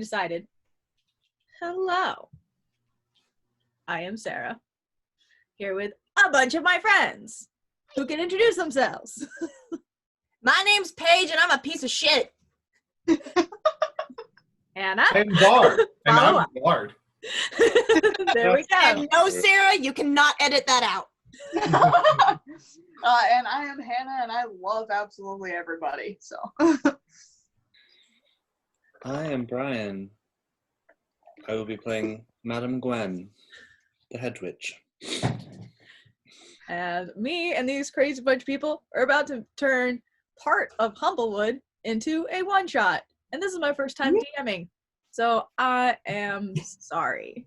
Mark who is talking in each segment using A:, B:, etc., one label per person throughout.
A: decided, hello, I am Sarah, here with a bunch of my friends who can introduce themselves.
B: My name's Paige, and I'm a piece of shit.
A: Anna.
C: I'm Bard, and
A: Follow
C: I'm
A: up.
C: Bard.
A: There we go.
B: And no, Sarah, you cannot edit that out.
D: And I am Hannah, and I love absolutely everybody. So.
E: I am Brian. I will be playing Madam Gwen, the head witch.
A: And me and these crazy bunch of people are about to turn part of Humblewood into a one-shot. And this is my first time DMing. So I am sorry.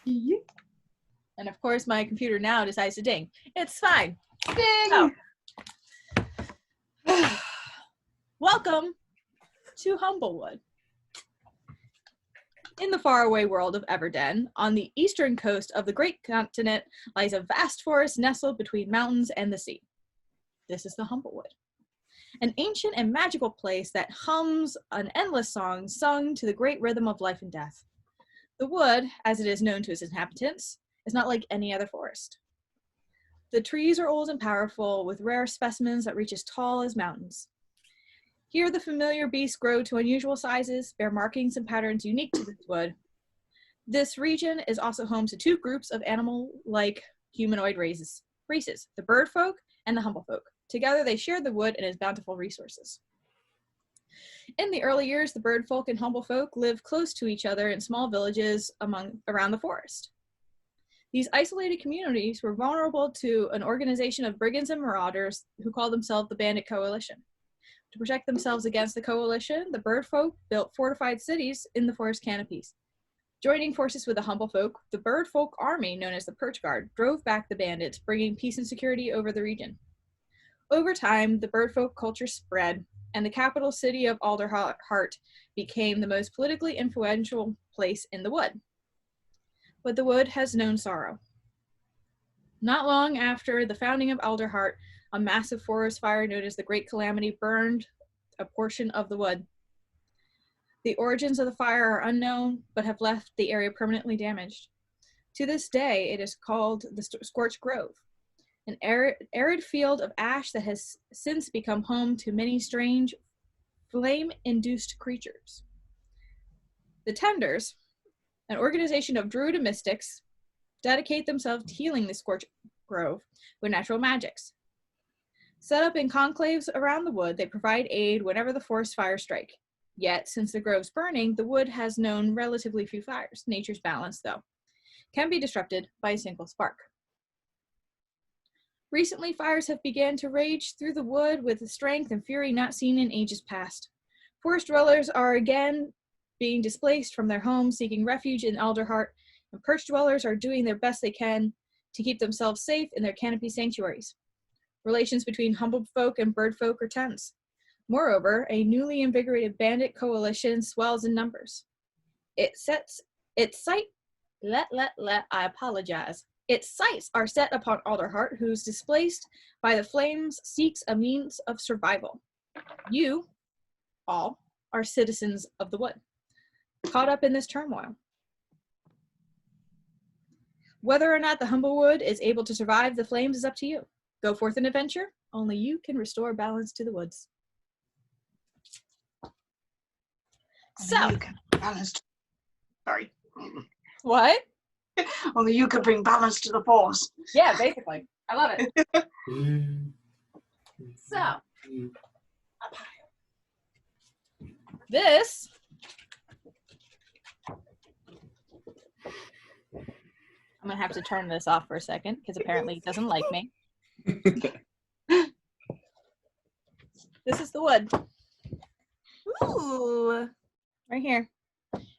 A: And of course my computer now decides to ding. It's fine.
D: Ding!
A: So, welcome to Humblewood. In the faraway world of Everden, on the eastern coast of the great continent, lies a vast forest nestled between mountains and the sea. This is the Humblewood, an ancient and magical place that hums an endless song sung to the great rhythm of life and death. The wood, as it is known to its inhabitants, is not like any other forest. The trees are old and powerful, with rare specimens that reach as tall as mountains. Here, the familiar beasts grow to unusual sizes, bear markings and patterns unique to this wood. This region is also home to two groups of animal-like humanoid races, the bird folk and the humble folk. Together, they share the wood and its bountiful resources. In the early years, the bird folk and humble folk lived close to each other in small villages around the forest. These isolated communities were vulnerable to an organization of brigands and marauders who called themselves the Bandit Coalition. To protect themselves against the coalition, the bird folk built fortified cities in the forest canopies. Joining forces with the humble folk, the bird folk army, known as the Perch Guard, drove back the bandits, bringing peace and security over the region. Over time, the bird folk culture spread, and the capital city of Alderheart became the most politically influential place in the wood. But the wood has known sorrow. Not long after the founding of Alderheart, a massive forest fire known as the Great Calamity burned a portion of the wood. The origins of the fire are unknown, but have left the area permanently damaged. To this day, it is called the Scorched Grove, an arid field of ash that has since become home to many strange flame-induced creatures. The Tenders, an organization of druid and mystics, dedicate themselves to healing the Scorched Grove with natural magics. Set up in conclaves around the wood, they provide aid whenever the forest fires strike. Yet, since the grove's burning, the wood has known relatively few fires. Nature's balance, though, can be disrupted by a single spark. Recently, fires have begun to rage through the wood with a strength and fury not seen in ages past. Forest dwellers are again being displaced from their homes, seeking refuge in Alderheart, and perch dwellers are doing their best they can to keep themselves safe in their canopy sanctuaries. Relations between humble folk and bird folk are tense. Moreover, a newly invigorated bandit coalition swells in numbers. Its sights are set upon Alderheart, who's displaced by the flames, seeks a means of survival. You, all, are citizens of the wood, caught up in this turmoil. Whether or not the Humblewood is able to survive the flames is up to you. Go forth and adventure. Only you can restore balance to the woods. So,
D: You can balance. Sorry.
A: What?
D: Only you can bring balance to the force.
A: Yeah, basically. I love it. So, this I'm going to have to turn this off for a second because apparently it doesn't like me. This is the wood.
B: Ooh.
A: Right here.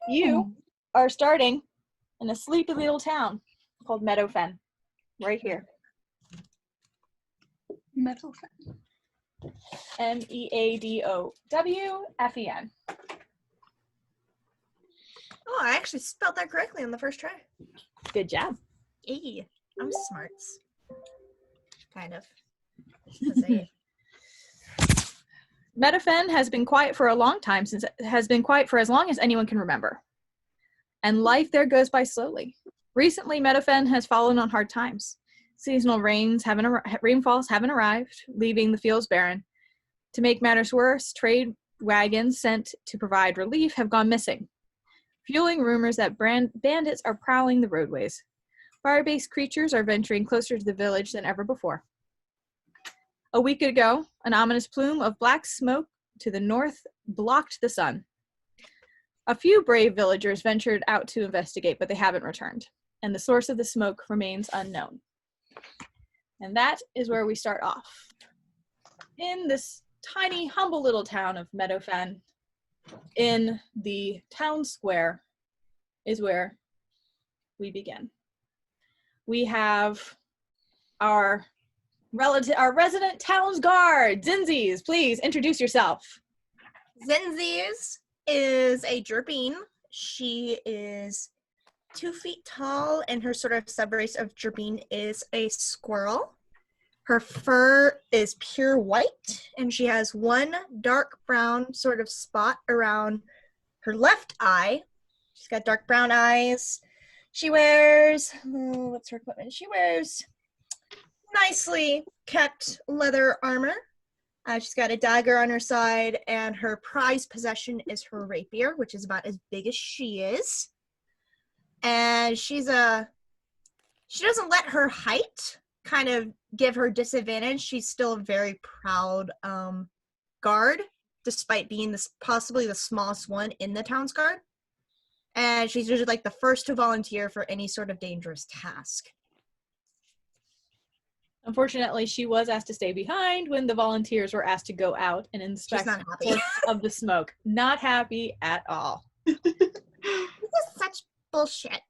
A: You are starting in a sleepy little town called Meadowfen. Right here.
D: Meadowfen.
A: Meadowfen.
B: Oh, I actually spelled that correctly on the first try.
A: Good job.
B: Hey, I'm smarts. Kind of. To say it.
A: Meadowfen has been quiet for a long time, since it has been quiet for as long as anyone can remember. And life there goes by slowly. Recently, Meadowfen has fallen on hard times. Seasonal rainfalls haven't arrived, leaving the fields barren. To make matters worse, trade wagons sent to provide relief have gone missing, fueling rumors that bandits are prowling the roadways. Fire-based creatures are venturing closer to the village than ever before. A week ago, an ominous plume of black smoke to the north blocked the sun. A few brave villagers ventured out to investigate, but they haven't returned, and the source of the smoke remains unknown. And that is where we start off. In this tiny, humble little town of Meadowfen, in the town square, is where we begin. We have our resident town's guard, Zinzies. Please introduce yourself.
B: Zenzi's is a Jerpine. She is 2 feet tall, and her sort of subrace of Jerpine is a squirrel. Her fur is pure white, and she has one dark brown sort of spot around her left eye. She's got dark brown eyes. She wears, what's her equipment? She wears nicely kept leather armor. She's got a dagger on her side, and her prized possession is her rapier, which is about as big as she is. And she doesn't let her height kind of give her disadvantage. She's still a very proud guard, despite being possibly the smallest one in the town's guard. And she's usually like the first to volunteer for any sort of dangerous task.
A: Unfortunately, she was asked to stay behind when the volunteers were asked to go out and inspect the source of the smoke. Not happy at all.
B: This is such bullshit.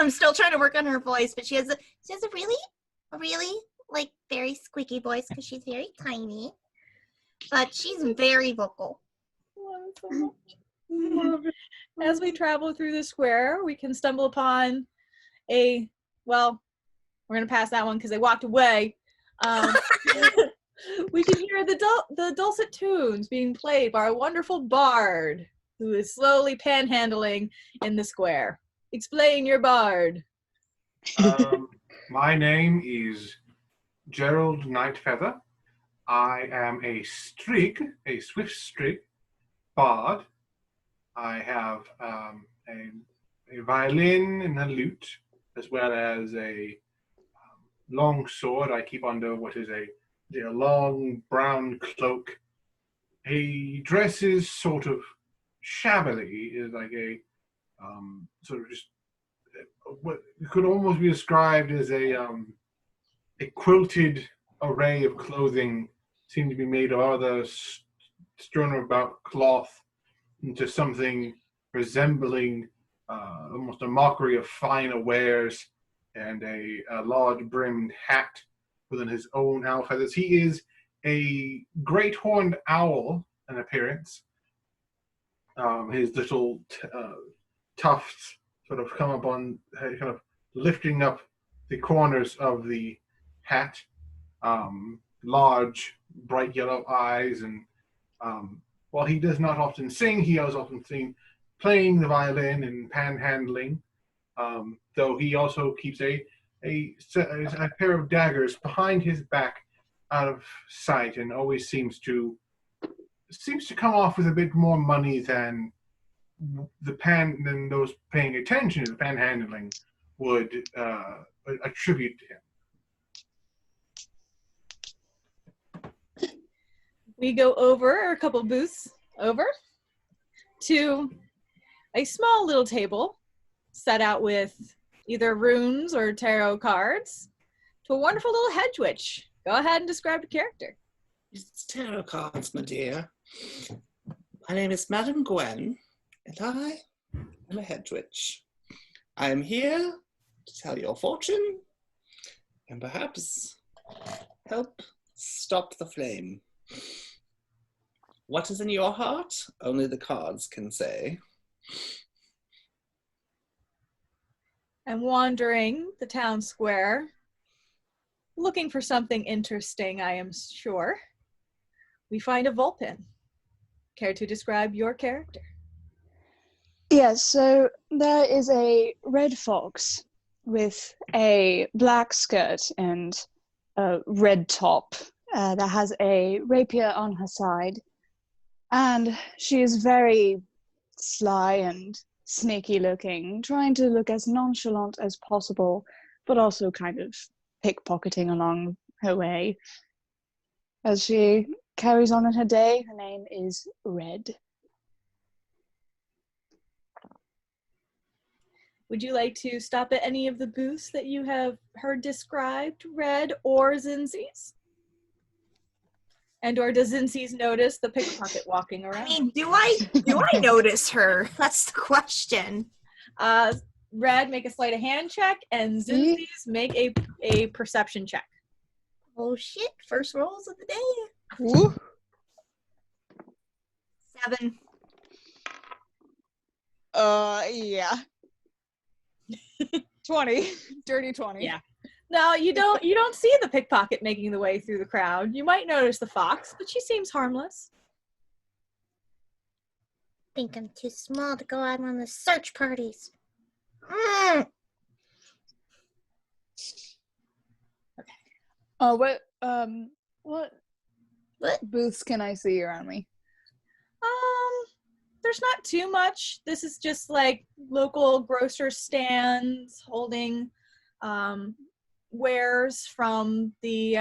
B: I'm still trying to work on her voice, but she has a really like very squeaky voice because she's very tiny. But she's very vocal.
A: As we travel through the square, we can stumble upon we're going to pass that one because they walked away. We can hear the dulcet tunes being played by a wonderful bard who is slowly panhandling in the square. Explain your bard.
C: My name is Gerald Nightfeather. I am a swift streak bard. I have a violin and a lute, as well as a long sword I keep under what is a long brown cloak. He dresses sort of shabbily, is like a sort of just what could almost be described as a quilted array of clothing, seem to be made of other strewn about cloth into something resembling almost a mockery of finer wares, and a large-brimmed hat within his own owl feathers. He is a great horned owl in appearance. His little tufts sort of come up on, kind of lifting up the corners of the hat. Large, bright yellow eyes, and while he does not often sing, he is often seen playing the violin and panhandling. Though he also keeps a pair of daggers behind his back, out of sight, and always seems to come off with a bit more money than those paying attention to the panhandling would attribute to him.
A: We go over a couple booths over to a small little table set out with either runes or tarot cards to a wonderful little hedge witch. Go ahead and describe the character.
E: It's tarot cards, my dear. My name is Madam Gwen, and I am a hedge witch. I am here to tell your fortune and perhaps help stop the flame. What is in your heart? Only the cards can say.
A: I'm wandering the town square, looking for something interesting, I am sure. we find a Vulpin. Care to describe your character?
F: Yes, so there is a red fox with a black skirt and a red top that has a rapier on her side. And she is very sly and sneaky looking, trying to look as nonchalant as possible, but also kind of pickpocketing along her way. As she carries on in her day, her name is Red.
A: Would you like to stop at any of the booths that you have heard described, Red or Zinzi's? And or does Zinzi's notice the pickpocket walking around?
B: I mean, do I notice her? That's the question.
A: Red, make a sleight of hand check, and Zinzi's make a perception check.
B: Oh shit, first rolls of the day.
F: Woo.
B: 7.
F: Yeah. 20. Dirty 20.
A: Yeah. No, you don't see the pickpocket making the way through the crowd. You might notice the fox, but she seems harmless.
B: Think I'm too small to go out on the search parties.
F: What
B: What?
F: booths can I see around me?
A: There's not too much. This is just like local grocery stands holding wares from the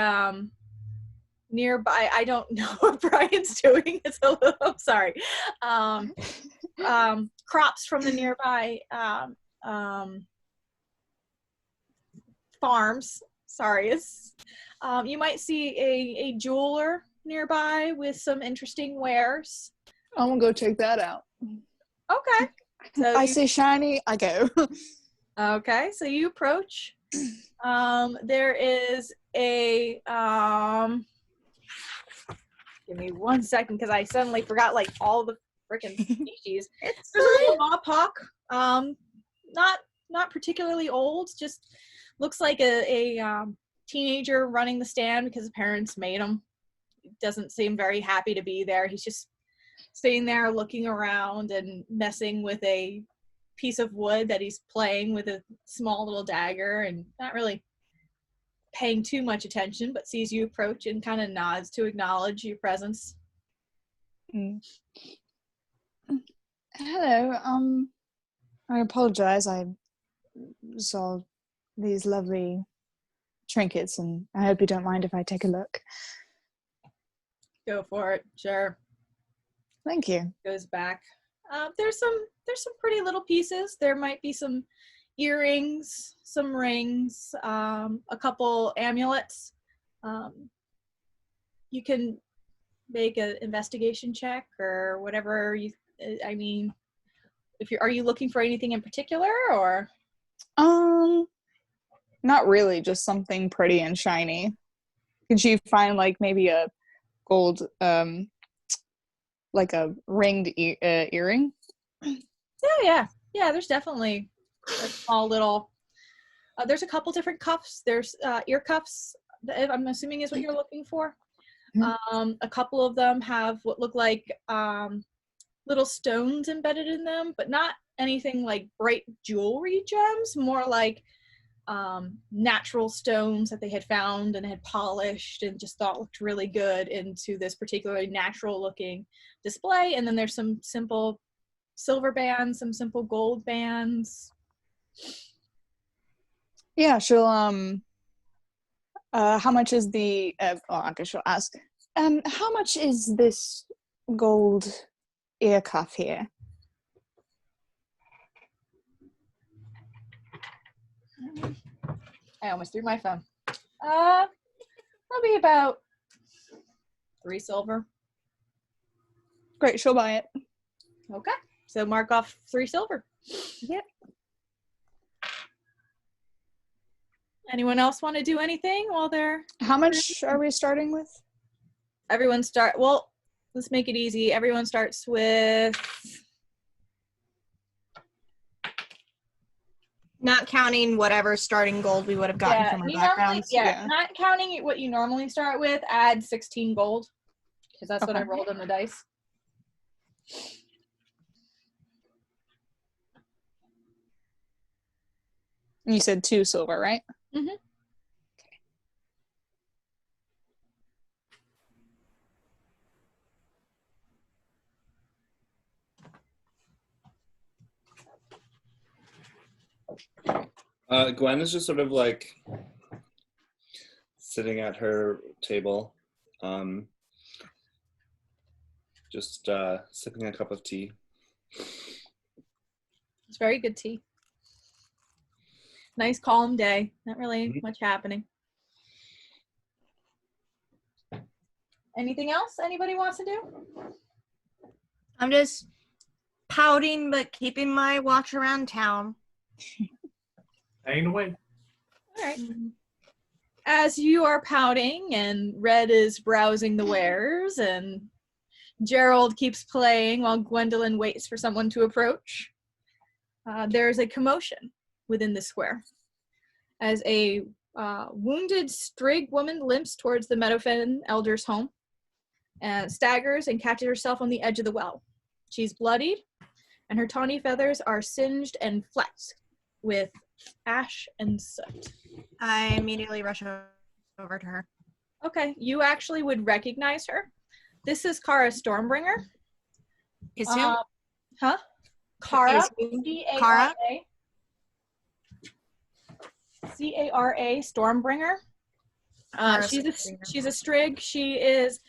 A: nearby. I don't know what Brian's doing. It's a little, I'm sorry. Crops from the nearby farms. Sorry. You might see a jeweler nearby with some interesting wares.
F: I'm gonna go check that out.
A: Okay. So
F: I see shiny, I go.
A: Okay, so you approach. There is a give me 1 second because I suddenly forgot like all the freaking species. There's a little mawpock, not particularly old, just looks like a teenager running the stand because the parents made him. Doesn't seem very happy to be there. He's just sitting there looking around and messing with a piece of wood that he's playing with a small little dagger and not really paying too much attention, but sees you approach and kind of nods to acknowledge your presence.
F: Hello, I apologize. I saw these lovely trinkets and I hope you don't mind if I take a look.
A: Go for it. Sure.
F: Thank you.
A: Goes back. There's some pretty little pieces. There might be some earrings, some rings, a couple amulets. You can make an investigation check or whatever you. I mean, are you looking for anything in particular or?
F: Not really. Just something pretty and shiny. Could you find like maybe a gold like a ringed earring?
A: Yeah. There's definitely a small little. There's a couple different cuffs. There's ear cuffs. That I'm assuming is what you're looking for. A couple of them have what look like little stones embedded in them, but not anything like bright jewelry gems. More like natural stones that they had found and had polished and just thought looked really good into this particularly natural looking display. And then there's some simple silver bands, some simple gold bands.
F: Yeah, she'll how much is the I guess she'll ask. How much is this gold ear cuff here?
A: I almost threw my phone. Probably about 3 silver.
F: Great, she'll buy it.
A: Okay. So mark off 3 silver.
F: Yep.
A: Anyone else want to do anything while they're...
F: How much are we starting with?
A: Well, let's make it easy. Everyone starts with...
B: Not counting whatever starting gold we would have gotten from our backgrounds.
A: Not counting what you normally start with, add 16 gold. because that's what I
F: Okay.
A: rolled on the dice.
F: You said 2 silver, right?
A: Mm-hmm.
E: Gwen is just sort of like sitting at her table, just sipping a cup of tea.
A: It's very good tea. Nice calm day. Not really
E: Mhm.
A: much happening. Anything else anybody wants to do?
B: I'm just pouting, but keeping my watch around town.
C: Staying away.
A: All right. As you are pouting and Red is browsing the wares and Gerald keeps playing while Gwendolyn waits for someone to approach, there's a commotion within the square as a wounded Strigg woman limps towards the Meadowfen elder's home and staggers and catches herself on the edge of the well. She's bloodied, and her tawny feathers are singed and flecked with ash and soot.
B: I immediately rush over to her.
A: Okay, you actually would recognize her. This is Kara Stormbringer.
B: Is who?
A: Huh? Kara.
B: Is who?
A: C-A-R-A. C-A-R-A Stormbringer.
B: Kara
A: She's
B: Stormbringer.
A: a Strigg. She is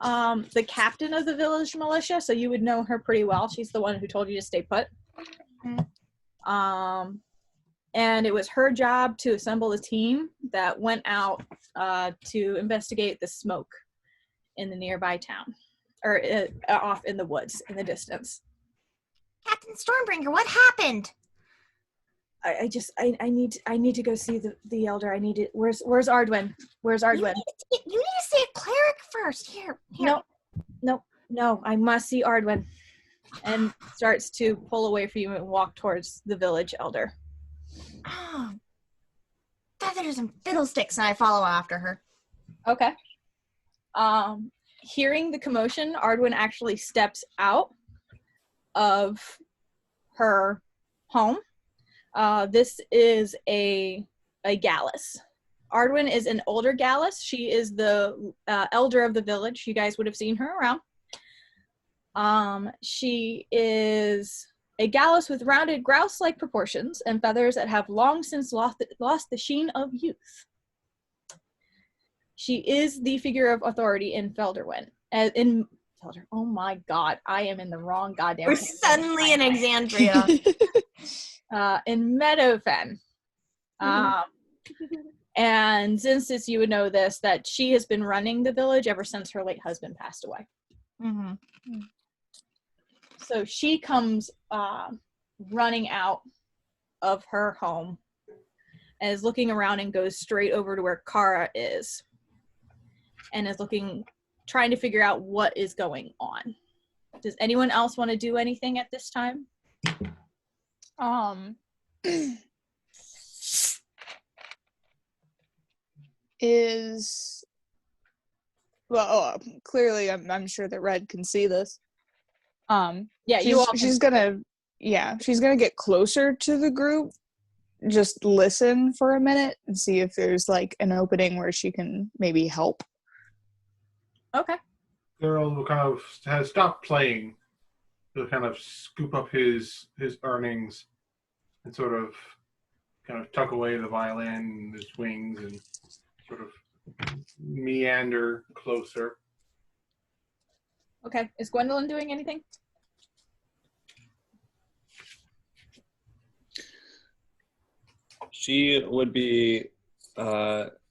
A: the captain of the village militia, so you would know her pretty well. She's the one who told you to stay put. And it was her job to assemble a team that went out to investigate the smoke in the nearby town, or off in the woods in the distance.
B: Captain Stormbringer, what happened?
A: I need to go see the elder. I need it. Where's Ardwin? Where's Ardwin?
B: You need to see a cleric first. Here.
A: No. I must see Ardwin. And starts to pull away from you and walk towards the village elder.
B: Oh, feathers and fiddlesticks, and I follow after her.
A: Okay. Hearing the commotion, Ardwin actually steps out of her home. This is a gallus. Ardwin is an older gallus. She is the elder of the village. You guys would have seen her around. She is a gallus with rounded grouse-like proportions and feathers that have long since lost the sheen of youth. She is the figure of authority in Felderwin. Oh my god, I am in the wrong goddamn
B: We're
A: place.
B: suddenly in Exandria.
A: In Meadowfen. And since you would know this, that she has been running the village ever since her late husband passed away.
B: Mm-hmm.
A: So she comes running out of her home and is looking around and goes straight over to where Kara is and is trying to figure out what is going on. Does anyone else want to do anything at this time?
F: Clearly I'm sure that Red can see this.
A: Yeah,
F: she's gonna get closer to the group, just listen for a minute and see if there's like an opening where she can maybe help.
A: Okay.
C: Gerald kind of has stopped playing. He'll kind of scoop up his earnings and sort of kind of tuck away the violin and his wings and sort of meander closer.
A: Okay. Is Gwendolyn doing anything?
E: She would be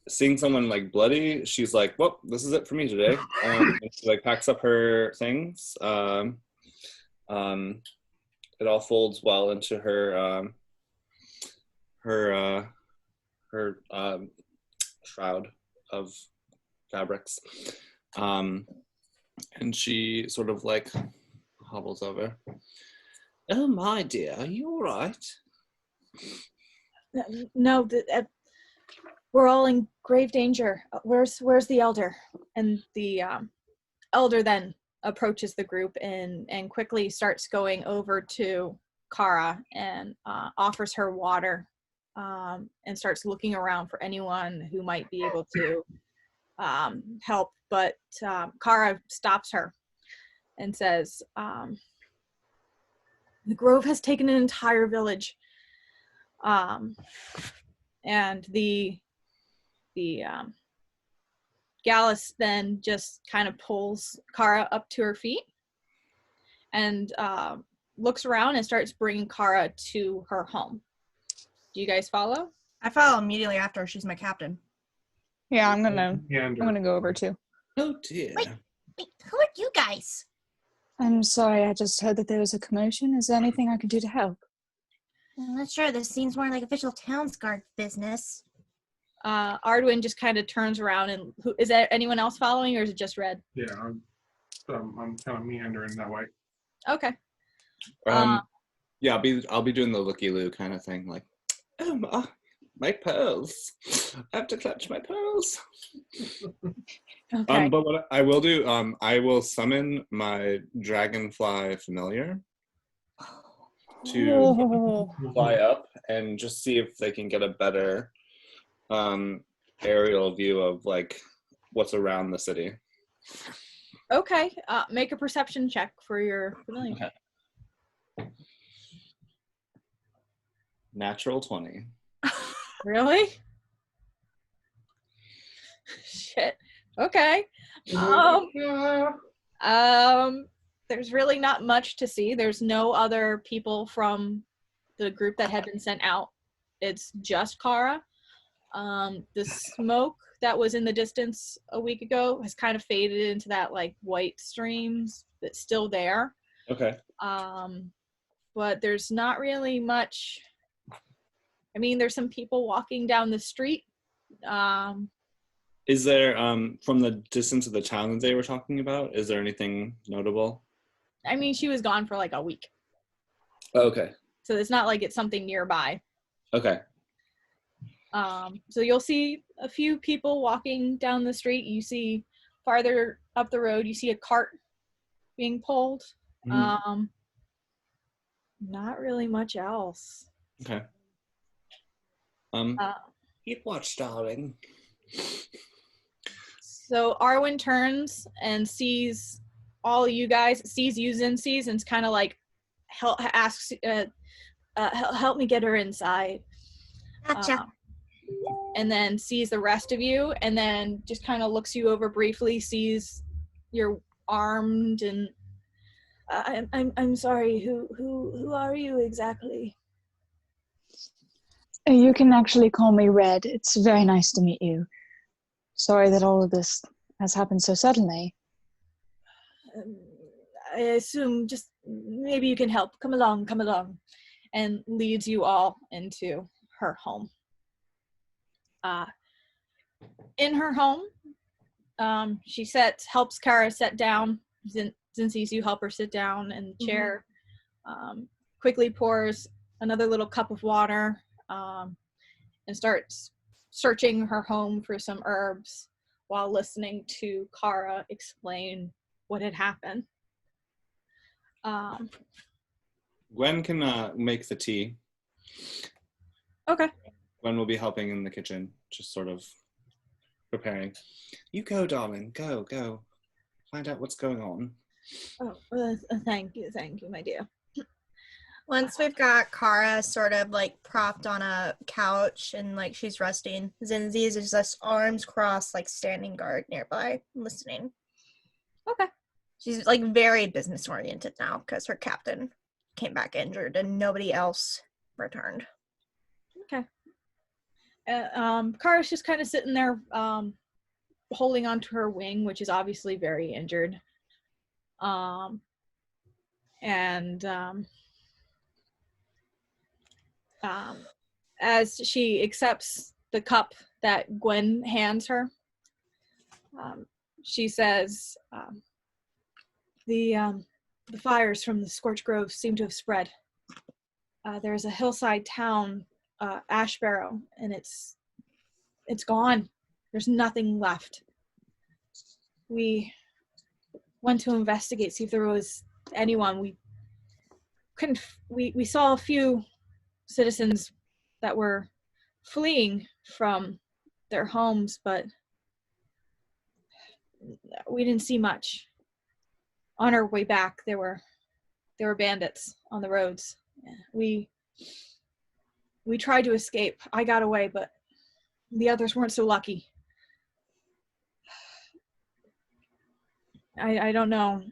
E: seeing someone like bloody. She's like, well, this is it for me today. And she like packs up her things. It all folds well into her shroud of fabrics. And she sort of like hobbles over. Oh my dear, are you all right?
A: No, we're all in grave danger. Where's the elder? And the elder then approaches the group and quickly starts going over to Kara and offers her water, and starts looking around for anyone who might be able to help. But Kara stops her and says, the Grove has taken an entire village. And the Gallus then just kind of pulls Kara up to her feet and looks around and starts bringing Kara to her home. Do you guys follow?
B: I follow immediately after. She's my captain.
F: Yeah, I'm gonna
C: And
F: go over too.
E: Oh dear.
B: Wait, who are you guys?
F: I'm sorry, I just heard that there was a commotion. Is there anything I can do to help?
B: I'm not sure. This seems more like official towns guard business.
A: Ardwin just kind of turns around and is there anyone else following, or is it just Red?
C: yeah, I'm kind of meandering that way.
A: Okay.
E: Yeah, I'll be doing the looky-loo kind of thing, like, oh, my pearls. I have to clutch my pearls.
A: Okay.
E: But what I will do, I will summon my dragonfly familiar to fly up and just see if they can get a better aerial view of like what's around the city.
A: Okay. Make a perception check for your familiar.
E: Okay. Natural 20.
A: Really? Shit. Okay. There's really not much to see. There's no other people from the group that had been sent out. It's just Kara. The smoke that was in the distance a week ago has kind of faded into that like white streams that's still there.
E: Okay.
A: But there's not really much. I mean, there's some people walking down the street.
E: Is there, from the distance of the town that they were talking about, is there anything notable?
A: I mean, she was gone for like a week.
E: Okay.
A: So it's not like it's something nearby.
E: Okay.
A: So you'll see a few people walking down the street. You see farther up the road, you see a cart being pulled.
E: Mm.
A: Not really much else.
E: Okay. Keep watch, darling.
A: So Arwen turns and sees all you guys, sees you, Zincies, and it's kind of like asks, help me get her inside.
B: Gotcha.
A: And then sees the rest of you, and then just kind of looks you over briefly, sees you're armed, and I'm sorry. Who are you exactly?
F: You can actually call me Red. It's very nice to meet you. Sorry that all of this has happened so suddenly.
A: I assume just maybe you can help. Come along, and leads you all into her home. In her home, she helps Kara sit down. Zincies, you help her sit down in the chair. Quickly pours another little cup of water, and starts searching her home for some herbs while listening to Kara explain what had happened.
E: Gwen can make the tea.
A: Okay.
E: Gwen will be helping in the kitchen, just sort of preparing. You go, darling. Go. Find out what's going on.
A: Oh, thank you, my dear.
B: Once we've got Kara sort of like propped on a couch and like she's resting, Zinzi's is just arms crossed, like standing guard nearby, listening.
A: Okay. She's
B: like very business oriented now because her captain came back injured and nobody else returned.
A: Okay. Kara's just kind of sitting there, holding onto her wing, which is obviously very injured. As she accepts the cup that Gwen hands her, she says, the fires from the Scorched Grove seem to have spread. There's a hillside town, Ashbarrow, and it's gone. There's nothing left. We went to investigate, see if there was anyone. We couldn't. We saw a few citizens that were fleeing from their homes, but we didn't see much. On our way back, there were bandits on the roads. We tried to escape. I got away, but the others weren't so lucky. I don't know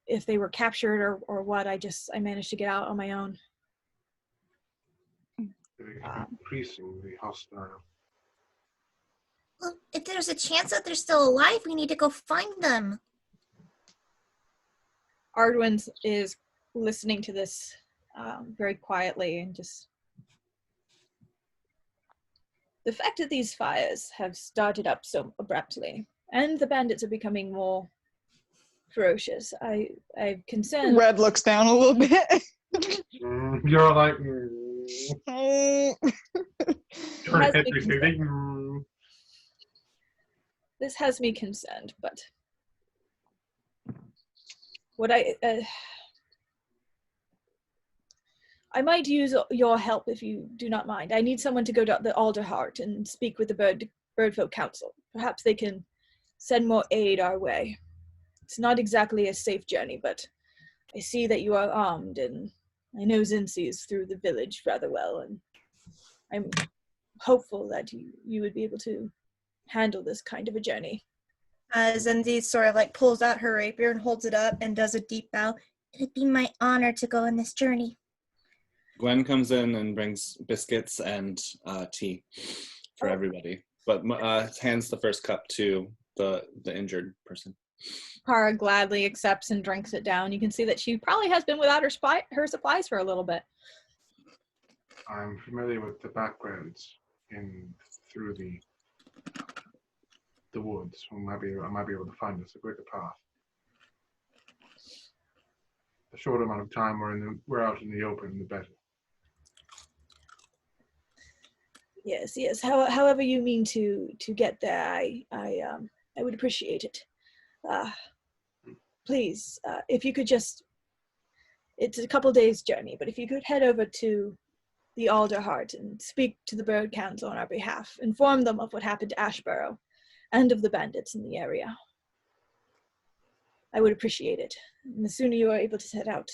A: if they were captured or what. I managed to get out on my own.
C: They're increasingly hostile.
B: Well, if there's a chance that they're still alive, we need to go find them.
A: Ardwin is listening to this very quietly and just... The fact that these fires have started up so abruptly, and the bandits are becoming more ferocious, I'm concerned.
F: Red looks down a little bit.
C: You're like...
A: This has me concerned, but what I might use your help if you do not mind. I need someone to go to the Alderheart and speak with the Birdfolk Council. Perhaps they can send more aid our way. It's not exactly a safe journey, but I see that you are armed, and I know Zinzi's through the village rather well, and I'm hopeful that you would be able to handle this kind of a journey.
B: Zinzi sort of like pulls out her rapier and holds it up and does a deep bow. It'd be my honor to go on this journey.
E: Gwen comes in and brings biscuits and tea for everybody, but hands the first cup to the injured person.
A: Kara gladly accepts and drinks it down. You can see that she probably has been without her supplies for a little bit.
C: I'm familiar with the backgrounds through the woods. I might be able to find us a quicker path. The shorter amount of time we're out in the open, the better.
A: Yes. However you mean to get there, I would appreciate it. Please, if you could just... It's a couple days' journey, but if you could head over to the Alderheart and speak to the Bird Council on our behalf, inform them of what happened to Ashborough and of the bandits in the area, I would appreciate it. And the sooner you are able to set out,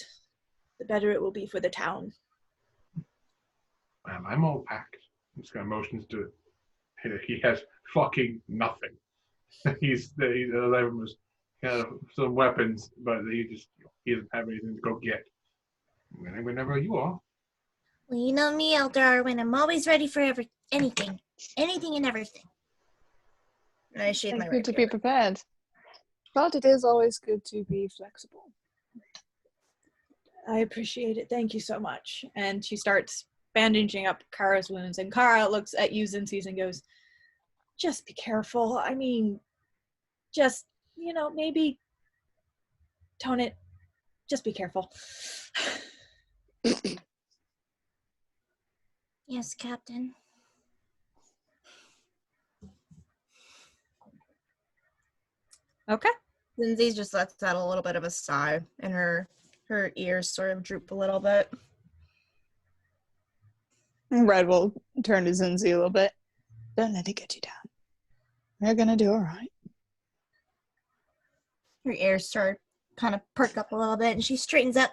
A: the better it will be for the town.
C: I'm all packed. I'm just going to motion to it. He has fucking nothing. He's was kind of some weapons, but he doesn't have anything to go get. Whenever you are.
B: Well, you know me, Elder Arwen. I'm always ready for anything and everything. And I shave my
F: It's good to
B: rapier.
F: be prepared. But it is always good to be flexible.
A: I appreciate it. Thank you so much. And she starts bandaging up Kara's wounds, and Kara looks at you, Zinzi, and goes, just be careful. I mean, just, maybe tone it. Just be careful.
B: Yes, Captain.
A: Okay.
B: Lindsay just lets out a little bit of a sigh, and her ears sort of droop a little bit.
F: Red will turn to Zinzi a little bit. Don't let it get you down. We're gonna do all right.
B: Her ears start kind of perk up a little bit, and she straightens up.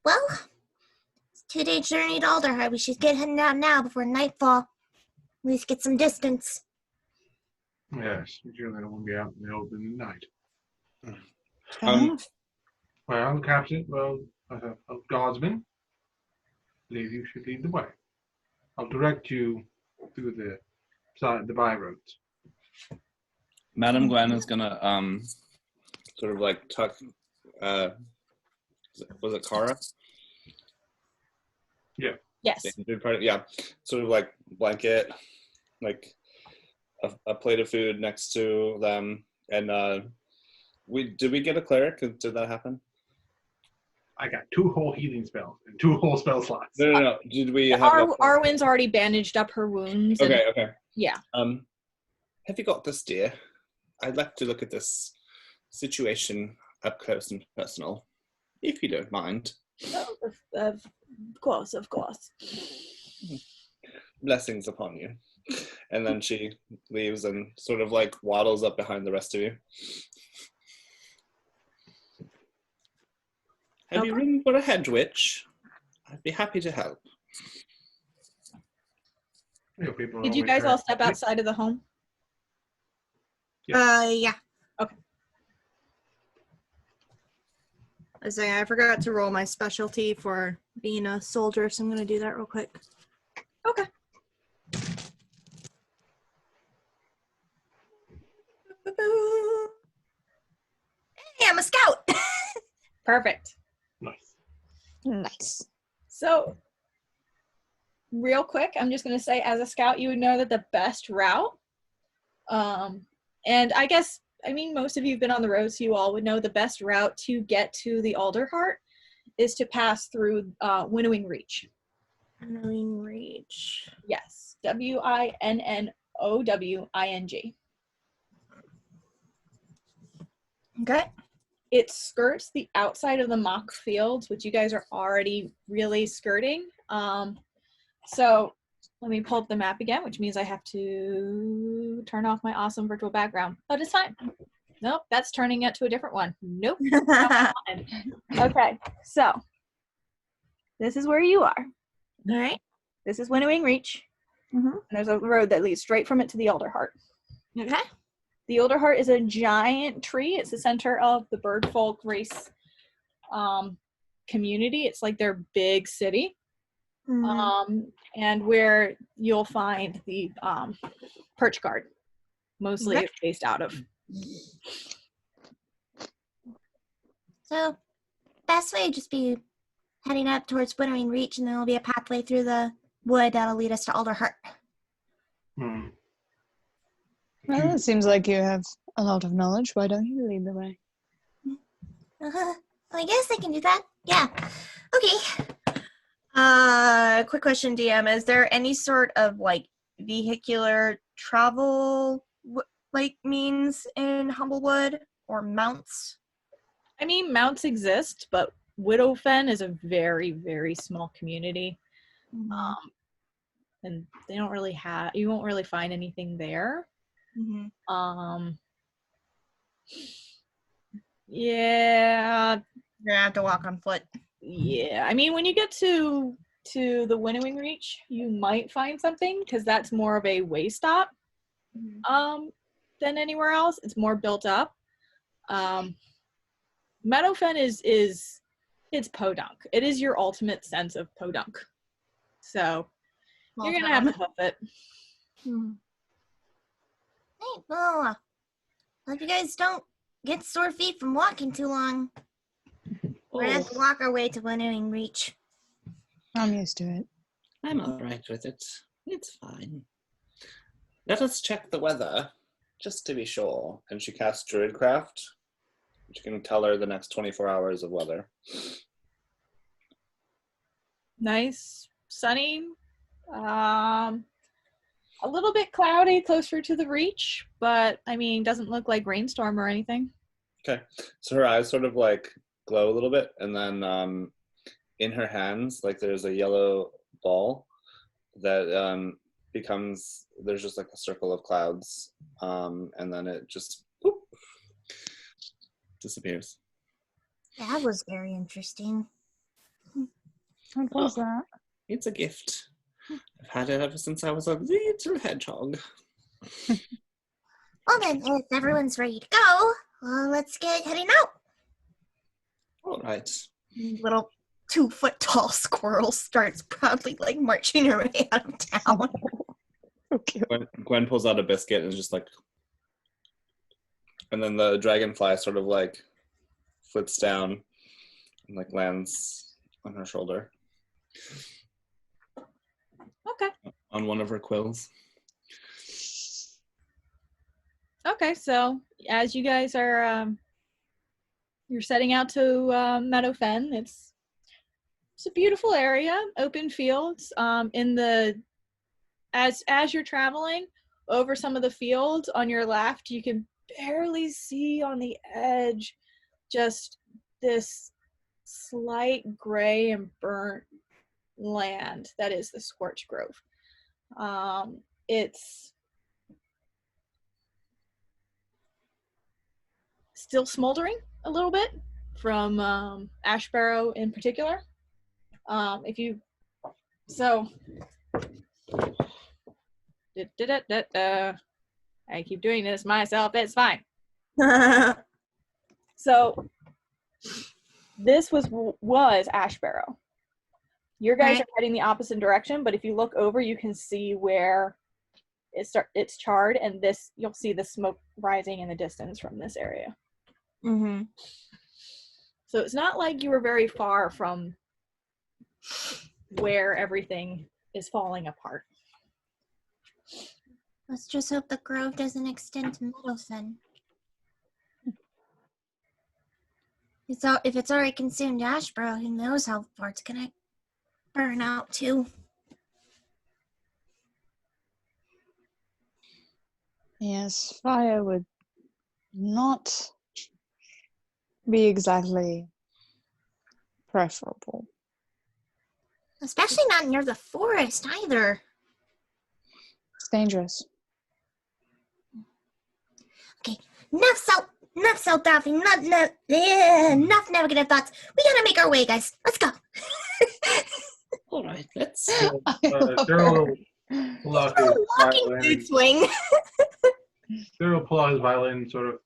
B: Well, it's a 2-day journey to Alderheart. We should get heading out now before nightfall. At least get some distance.
C: Yes, you generally don't want to be out in the open at night.
F: Fair enough.
C: Well, Captain, Guardsman, I believe you should lead the way. I'll direct you through the by roads.
E: Madam Gwen is gonna sort of like tuck. Was it Kara?
C: Yeah.
A: Yes.
E: Yeah. Sort of like blanket, like a plate of food next to them, and did we get a cleric? Did that happen?
C: I got 2 whole healing spells and 2 whole spell slots.
E: No. Did we have
A: Arwen's already bandaged up her wounds.
E: Okay.
A: Yeah.
E: Have you got this, dear? I'd like to look at this situation up close and personal, if you don't mind.
A: Oh, of course, of course.
E: Blessings upon you. And then she leaves and sort of like waddles up behind the rest of you. Have you room for a hedge witch? I'd be happy to help.
A: Did you guys all step outside of the home?
B: Yeah.
A: Okay.
B: I forgot to roll my specialty for being a soldier, so I'm going to do that real quick.
A: Okay.
B: Hey, I'm a scout!
A: Perfect.
F: Nice.
A: So, real quick, I'm just going to say, as a scout, you would know that the best route, and most of you have been on the road, so you all would know the best route to get to the Alderheart is to pass through Winnowing Reach.
B: Winnowing Reach.
A: Yes. Winnowing.
B: Okay.
A: It skirts the outside of the mock fields, which you guys are already really skirting. So let me pull up the map again, which means I have to turn off my awesome virtual background. But it's fine. Nope, that's turning it to a different one. Nope. Okay, so this is where you are.
B: All right.
A: This is Winnowing Reach.
B: Mm-hmm.
A: And there's a road that leads straight from it to the Alderheart.
B: Okay.
A: The Alderheart is a giant tree. It's the center of the bird folk race community. It's like their big city.
B: Mm-hmm.
A: And where you'll find the perch guard, mostly
B: Okay.
A: based out of.
G: So, best way would just be heading up towards Winnowing Reach, and then there'll be a pathway through the wood that'll lead us to Alderheart.
F: Well, it seems like you have a lot of knowledge. Why don't you lead the way?
G: Well, I guess I can do that. Yeah. Okay.
B: Quick question, DM. Is there any sort of like vehicular travel means in Humblewood or mounts?
A: I mean, mounts exist, but Meadowfen is a very, very small community.
B: Mm-hmm.
A: And they don't really you won't really find anything there.
B: Mm-hmm.
A: Yeah.
B: You're gonna have to walk on foot.
A: Yeah. I mean, when you get to the Winnowing Reach, you might find something, because that's more of a way stop than anywhere else. It's more built up. Meadowfen it's podunk. It is your ultimate sense of podunk. So you're gonna have to hoof it.
G: Hey, well, hope you guys don't get sore feet from walking too long. We're gonna have to walk our way to Winnowing Reach.
F: I'm used to it.
E: I'm all right with it. It's fine. Let us check the weather, just to be sure. And she casts Druidcraft, which can tell her the next 24 hours of weather.
A: Nice, sunny, a little bit cloudy closer to the reach, but I mean, doesn't look like rainstorm or anything.
E: Okay, so her eyes sort of like glow a little bit, and then in her hands, like there's a yellow ball that becomes, there's just like a circle of clouds, and then it just whoop, disappears.
G: That was very interesting.
F: What was that?
E: It's a gift. I've had it ever since I was a little hedgehog.
G: Well then, if everyone's ready to go, let's get heading out.
E: All right.
B: Little 2-foot-tall squirrel starts proudly like marching her way out of town.
F: Okay.
E: Gwen pulls out a biscuit and is just like, and then the dragonfly sort of like flits down and like lands on her shoulder.
A: Okay.
E: On one of her quills.
A: Okay, so as you guys are, you're setting out to Meadowfen. It's a beautiful area, open fields. As you're traveling over some of the fields on your left, you can barely see on the edge just this slight gray and burnt land that is the Scorched Grove. It's still smoldering a little bit from ash barrow in particular. I keep doing this myself. It's fine. So this was ash barrow. Your guys are heading the opposite direction, but if you look over, you can see where it's charred, and you'll see the smoke rising in the distance from this area.
B: Mm-hmm.
A: So it's not like you were very far from where everything is falling apart.
G: Let's just hope the grove doesn't extend to Meadowfen. If it's already consumed Ashborough, who knows how far it's gonna burn out too.
F: Yes, fire would not be exactly preferable.
G: Especially not near the forest either.
F: It's dangerous.
G: Okay, enough self-doubting, enough negative thoughts. We gotta make our way, guys. Let's go.
E: All right, let's.
C: Daryl will pull out his violin.
B: Mood swing.
C: Daryl will pull out his violin and sort of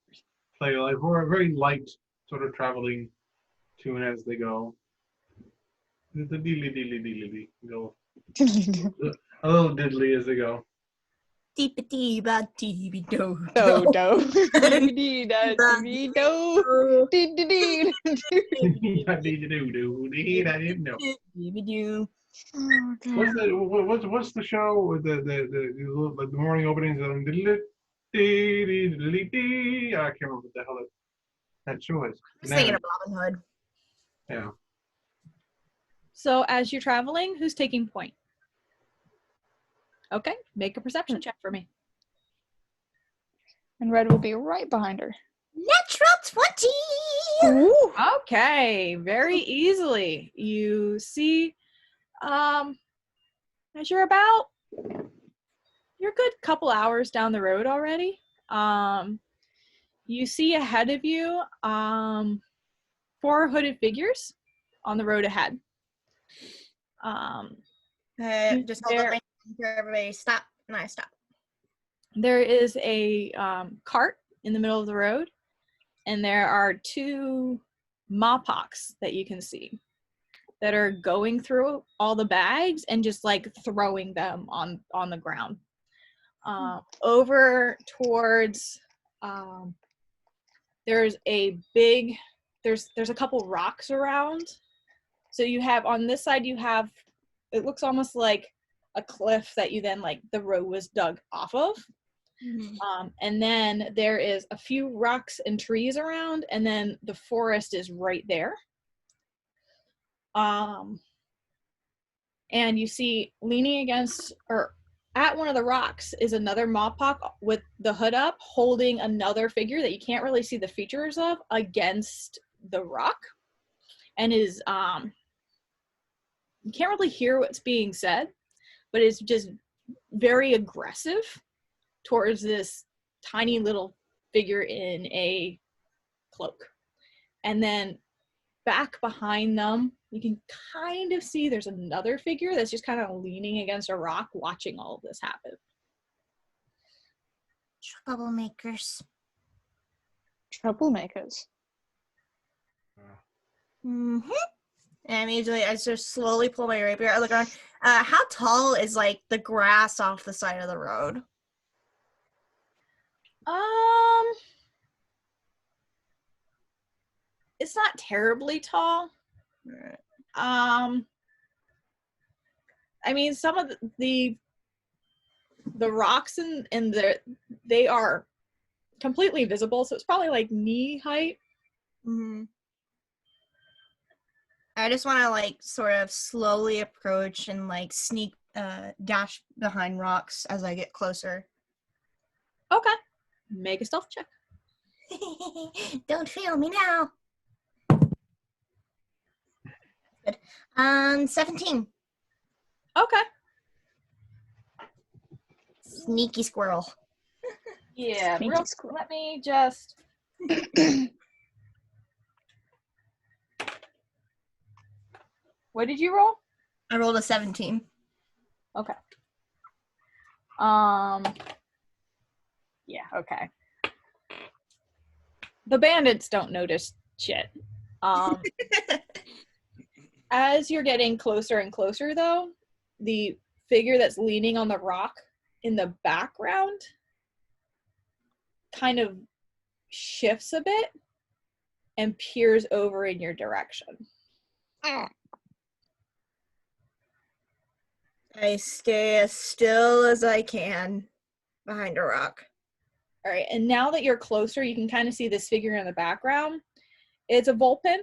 C: play like for a very light sort of traveling tune as they go. The diddly go. A little diddly as they go.
B: Deep-a-dee-ba-dee-be-do.
F: Do do.
B: Dee-be-doo.
C: What's the show with the morning openings? I can't remember what the hell that show is.
B: I was thinking of Robin Hood.
C: Yeah.
A: So as you're traveling, who's taking point? Okay, make a perception check for me.
F: And Red will be right behind her.
G: Natural 20!
F: Ooh.
A: Okay, very easily. You see, as you're a good couple hours down the road already. You see ahead of you 4 hooded figures on the road ahead.
B: Just hold up my hand for everybody. Stop. And I stop.
A: There is a cart in the middle of the road, and there are 2 mopocks that you can see that are going through all the bags and just like throwing them on the ground. Over towards there's a couple rocks around. So you have on this side it looks almost like a cliff that you then like the road was dug off of.
B: Mm-hmm.
A: And then there is a few rocks and trees around, and then the forest is right there. And you see leaning against or at one of the rocks is another Mawpock with the hood up, holding another figure that you can't really see the features of against the rock, and is you can't really hear what's being said, but it's just very aggressive towards this tiny little figure in a cloak. And then back behind them, you can kind of see there's another figure that's just kind of leaning against a rock watching all of this happen.
G: Troublemakers.
F: Troublemakers.
B: Mm-hmm. And immediately I just slowly pull my rapier. I look around. How tall is like the grass off the side of the road?
A: It's not terribly tall.
B: Right.
A: I mean, some of the rocks they are completely visible, so it's probably like knee height.
B: Mm-hmm. I just want to like sort of slowly approach and like sneak dash behind rocks as I get closer.
A: Okay. Make a stealth check.
G: Don't fail me now. Good. 17.
A: Okay.
G: Sneaky squirrel.
A: Yeah,
F: Sneaky
A: real.
F: squirrel.
A: Let me just. What did you roll?
B: I rolled a 17.
A: Okay. Yeah, okay. The bandits don't notice shit. As you're getting closer and closer, though, the figure that's leaning on the rock in the background kind of shifts a bit and peers over in your direction.
B: I stay as still as I can behind a rock.
A: All right, and now that you're closer, you can kind of see this figure in the background. It's a Vulpin.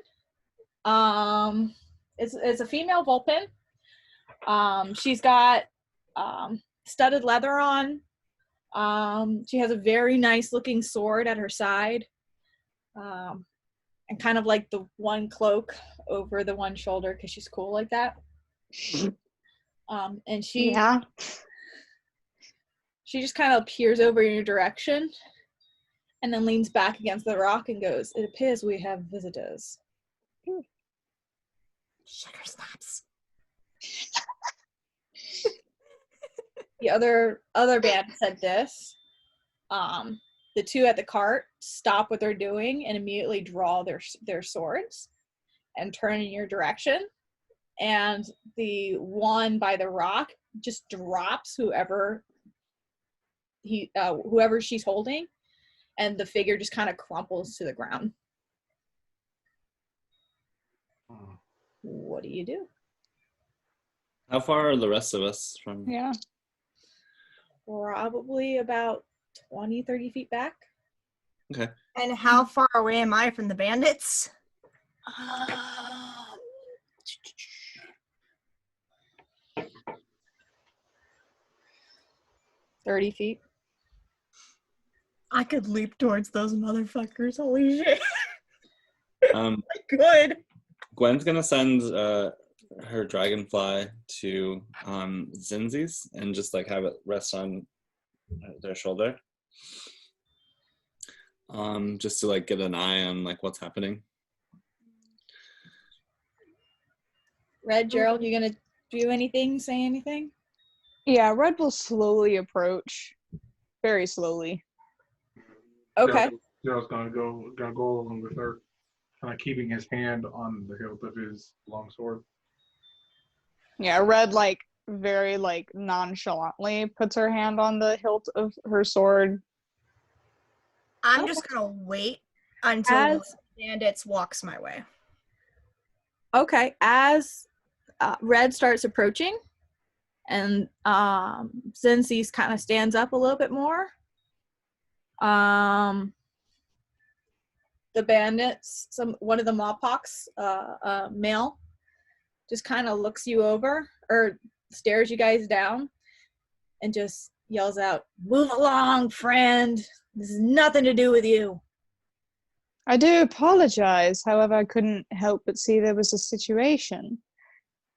A: It's a female Vulpin. She's got studded leather on. She has a very nice looking sword at her side. And kind of like the one cloak over the one shoulder because she's cool like that. And she just kind of peers over in your direction and then leans back against the rock and goes, "It appears we have visitors."
G: Sugar snaps.
A: The other band said this. The two at the cart stop what they're doing and immediately draw their swords and turn in your direction. And the one by the rock just drops whoever she's holding, and the figure just kind of crumples to the ground. What do you do?
H: How far are the rest of us from?
F: Yeah.
A: Probably about 20, 30 feet back.
H: Okay.
B: And how far away am I from the bandits?
A: 30 feet.
B: I could leap towards those motherfuckers. Holy shit.
H: I
B: Good.
H: Gwen's gonna send her dragonfly to Zinzi's and just like have it rest on their shoulder. Just to like get an eye on like what's happening.
A: Red, Gerald, you gonna do anything? Say anything?
F: Yeah, Red will slowly approach. Very slowly.
A: Okay.
C: Daryl's gonna go along with her, kind of keeping his hand on the hilt of his longsword.
F: Yeah, Red very nonchalantly puts her hand on the hilt of her sword.
B: I'm just gonna wait until one of the bandits walks my way.
A: Okay. As Red starts approaching, and Zinzi's kind of stands up a little bit more. The bandits, one of the Mawpox, male, just kind of looks you over or stares you guys down and just yells out, "Move along, friend. This has nothing to do with you."
F: I do apologize, however, I couldn't help but see there was a situation.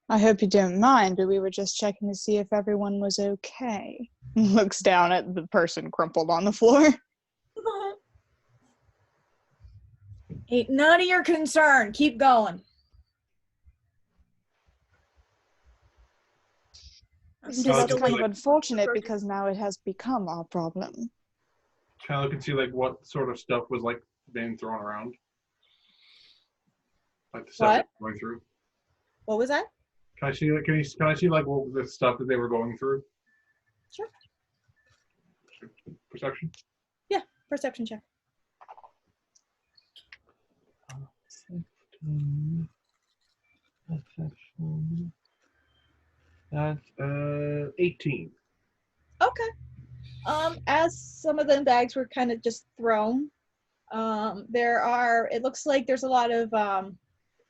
F: I hope you don't mind, but we were just checking to see if everyone was okay. Looks down at the person crumpled on the floor.
A: Ain't none of your concern. Keep going.
F: It's
C: Tyler
F: just
C: can
F: kind
C: see,
F: of unfortunate because now it has become our problem.
C: Tyler can see like what sort of stuff was like being thrown around, like the stuff
A: What?
C: they were going through.
A: What was that?
C: Can I see? Can I see like what the stuff that they were going through?
A: Sure.
C: Perception.
A: Yeah, perception check.
C: Perception. That's 18.
A: Okay. As some of the bags were kind of just thrown, it looks like there's a lot of,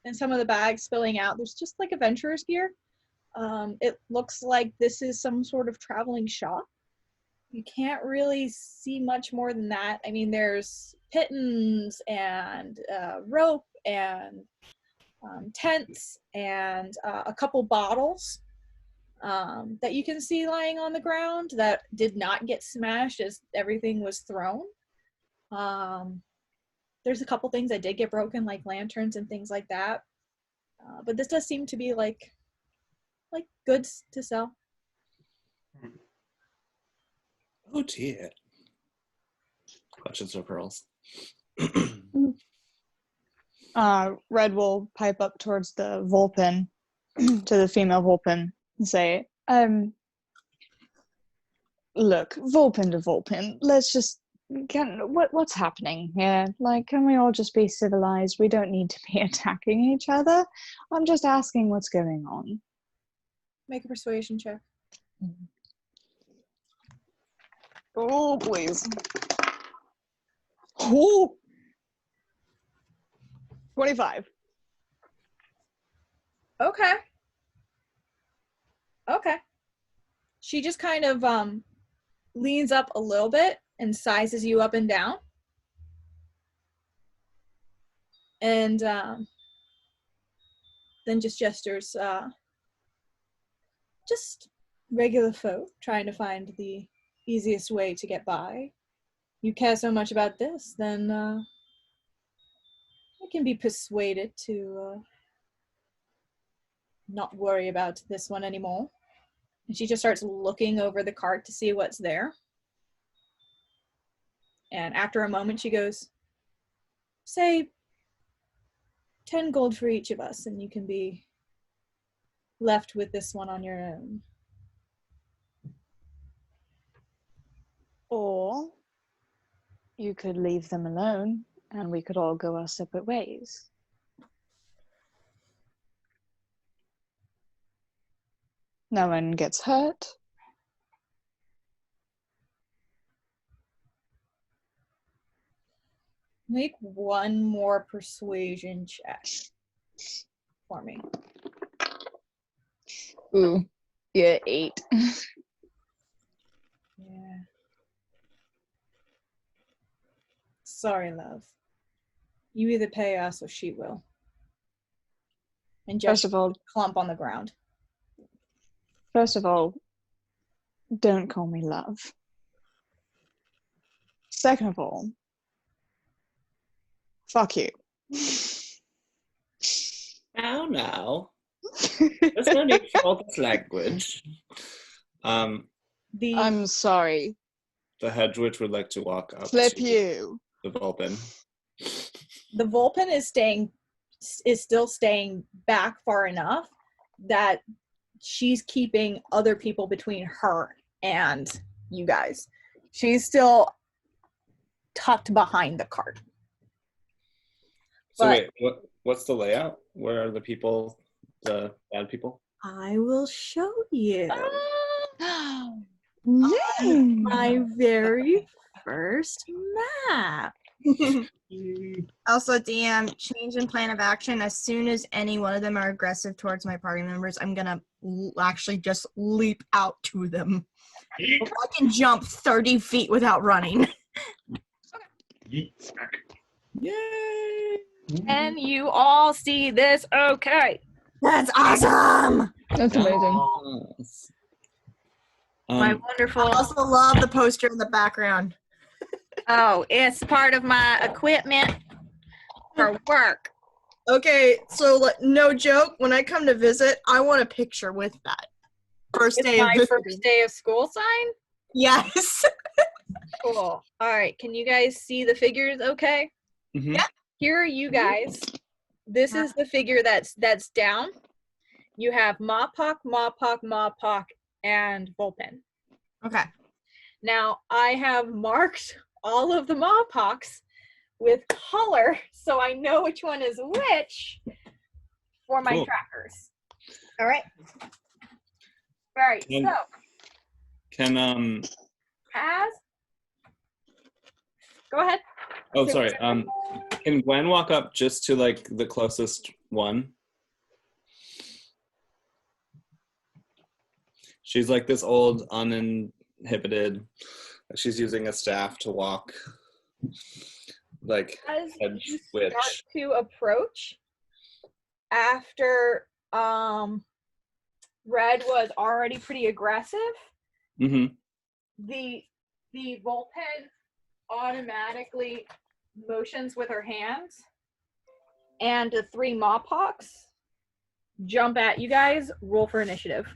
A: in some of the bags spilling out, there's just like adventurer's gear. It looks like this is some sort of traveling shop. You can't really see much more than that. I mean, there's pittons and rope and tents and a couple bottles that you can see lying on the ground that did not get smashed as everything was thrown. There's a couple things that did get broken, like lanterns and things like that. But this does seem to be like goods to sell.
H: Oh dear. Clutches her pearls.
F: Red will pipe up towards the Vulpin, to the female Vulpin, and say, look, Vulpin to Vulpin, let's just, what's happening here? Like, can we all just be civilized? We don't need to be attacking each other. I'm just asking what's going on.
A: Make a persuasion check.
F: Oh, please. Oh! 25.
A: Okay. She just kind of leans up a little bit and sizes you up and down. And then just gestures, just regular folk trying to find the easiest way to get by. You care so much about this, then I can be persuaded to not worry about this one anymore. And she just starts looking over the cart to see what's there. And after a moment, she goes, say 10 gold for each of us, and you can be left with this one on your own.
F: Or you could leave them alone, and we could all go our separate ways. No one gets hurt.
A: Make one more persuasion check for me.
F: Ooh, yeah, 8.
A: Yeah. Sorry, love. You either pay us or she will. And just
F: First of all,
A: clump on the ground.
F: don't call me love. Second of all, fuck you.
H: Now. There's no need for all this language.
F: I'm sorry.
H: The hedge witch would like to walk up
F: Flip
H: to
F: you.
H: the Vulpin.
A: The Vulpin is still staying back far enough that she's keeping other people between her and you guys. She's still tucked behind the cart.
H: So
A: But-
H: wait, what's the layout? Where are the people, the bad people?
A: I will show you.
F: Yeah.
A: My very first map.
B: Also, DM, change in plan of action. As soon as any one of them are aggressive towards my party members, I'm gonna actually just leap out to them. I can jump 30 feet without running.
C: Yeet smack.
H: Yay!
A: And you all see this okay.
B: That's awesome!
F: That's amazing.
H: Yes.
A: My
B: I
A: wonderful.
B: also love the poster in the background.
A: Oh, it's part of my equipment for work.
B: Okay, so no joke, when I come to visit, I want a picture with that. First
A: It's
B: day of
A: my
B: visiting.
A: first day of school sign.
B: Yes.
A: Cool. All right. Can you guys see the figures okay?
H: Mhm.
B: Yeah.
A: Here are you guys. This is the figure that's down. You have Mawpock, and Vulpin.
B: Okay.
A: Now, I have marked all of the Mawpocks with color so I know which one is which for my
H: Cool.
A: trackers. All right. All right.
H: And-
A: So,
H: Can
A: Paz, go ahead.
H: oh sorry. Can Gwen walk up just to like the closest one? She's like this old, uninhibited. She's using a staff to walk. Like
A: As
H: hedge
A: you
H: witch.
A: start to approach, after Red was already pretty aggressive,
H: Mm-hmm.
A: the bullpen automatically motions with her hands, and the 3 Mawpox jump at you guys. Roll for initiative.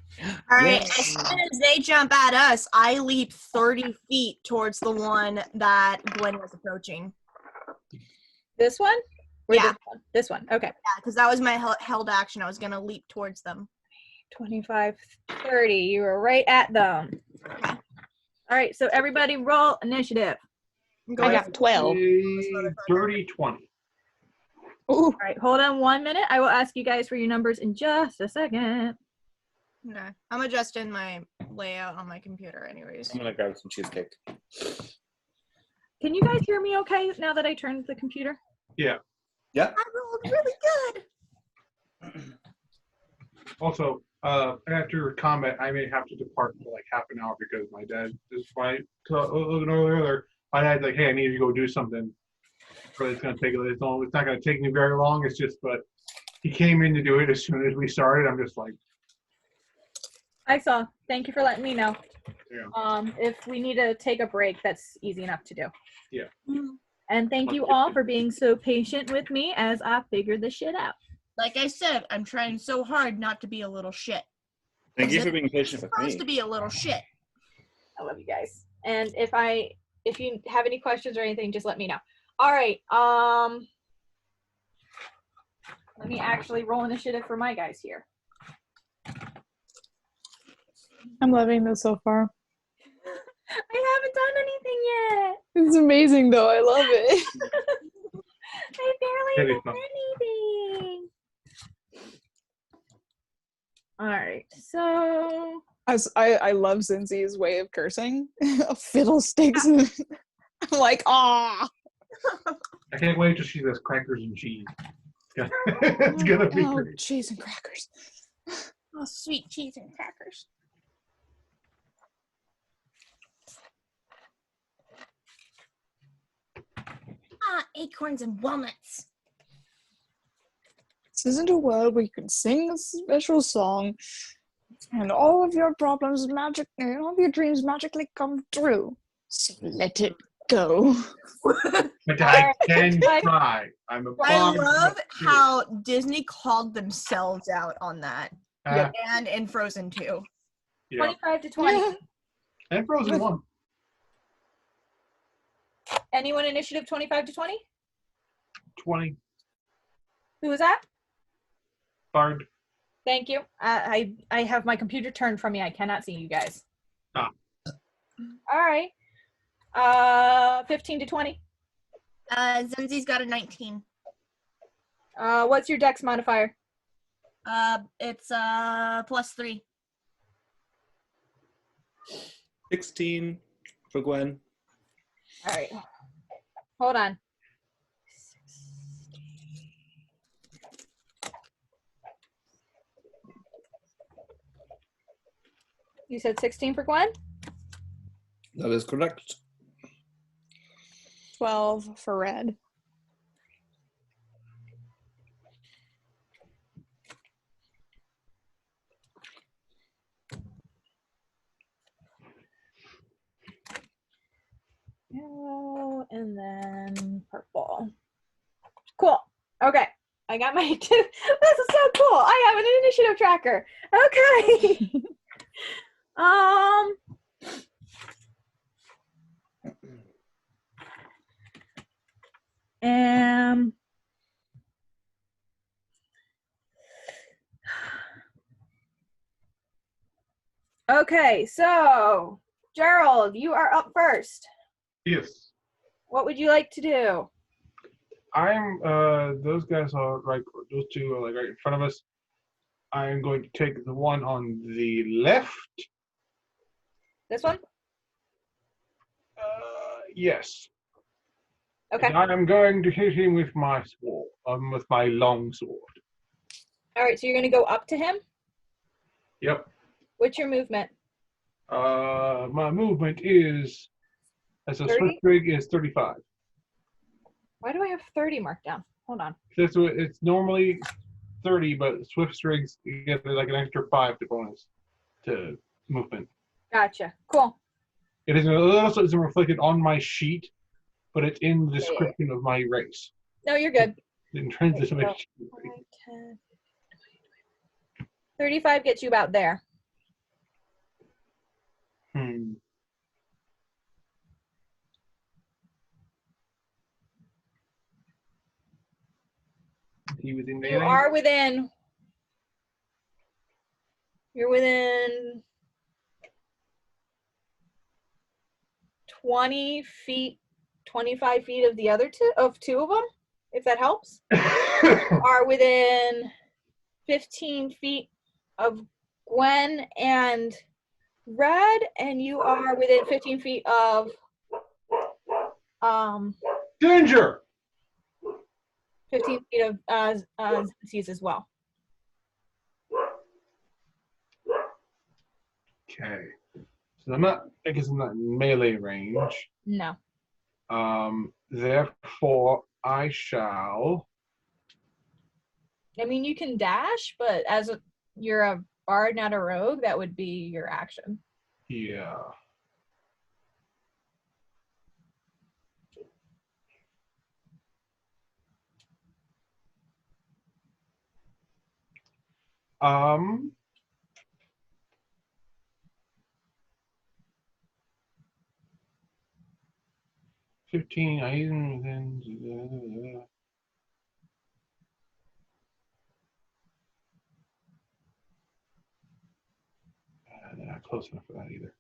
B: All right, as soon as they jump at us, I leap 30 feet towards the one that Gwen was approaching.
A: This one? Or
B: Yeah.
A: This one. Okay.
B: Yeah, because that was my held action. I was going to leap towards them.
A: 25, 30. You were right at them.
B: Okay.
A: All right, so everybody roll initiative.
F: I got 12.
C: 30, 20.
F: Ooh.
A: All right, hold on 1 minute. I will ask you guys for your numbers in just a second.
B: Okay. I'm adjusting my layout on my computer anyways.
H: I'm gonna grab some cheesecake.
A: Can you guys hear me okay now that I turned the computer?
C: Yeah.
H: Yeah.
B: I rolled really good.
C: Also, after combat, I may have to depart for like half an hour because my dad is right. Earlier, my dad's like, "Hey, I need you to go do something." So it's gonna take it's not gonna take me very long. It's just, but he came in to do it as soon as we started. I'm just like,
A: I saw. Thank you for letting me know.
C: yeah.
A: If we need to take a break, that's easy enough to do.
C: Yeah.
A: And thank you all for being so patient with me as I figured this shit out.
B: Like I said, I'm trying so hard not to be a little shit.
H: Thank you for being patient with
B: Supposed
H: me.
B: to be a little shit.
A: I love you guys. And if you have any questions or anything, just let me know. All right. Let me actually roll initiative for my guys here.
F: I'm loving this so far.
A: I haven't done anything yet.
F: It's amazing, though. I love it.
A: I barely
C: That
A: done
C: is
A: anything. All right. So
F: I love Zinzi's way of cursing. Fiddlesticks. I'm like, ah.
C: I can't wait till she does crackers and cheese. It's gonna be
F: Oh,
C: great.
F: cheese and crackers.
B: Oh, sweet cheese and crackers. Ah, acorns and walnuts.
F: This isn't a world where you can sing a special song and all of your problems all of your dreams magically come true. So let it go.
C: But I can try. I'm a
B: I
C: bard.
B: love how Disney called themselves out on that.
C: Yeah.
B: And in Frozen 2.
A: 25 to 20.
F: Yeah.
C: And Frozen 1.
A: Anyone initiative 25 to 20?
C: 20.
A: Who was that?
C: Bard.
A: Thank you. I have my computer turned from me. I cannot see you guys.
C: Ah.
A: All right. 15 to 20.
B: Zenzi's got a 19.
A: What's your dex modifier?
B: It's +3.
H: 16 for Gwen.
A: All right. Hold on. You said 16 for Gwen?
H: That is correct.
F: 12 for red.
A: Yellow and then purple. Cool. Okay. I got my this is so cool. I have an initiative tracker. Okay. Okay, so Gerald, you are up first.
C: Yes.
A: What would you like to do?
C: I'm those guys are like those two are like right in front of us. I'm going to take the one on the left.
A: This one?
C: Yes.
A: Okay.
C: And I'm going to hit him with my sword. With my long sword.
A: All right, so you're going to go up to him?
C: Yep.
A: What's your movement?
C: My movement is, as a
A: 30?
C: swift rig, is 35.
A: Why do I have 30 marked down? Hold on.
C: That's what it's normally. 30, but swift strings you get like an extra 5 to bonus to movement.
A: Gotcha. Cool.
C: It also isn't reflected on my sheet, but it's in the description of my race.
A: No, you're good.
C: In transition.
A: 5, 10, 35 gets you about there.
C: He was in
A: You are within. You're within 20 feet, 25 feet of the other two of them, if that helps. Are within 15 feet of Gwen and Red, and you are within 15 feet of
C: Danger!
A: 15 feet of Zenzi's as well.
C: Okay. So I guess I'm not in melee range.
A: No.
C: Therefore, I shall.
A: I mean, you can dash, but you're a bard, not a rogue, that would be your action.
C: Yeah. Um. 15, I even within. Not close enough for that either.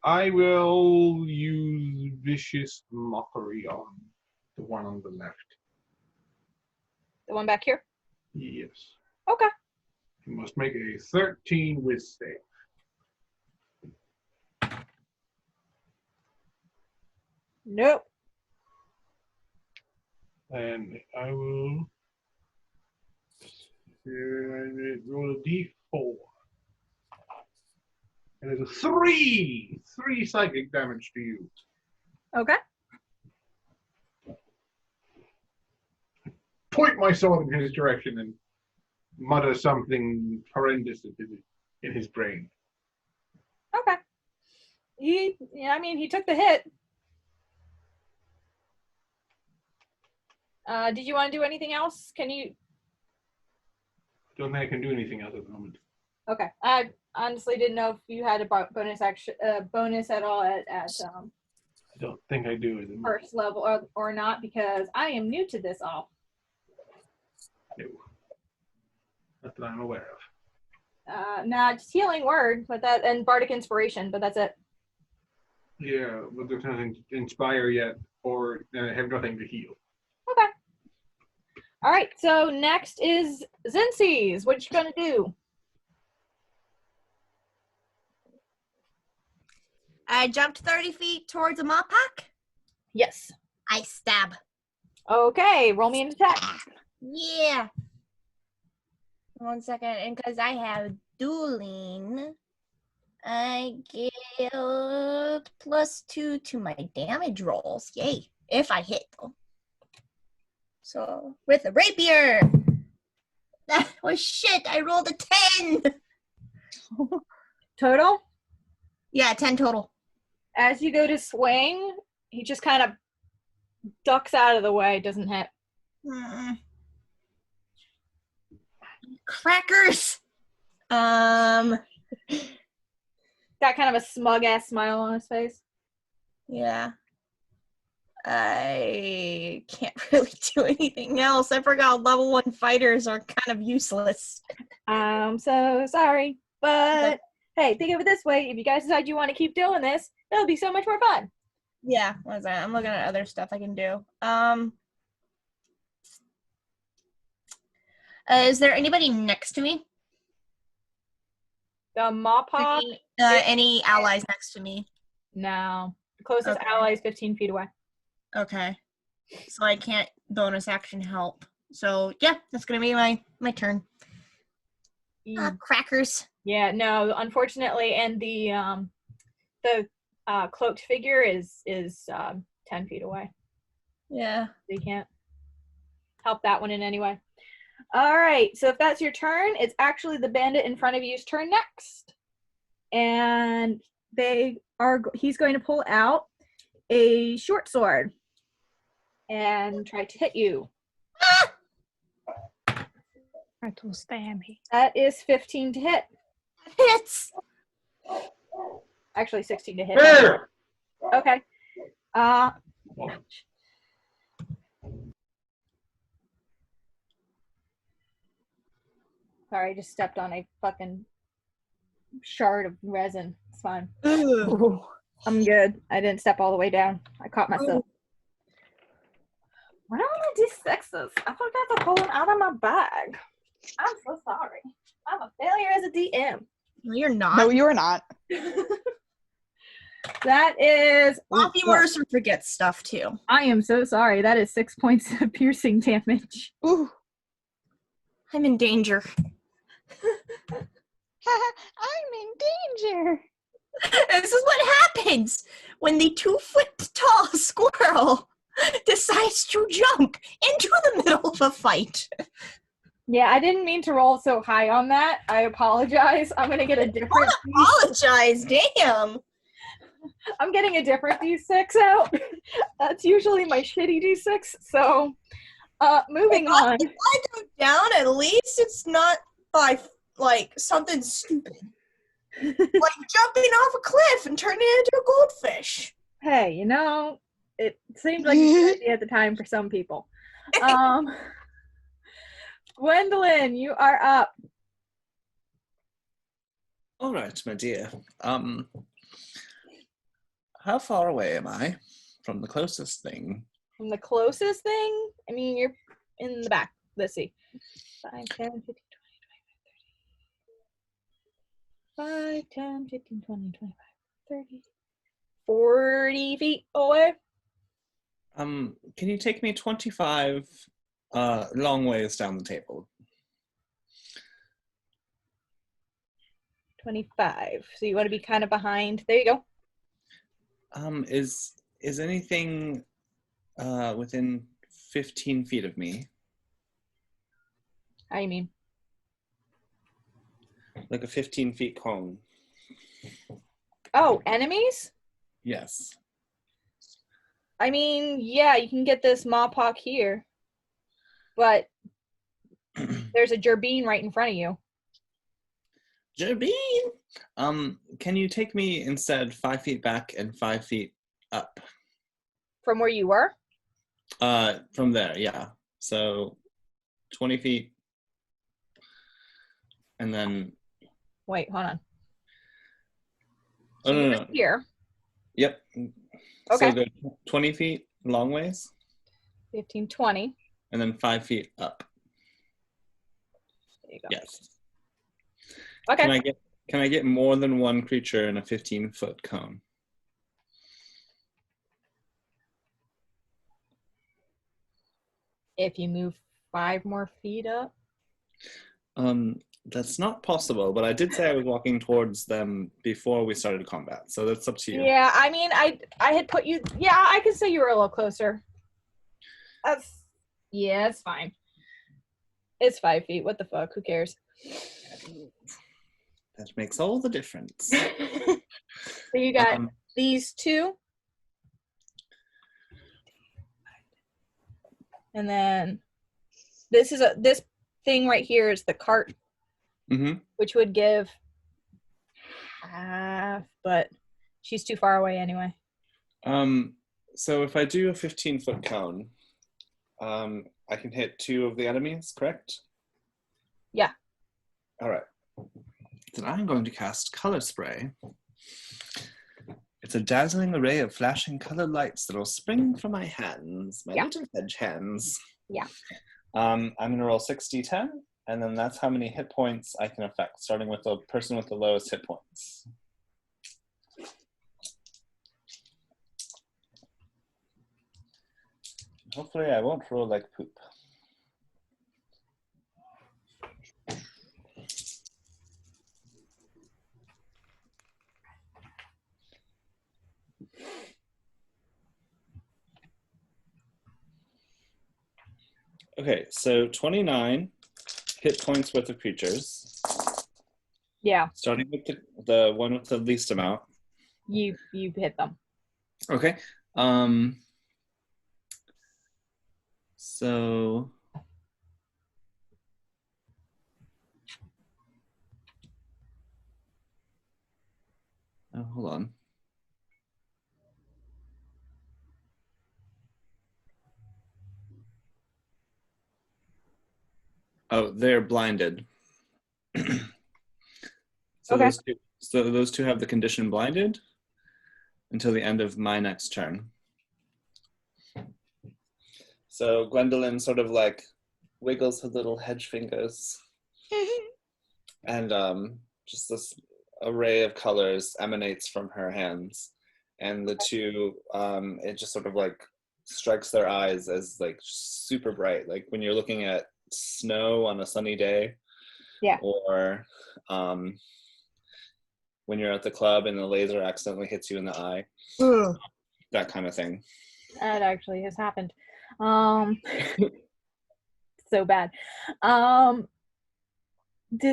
C: I will use vicious mockery on the one on the left.
A: The one back here?
C: Yes.
A: Okay.
C: You must make a 13 whiz save.
A: Nope.
C: And I will roll a d4. And it's a 3 psychic damage to you.
A: Okay.
C: Point my sword in his direction and mutter something horrendous in his brain.
A: Okay. He took the hit. Did you want to do anything else? Can you?
C: Don't think I can do anything else at the moment.
A: Okay. I honestly didn't know if you had a bonus action, bonus at all at
C: I don't think I do at the moment.
A: first level or not, because I am new to this all.
C: No. Not that I'm aware of.
A: Nah, just healing word, but that and bardic inspiration, but that's it.
C: Yeah, but there's nothing to inspire yet, or I have nothing to heal.
A: Okay. All right. So next is Zenzi's. What you gonna do?
B: I jumped 30 feet towards a mop pack.
A: Yes.
B: I stab.
A: Okay. Roll me an attack.
B: Yeah. 1 second. And because I have dueling, I get +2 to my damage rolls. Yay. If I hit, though. So, with a rapier. That was shit. I rolled a 10.
A: Total?
B: Yeah, 10 total.
A: As you go to swing, he just kind of ducks out of the way, doesn't hit.
B: Crackers.
A: Got kind of a smug ass smile on his face.
B: Yeah. I can't really do anything else. I forgot level 1 fighters are kind of useless.
A: I'm so sorry, but hey, think of it this way: if you guys decide you want to keep doing this, it'll be so much more fun.
B: Yeah, what is that? I'm looking at other stuff I can do. Is there anybody next to me?
A: The Mawpaw?
B: Any allies next to me?
A: No. The closest ally is 15 feet away.
B: Okay. So I can't bonus action help. So yeah, that's gonna be my turn. Crackers.
A: Yeah, no, unfortunately, and the cloaked figure is 10 feet away.
B: Yeah.
A: So you can't help that one in any way. All right, so if that's your turn, it's actually the bandit in front of you's turn next. And he's going to pull out a short sword and try to hit you.
F: That will stab me.
A: That is 15 to hit.
B: Hits.
A: Actually, 16 to hit. Okay. Sorry, I just stepped on a fucking shard of resin. It's fine.
F: Ooh.
A: I'm good. I didn't step all the way down. I caught myself. Where are my D6s? I forgot to pull them out of my bag. I'm so sorry. I'm a failure as a DM.
B: No, you're not.
F: No, you're not.
A: That is...
B: Coffee Mercer forgets stuff, too.
A: I am so sorry. That is 6 points of piercing damage.
F: Ooh.
B: I'm in danger.
F: I'm in danger.
B: This is what happens when the 2-foot-tall squirrel decides to jump into the middle of a fight.
A: Yeah, I didn't mean to roll so high on that. I apologize. I'm going to get a different...
B: Apologize, damn.
A: I'm getting a different D6 out. That's usually my shitty D6. So, moving on.
B: If I go down, at least it's not by, like, something stupid. Like jumping off a cliff and turning into a goldfish.
A: Hey, you know, it seemed like a good idea at the time for some people. Gwendolyn, you are up.
E: All right, my dear. How far away am I from the closest thing?
A: From the closest thing? I mean, you're in the back. Let's see. 5, 10, 15, 20, 25, 30. 5, 10, 15, 20, 25, 30. 40 feet away.
E: Can you take me 25 long ways down the table?
A: 25. So you want to be kind of behind. There you go.
E: Is anything within 15 feet of me?
A: How you mean?
E: Like a 15 feet cone.
A: Oh, enemies?
E: Yes.
A: I mean, yeah, you can get this Mawpock here. But there's a Gerbine right in front of you.
E: Gerbine! Can you take me instead 5 feet back and 5 feet up?
A: From where you were?
E: From there, yeah. So 20 feet. And then...
A: Wait, hold on.
E: Oh, no.
A: Here.
E: Yep.
A: Okay.
E: So go 20 feet long ways.
A: 15, 20.
E: And then 5 feet up.
A: There you go.
E: Yes.
A: Okay.
E: Can I get more than one creature in a 15-foot cone?
A: If you move 5 more feet up.
E: That's not possible, but I did say I was walking towards them before we started combat, so that's up to you.
A: Yeah, I mean, I had put you... Yeah, I could say you were a little closer. Yeah, it's fine. It's 5 feet. What the fuck? Who cares?
E: That makes all the difference.
A: So you got these two. And then this thing right here is the cart.
E: Mm-hmm.
A: Which would give half, but she's too far away anyway.
E: So if I do a 15-foot cone, I can hit 2 of the enemies, correct?
A: Yeah.
E: All right. Then I'm going to cast Color Spray. It's a dazzling array of flashing colored lights that will spring from my hands, my little hedge hands.
A: Yeah.
E: I'm going to roll 6d10, and then that's how many hit points I can affect, starting with the person with the lowest hit points. Hopefully I won't roll like poop. Okay, so 29
H: hit points worth of creatures.
A: Yeah,
H: Starting with the one with the least amount.
A: you hit them.
H: Okay. So hold on. Oh, they're blinded. So
A: Okay.
H: those two have the condition blinded until the end of my next turn. So Gwendolyn sort of like wiggles her little hedge fingers, and just this array of colors emanates from her hands, and the two it just sort of like strikes their eyes as like super bright, like when you're looking at snow on a sunny day.
A: Yeah.
H: Or when you're at the club and the laser accidentally hits you in the eye. That kind of thing.
A: That actually has happened. So bad. Do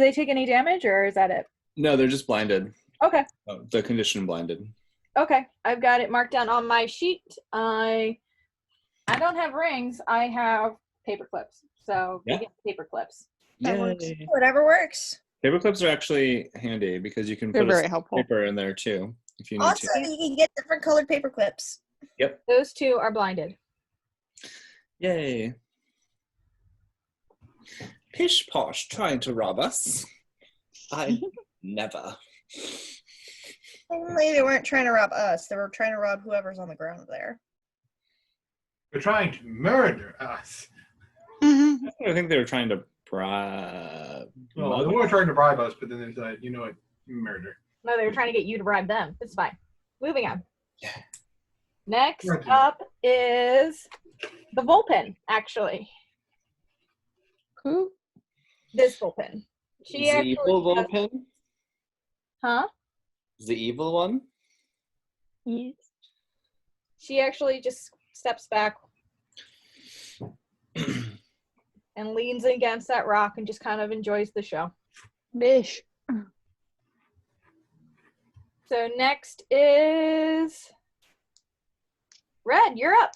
A: they take any damage, or is that it?
H: No, they're just blinded.
A: Okay.
H: The condition blinded.
A: Okay, I've got it marked down on my sheet. I don't have rings. I have paper clips. So
H: Yeah.
A: you get paper clips.
H: Yay.
B: Whatever works.
H: Paper clips are actually handy because you can
F: They're
H: put
F: very helpful.
H: paper in there too if you need
B: Also,
H: to.
B: you can get different colored paper clips.
H: Yep.
A: Those two are blinded.
H: Yay. Pish posh trying to rob us. I never.
B: Only they weren't trying to rob us. They were trying to rob whoever's on the ground there.
C: They're trying to murder us.
H: I think they were trying to bribe.
C: Well, they were trying to bribe us, but then they decided, you know what, murder.
A: No, they were trying to get you to bribe them. It's fine. Moving on.
H: Yeah.
A: Next
C: Right.
A: up is the Vulpin, actually.
F: Who?
A: This Vulpin. She
H: The
A: actually
H: evil
A: does-
H: Vulpin?
A: Huh?
H: The evil one?
F: Yes.
A: She actually just steps back and leans against that rock and just kind of enjoys the show.
F: Bish.
A: So next is Red. You're up.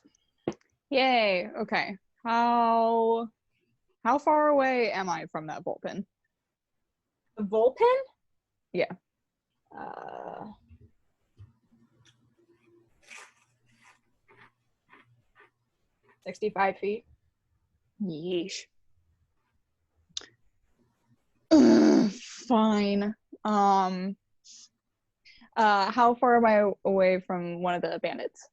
F: Yay. Okay. How far away am I from that Vulpin?
A: The Vulpin?
F: Yeah.
A: 65 feet.
F: Yeesh. Fine. How far am I away from one of the bandits?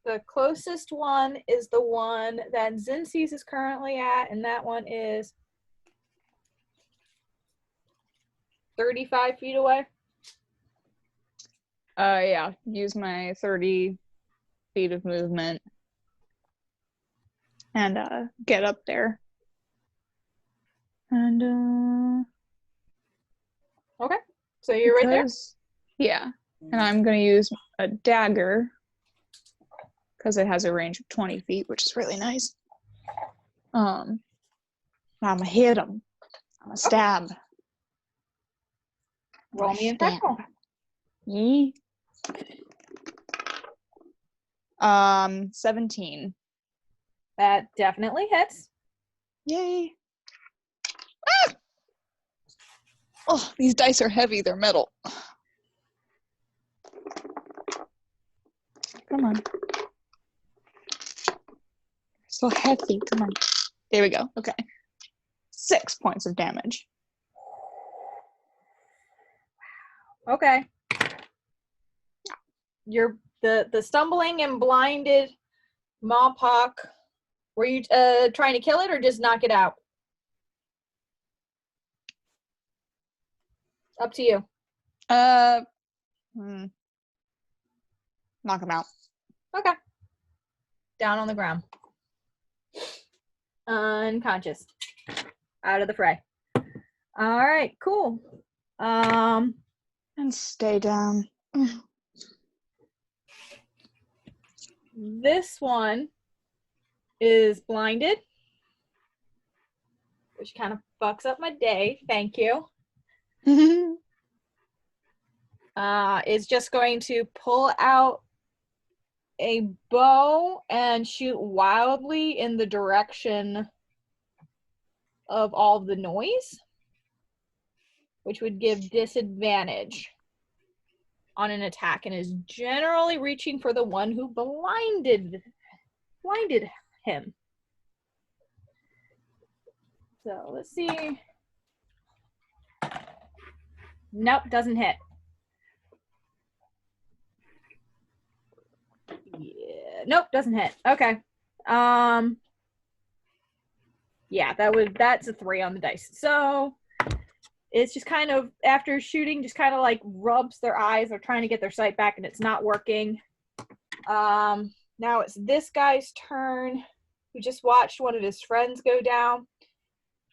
A: The closest one is the one that Zincy's is currently at, and that one is 35 feet away.
F: Yeah. Use my 30 feet of movement and get up there. And
A: Okay. So you're right there?
F: Yeah. And I'm gonna use a dagger because it has a range of 20 feet, which is really nice. I'm gonna hit him. I'm gonna stab.
A: Roll me in tackle.
F: Yee. 17.
A: That definitely hits.
F: Yay. Ah! Oh, these dice are heavy. They're metal. Come on. So heavy. Come on. There we go. Okay. 6 points of damage.
A: Okay. You're the stumbling and blinded Mawpock. Were you trying to kill it or just knock it out? Up to you.
F: Knock him out.
A: Okay. Down on the ground. Unconscious. Out of the fray. All right, cool.
F: And stay down.
A: This one is blinded. which kind of fucks up my day. Thank you. Is just going to pull out a bow and shoot wildly in the direction of all the noise, which would give disadvantage on an attack, and is generally reaching for the one who blinded him. So let's see. Nope, doesn't hit. Yeah, nope, doesn't hit. Okay. Yeah, that's a 3 on the dice. So it's just kind of, after shooting, just kind of like rubs their eyes. They're trying to get their sight back and it's not working. Now it's this guy's turn, who just watched one of his friends go down.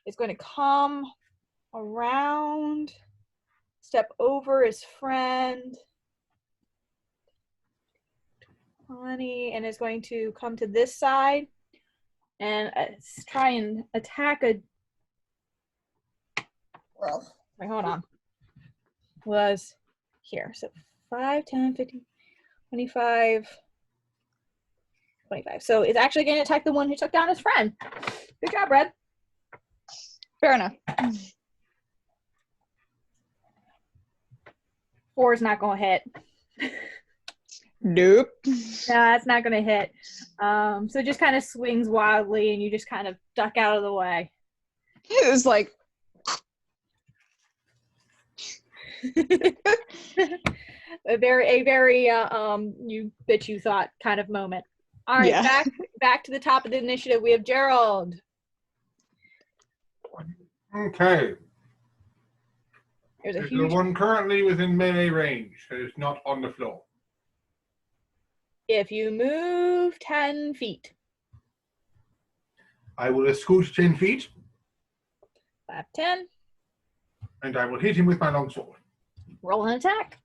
A: It's going to come around, step over his friend. 20, and is going to come to this side and try and attack a.
B: Well,
A: wait, hold on. Was here. So 5, 10, 15, 25, 25. So it's actually going to attack the one who took down his friend. Good job, Red.
F: Fair enough.
A: 4 is not going to hit.
F: Nope.
A: No, that's not going to hit. So it just kind of swings wildly, and you just kind of duck out of the way.
F: It was like
A: a very you bitch you thought kind of moment. All right,
F: Yeah.
A: back to the top of the initiative. We have Gerald.
C: Okay.
A: There's a
C: There's
A: huge.
C: the one currently within melee range that is not on the floor.
A: If you move 10 feet.
C: I will scoot 10 feet,
A: 5, 10.
C: and I will hit him with my longsword.
A: Roll an attack.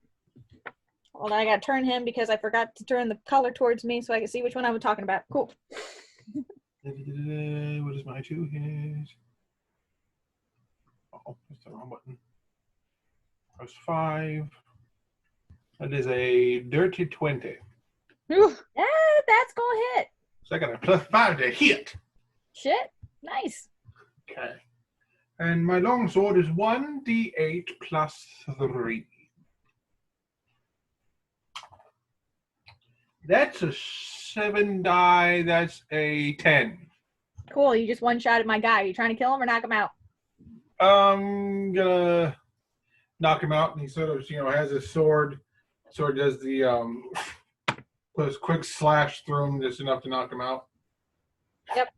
A: Well, I got to turn him because I forgot to turn the color towards me so I can see which one I was talking about. Cool.
C: What is my 2 hit? Oh, that's the wrong button. Plus 5. That is a dirty 20.
A: Yeah, that's going to hit.
C: So I got a plus 5 to hit.
A: Shit. Nice.
C: Okay. And my longsword is 1d8 plus 3. That's a 7 die. That's a 10.
A: Cool. You just one-shotted my guy. Are you trying to kill him or knock him out?
C: I'm gonna knock him out, and he sort of, has his sword. Sword does the goes quick slash through him, just enough to knock him out.
A: Yep.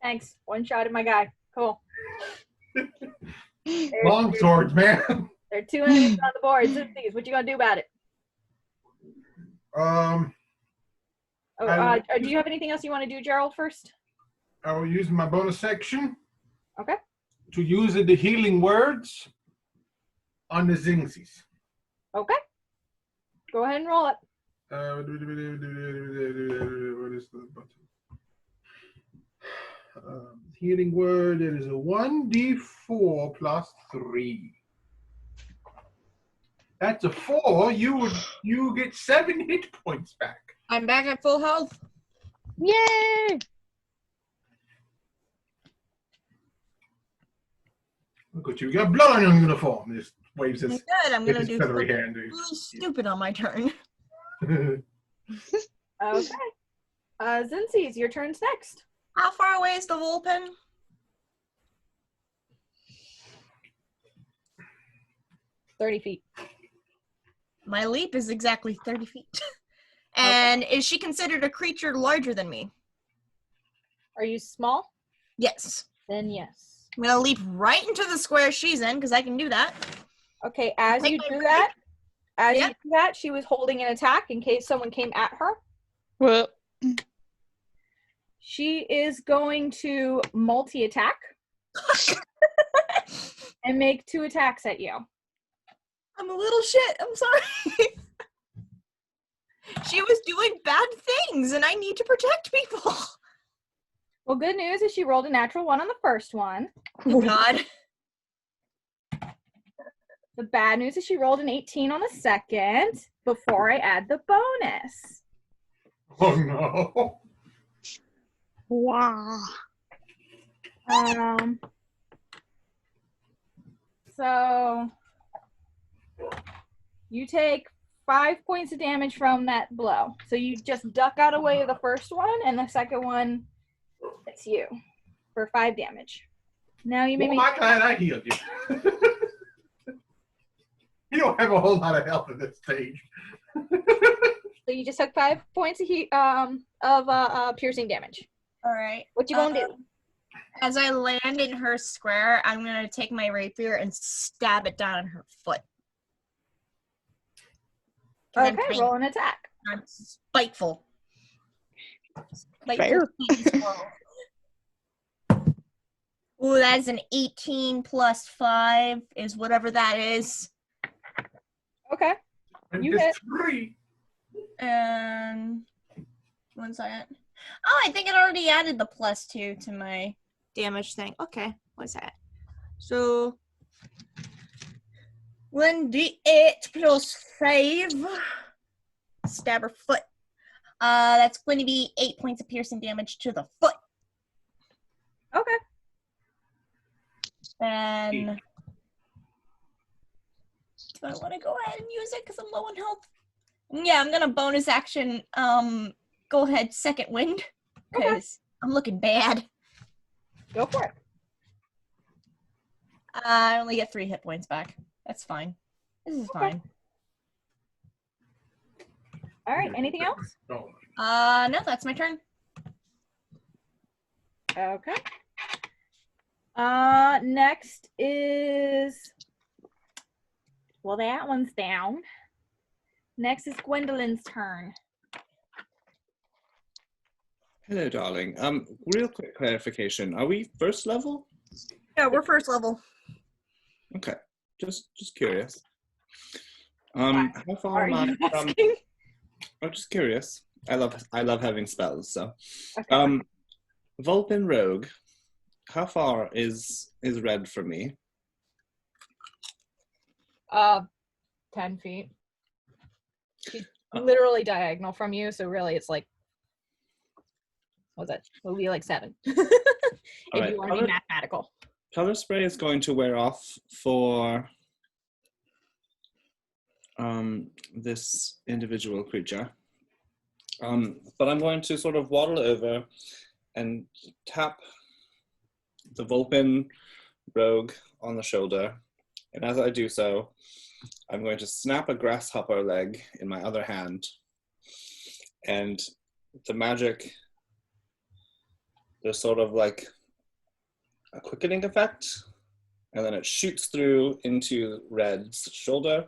A: Thanks. One-shotted my guy. Cool.
C: Long swords, man.
A: There are 2 enemies on the board. Zipsies, what you gonna do about it? Do you have anything else you want to do, Gerald, first?
C: I will use my bonus section.
A: Okay.
C: To use the healing words on the Zingsies.
A: Okay. Go ahead and roll it.
C: What is the button? Healing word, it is a 1d4 plus 3. That's a 4. You get 7 hit points back.
B: I'm back at full health.
F: Yay!
C: Look at you. You got blood on your uniform. Just waves his,
B: Good. I'm
C: with
B: gonna
C: his
B: do
C: feathery
B: something
C: hand.
B: really stupid on my turn.
A: Okay. Zinsies, your turn's next.
B: How far away is the Vulpin?
A: $30 feet.
B: My leap is exactly 30 feet. And is she considered a creature larger than me?
A: Are you small?
B: Yes.
A: Then yes.
B: I'm gonna leap right into the square she's in because I can do that.
A: Okay, as you do that, she was holding an attack in case someone came at her.
F: Well,
A: She is going to multi-attack and make 2 attacks at you.
B: I'm a little shit. I'm sorry. She was doing bad things and I need to protect people.
A: Well, good news is she rolled a natural 1 on the first one.
B: Oh God.
A: The bad news is she rolled an 18 on the second before I add the bonus.
C: Oh no.
F: Wow.
A: So you take 5 points of damage from that blow. So you just duck out of the way of the first one, and the second one hits you for 5 damage. Now you may
C: Well,
A: make.
C: I'm glad I healed you. You don't have a whole lot of health at this stage.
A: So you just took 5 points of piercing damage.
B: All right.
A: What you gonna do?
B: As I land in her square, I'm gonna take my rapier and stab it down on her foot.
A: Okay, roll an attack.
B: I'm spiteful.
F: Fair.
B: Ooh, that's an 18 plus 5 is whatever that is.
A: Okay.
C: And
A: You
C: just
A: hit.
C: 3.
B: And 1 second. Oh, I think it already added the +2 to my damage thing. Okay, what's that? So 1d8 plus 5. Stab her foot. That's going to be 8 points of piercing damage to the foot.
A: Okay.
B: And do I want to go ahead and use it because I'm low on health? Yeah, I'm gonna bonus action. Go ahead, second wind, because I'm looking bad.
A: Go for it.
B: I only get 3 hit points back. That's fine. This is fine.
A: All right. Anything else?
C: Oh.
B: No, that's my turn.
A: Okay. Next is, well, that one's down. Next is Gwendolyn's turn.
H: Hello, darling. Real quick clarification. Are we first level?
B: Yeah, we're first level.
H: Okay. Just curious. How far
A: Are
H: am I
A: you
H: from?
A: asking?
H: I'm just curious. I love having spells. So,
A: Okay.
H: Vulpin Rogue. How far is red from me?
A: 10 feet. She's literally diagonal from you, so really it's like, what's that? It would be like 7. If
H: right.
A: you want to be mathematical.
H: Color spray is going to wear off for this individual creature. But I'm going to sort of waddle over and tap the Vulpin Rogue on the shoulder. And as I do so, I'm going to snap a grasshopper leg in my other hand. And the magic, there's sort of like a quickening effect. And then it shoots through into Red's shoulder.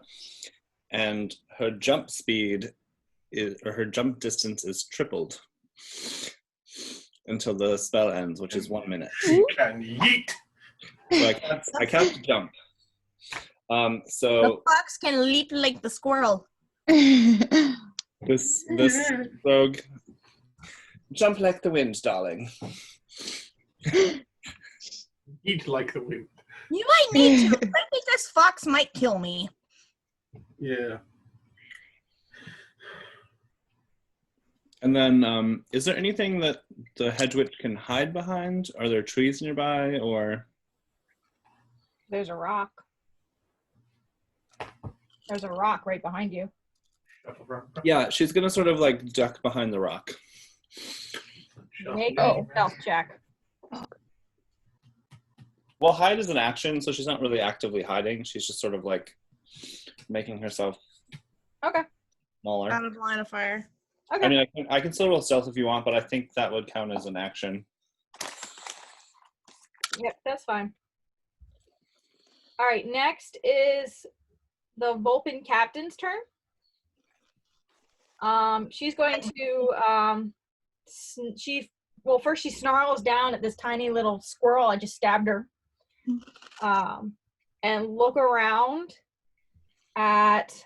H: And her jump speed or her jump distance is tripled until the spell ends, which is 1 minute.
C: You can yeet.
H: So I can't jump.
B: The
H: So
B: fox can leap like the squirrel.
H: this rogue, jump like the wind, darling.
C: Eat like the wind.
B: You might need to. I think this fox might kill me.
C: Yeah.
H: And then, is there anything that the hedge witch can hide behind? Are there trees nearby, or?
A: There's a rock. There's a rock right behind you.
H: Yeah, she's gonna sort of like duck behind the rock.
A: Make a stealth check.
H: Well, hide is an action, so she's not really actively hiding. She's just sort of like making herself smaller.
B: Out of line of fire.
A: Okay.
H: I mean, I can still roll stealth if you want, but I think that would count as an action.
A: Yep, that's fine. All right, next is the Vulpin captain's turn. She's going to first she snarls down at this tiny little squirrel. I just stabbed her. And look around at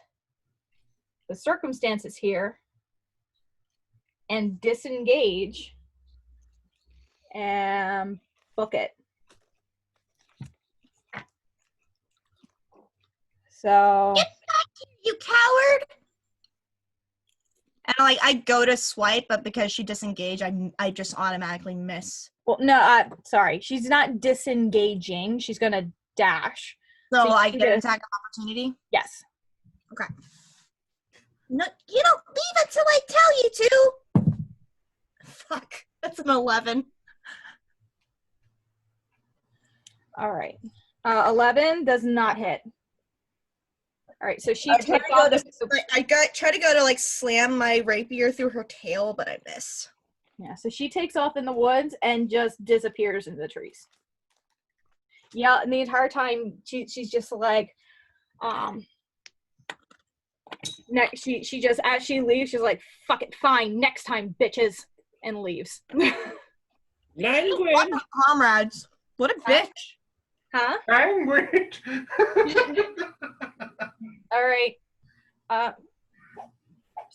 A: the circumstances here and disengage and book it. So
B: Get back here, you coward! And I go to swipe, but because she disengaged, I just automatically miss.
A: well, no, sorry, she's not disengaging. She's gonna dash.
B: So
A: So
B: I
A: you
B: get an
A: just-
B: attack of opportunity.
A: Yes.
B: Okay. No, you don't leave until I tell you to. Fuck, that's an 11.
A: All right. 11 does not hit. All right, so she
B: I try
A: takes
B: to go
A: off.
B: to try to go to like slam my rapier through her tail, but I miss.
A: Yeah, so she takes off in the woods and just disappears into the trees. Yeah, and the entire time she's just like, she just, as she leaves, she's like, fuck it, fine, next time, bitches, and leaves.
E: Language.
B: Comrades, what a bitch.
A: Huh?
C: Language.
A: All right.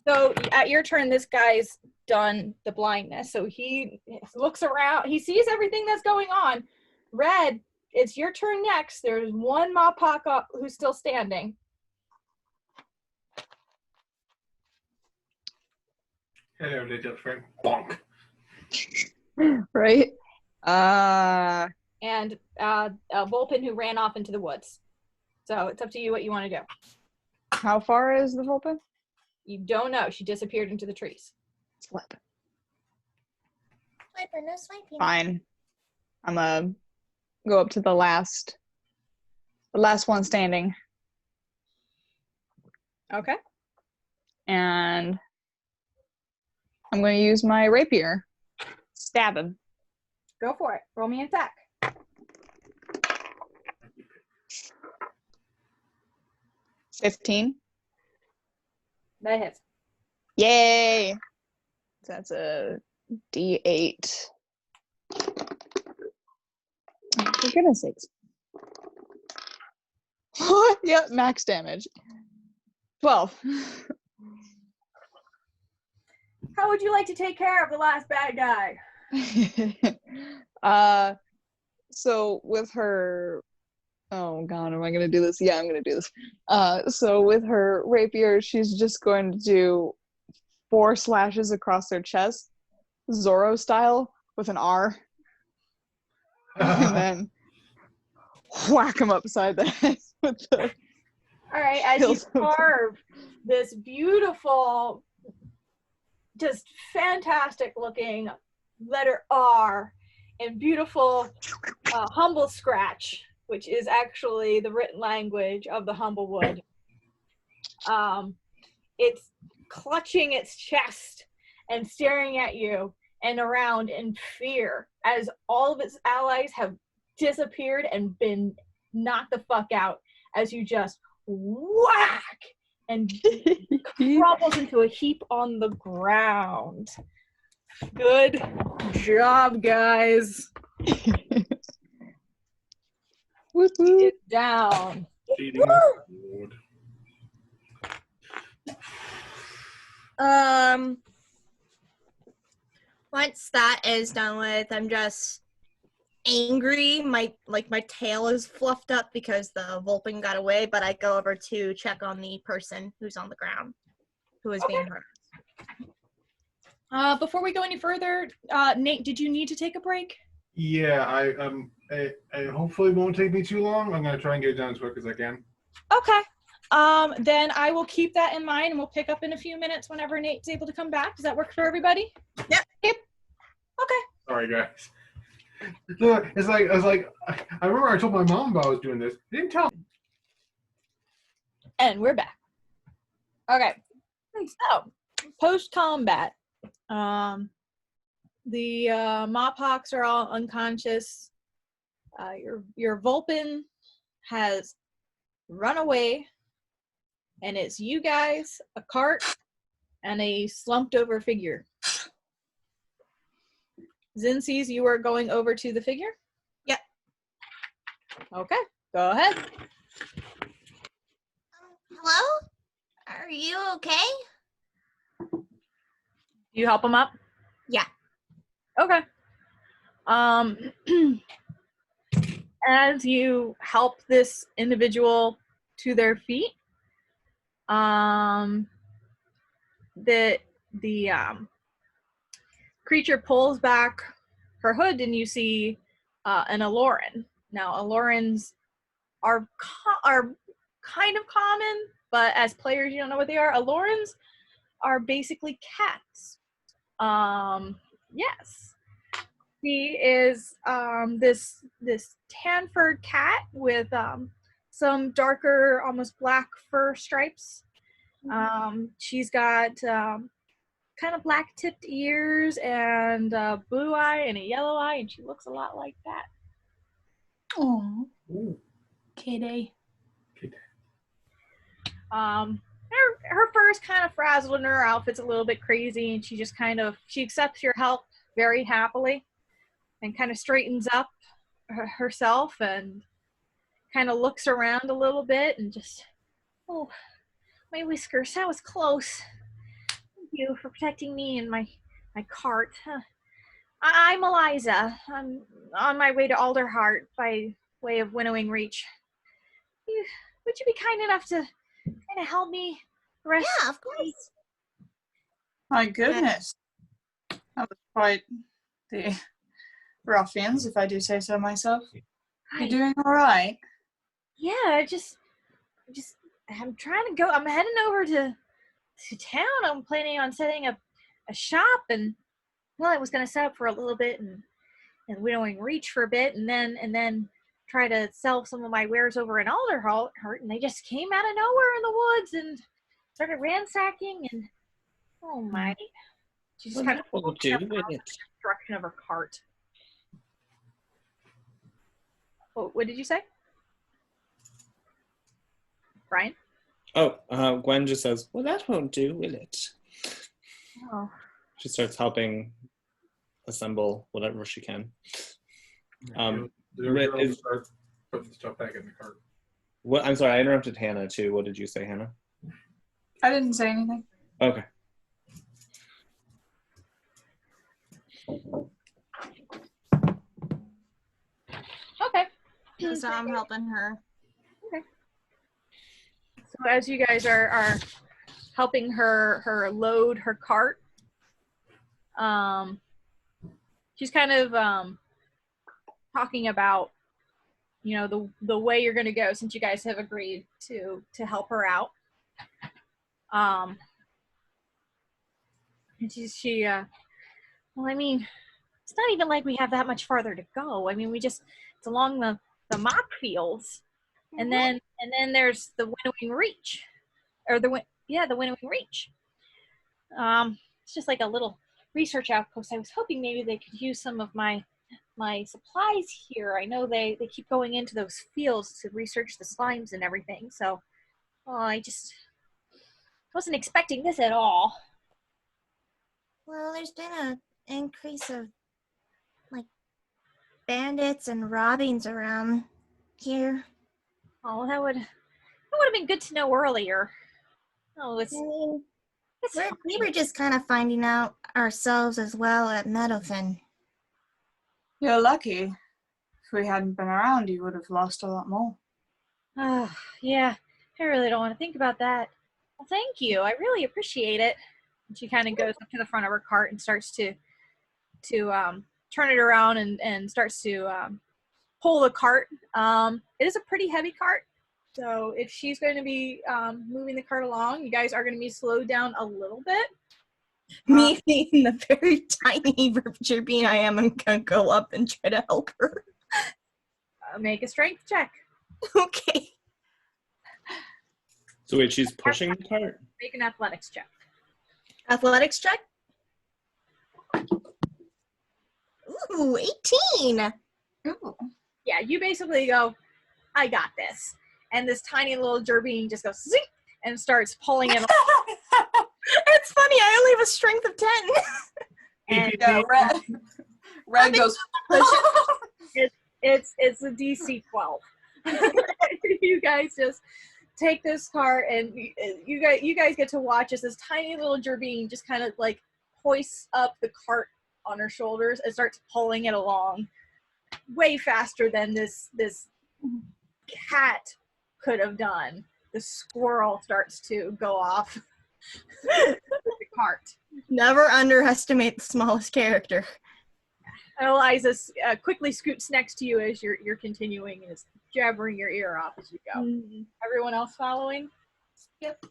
A: So at your turn, this guy's done the blindness. So he looks around. He sees everything that's going on. Red, it's your turn next. There's one Mawpock up who's still standing.
C: Hello, little friend. Bonk.
F: Right?
A: And Volpin who ran off into the woods. So it's up to you what you want to do.
F: How far is the Volpin?
A: You don't know. She disappeared into the trees.
F: Slip.
G: Swiper, no swiping.
F: Fine. I'm gonna go up to the last one standing,
A: Okay.
F: and I'm gonna use my rapier. Stab him.
A: Go for it. Roll me an attack.
F: 15.
A: That hits.
F: Yay! That's a D8. For goodness sakes. Yep, max damage. 12.
A: How would you like to take care of the last bad guy?
F: So with her, oh god, am I gonna do this? Yeah, I'm gonna do this. So with her rapier, she's just going to do 4 slashes across their chest, Zorro style, with an R, and then whack him upside the head with the.
A: All right, as you carve this beautiful, just fantastic looking letter R and beautiful humble scratch, which is actually the written language of the Humblewood. It's clutching its chest and staring at you and around in fear as all of its allies have disappeared and been knocked the fuck out as you just whack and crumbles into a heap on the ground. Good job, guys. It's down.
C: Feeding the sword.
B: Once that is done with, I'm just angry. My tail is fluffed up because the Vulpin got away, but I go over to check on the person who's on the ground, who is being hurt.
A: Before we go any further, Nate, did you need to take a break?
C: Yeah, I hopefully it won't take me too long. I'm gonna try and get it done as quick as I can.
A: Okay. Then I will keep that in mind and we'll pick up in a few minutes whenever Nate's able to come back. Does that work for everybody?
B: Yep.
A: Okay.
C: Sorry, guys. Look, it's like I remember I told my mom about I was doing this. I didn't tell.
A: And we're back. Okay. So, post-combat, the Mawpocks are all unconscious. Your Vulpin has run away, and it's you guys, a cart, and a slumped-over figure. Zin sees you are going over to the figure?
B: Yep.
A: Okay, go ahead.
G: Hello? Are you okay?
A: You help him up?
B: Yeah.
A: Okay. As you help this individual to their feet, the creature pulls back her hood, and you see an Aloran. Now, Alorans are kind of common, but as players, you don't know what they are. Alorans are basically cats. Yes. She is this tan furred cat with some darker, almost black fur stripes. She's got kind of black tipped ears and a blue eye and a yellow eye, and she looks a lot like that.
F: Oh,
C: Ooh,
F: kitty.
C: kitty.
A: Her fur is kind of frazzled and her outfit's a little bit crazy, and she accepts your help very happily and kind of straightens up herself and kind of looks around a little bit and just, oh, my whiskers, that was close. Thank you for protecting me and my cart. I'm Eliza. I'm on my way to Alderheart by way of Winnowing Reach. Would you be kind enough to kind of help me rest?
G: Yeah, of course.
D: My goodness. That was quite the ruffians, if I do say so myself. You doing all right?
A: Yeah, I'm trying to go. I'm heading over to town. I'm planning on setting up a shop, and well, I was going to set up for a little bit and Winnowing Reach for a bit, and then try to sell some of my wares over in Alderheart, and they just came out of nowhere in the woods and started ransacking, and oh my. She just kind of
H: Won't do with it.
A: direction of her cart. What did you say? Brian?
H: Oh, Gwen just says, well, that won't do, will it?
A: Oh.
H: She starts helping assemble whatever she can.
C: The
H: Rit
C: girl
H: is-
C: starts putting stuff back in the cart.
H: What? I'm sorry, I interrupted Hannah too. What did you say, Hannah?
D: I didn't say anything.
H: Okay.
A: Okay.
B: So I'm helping her.
A: So as you guys are helping her load her cart, she's kind of talking about, you know, the way you're going to go since you guys have agreed to help her out. And well, I mean, it's not even like we have that much farther to go. I mean, it's along the mock fields, and then there's the Winnowing Reach, or the Winnowing Reach. It's just like a little research outpost. I was hoping maybe they could use some of my supplies here. I know they keep going into those fields to research the slimes and everything. So, I just wasn't expecting this at all.
G: Well, there's been an increase of, like, bandits and robbings around here.
A: Oh, that would have been good to know earlier. Oh,
G: I mean, we were just kind of finding out ourselves as well at Meadowfen.
D: You're lucky. If we hadn't been around, you would have lost a lot more.
A: Oh, yeah. I really don't want to think about that. Well, thank you. I really appreciate it. And she kind of goes up to the front of her cart and starts to turn it around and starts to pull the cart. It is a pretty heavy cart. So if she's going to be moving the cart along, you guys are going to be slowed down a little bit.
B: Me being the very tiny Gerbine I am, I'm going to go up and try to help her.
A: Make a strength check.
B: Okay.
H: So wait, she's pushing the cart?
A: Make an athletics check.
B: Athletics check? Ooh, 18.
D: Ooh.
A: Yeah, you basically go, I got this. And this tiny little Gerbine just goes, zing, and starts pulling it.
B: It's funny, I only have a strength of 10.
A: And
D: Yeah, Red goes.
A: it's a DC 12. You guys just take this cart, and you guys get to watch as this tiny little Gerbine just kind of like hoists up the cart on her shoulders and starts pulling it along way faster than this cat could have done. The squirrel starts to go off the cart.
B: Never underestimate the smallest character.
A: Eliza quickly scoots next to you as you're continuing and is jabbering your ear off as you go. Everyone else following?
H: Yep.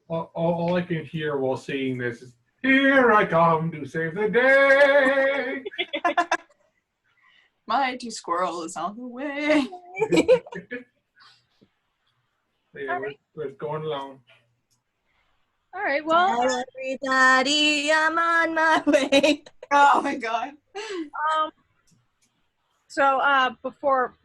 C: All I can hear while seeing this is, "Here I come to save the day."
D: Mighty squirrel is on the way.
C: Yeah, we're going along.
A: All right, well,
B: Everybody, I'm on my way.
D: Oh my god.
A: so before,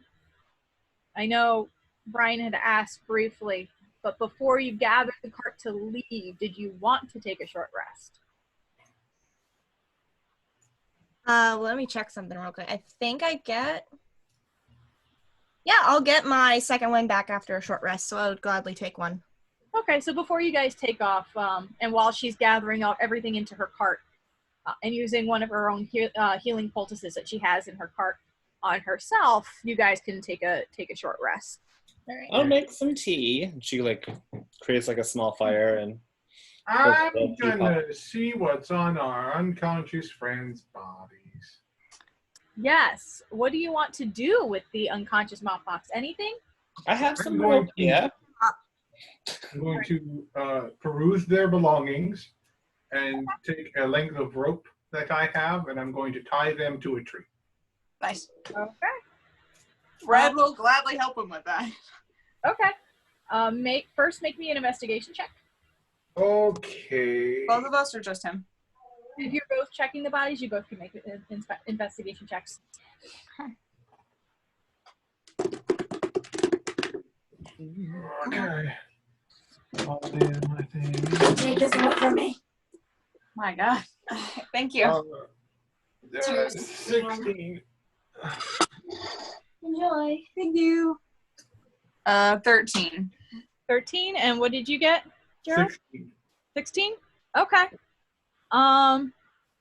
A: I know Brian had asked briefly, but before you gathered the cart to leave, did you want to take a short rest?
B: Let me check something real quick. I think I'll get my second one back after a short rest, so I would gladly take one.
A: Okay, so before you guys take off, and while she's gathering out everything into her cart, and using one of her own healing poultices that she has in her cart on herself, you guys can take a short rest.
B: All right.
H: I'll make some tea. And she creates a small fire and
C: I'm gonna see what's on our unconscious friends' bodies.
A: Yes. What do you want to do with the unconscious mouthbox? Anything?
H: I have some
C: I'm going
H: rope. Yeah.
C: I'm going to peruse their belongings and take a length of rope that I have, and I'm going to tie them to a tree.
D: Nice.
A: Okay.
D: Red will gladly help him with that.
A: Okay. Make me an investigation check.
C: Okay.
D: Both of us or just him?
A: If you're both checking the bodies, you both can make investigation checks.
C: Okay. I'll do my thing.
G: Take this note from me.
D: My god. Thank you.
C: 16.
G: Enjoy.
D: Thank you. 13.
A: 13, and what did you get, Gerald?
C: 16.
A: 16? Okay.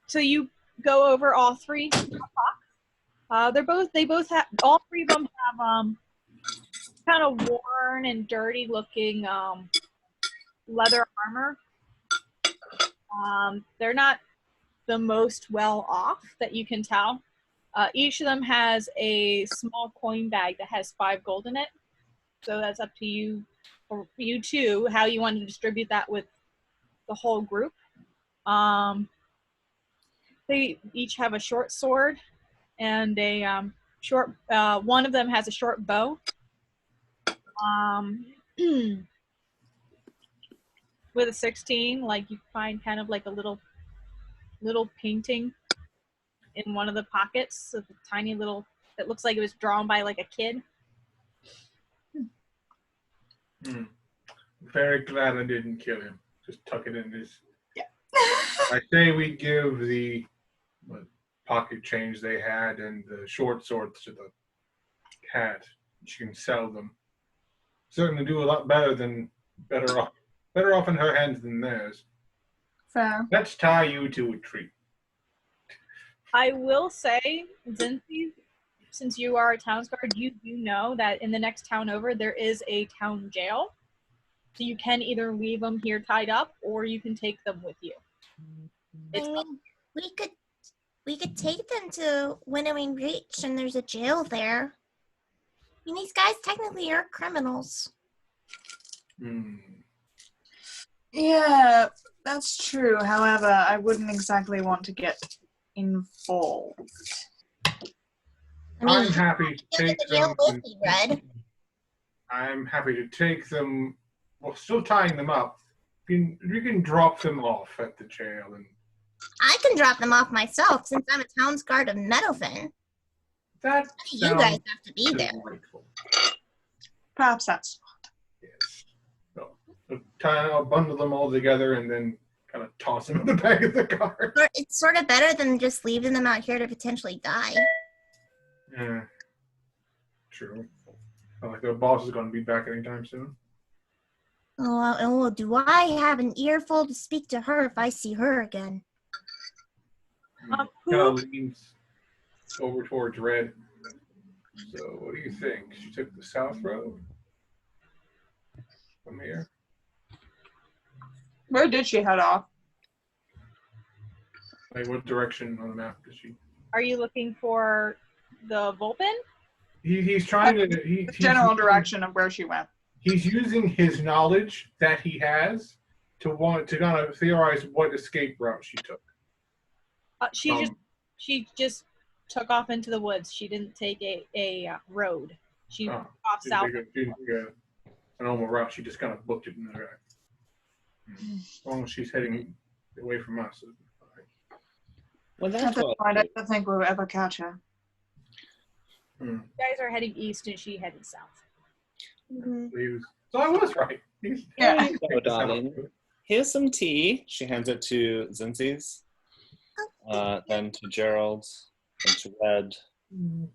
A: So you go over all three. They both have, all three of them have kind of worn and dirty looking leather armor. They're not the most well off that you can tell. Each of them has a small coin bag that has 5 gold in it. So that's up to you, or you two, how you want to distribute that with the whole group. They each have a short sword and a short, one of them has a short bow. With a 16, you find kind of like a little painting in one of the pockets of the tiny little, it looks like it was drawn by a kid.
C: Very glad I didn't kill him. Just tuck it in his.
D: Yeah.
C: I say we give the pocket change they had and the short swords to the cat. She can sell them. Certainly do a lot better off in her hands than theirs.
D: Fair.
C: Let's tie you to a tree.
A: I will say, Zinthi, since you are a town's guard, you do know that in the next town over, there is a town jail. So you can either leave them here tied up, or you can take them with you.
G: I mean, we could take them to Winnowing Reach, and there's a jail there. I mean, these guys technically are criminals.
D: Yeah, that's true. However, I wouldn't exactly want to get involved.
G: I mean,
C: I'm happy to take
G: the jail
C: them.
G: with me, Red.
C: I'm happy to take them. Well, still tying them up. You can drop them off at the jail, and
G: I can drop them off myself since I'm a town's guard of Meadowfen.
C: that
G: You guys have to be there.
C: delightful.
D: Perhaps that's
C: Yes. So I'll bundle them all together and then kind of toss them in the back of the car.
G: It's sort of better than just leaving them out here to potentially die.
C: Yeah. True. Not like their boss is going to be back anytime soon.
G: Oh, do I have an earful to speak to her if I see her again?
C: Kind of leans over towards Red. So, what do you think? She took the south road from here.
D: Where did she head off?
C: Like, what direction on the map does she?
A: Are you looking for the Vulpin?
C: He's trying to. He's
D: General direction of where she went.
C: He's using his knowledge that he has to kind of theorize what escape route she took.
A: She just took off into the woods. She didn't take a road. She off south.
C: She didn't take a normal route. She just kind of booked it in the right. As long as she's heading away from us.
H: Well,
D: At
H: that's
D: this
H: what
D: point, I don't think we'll ever catch her.
A: You guys are heading east and she headed south.
C: So I was right.
D: Yeah.
H: so, darling. Here's some tea. She hands it to Zinzi's, then to Gerald, then to Red,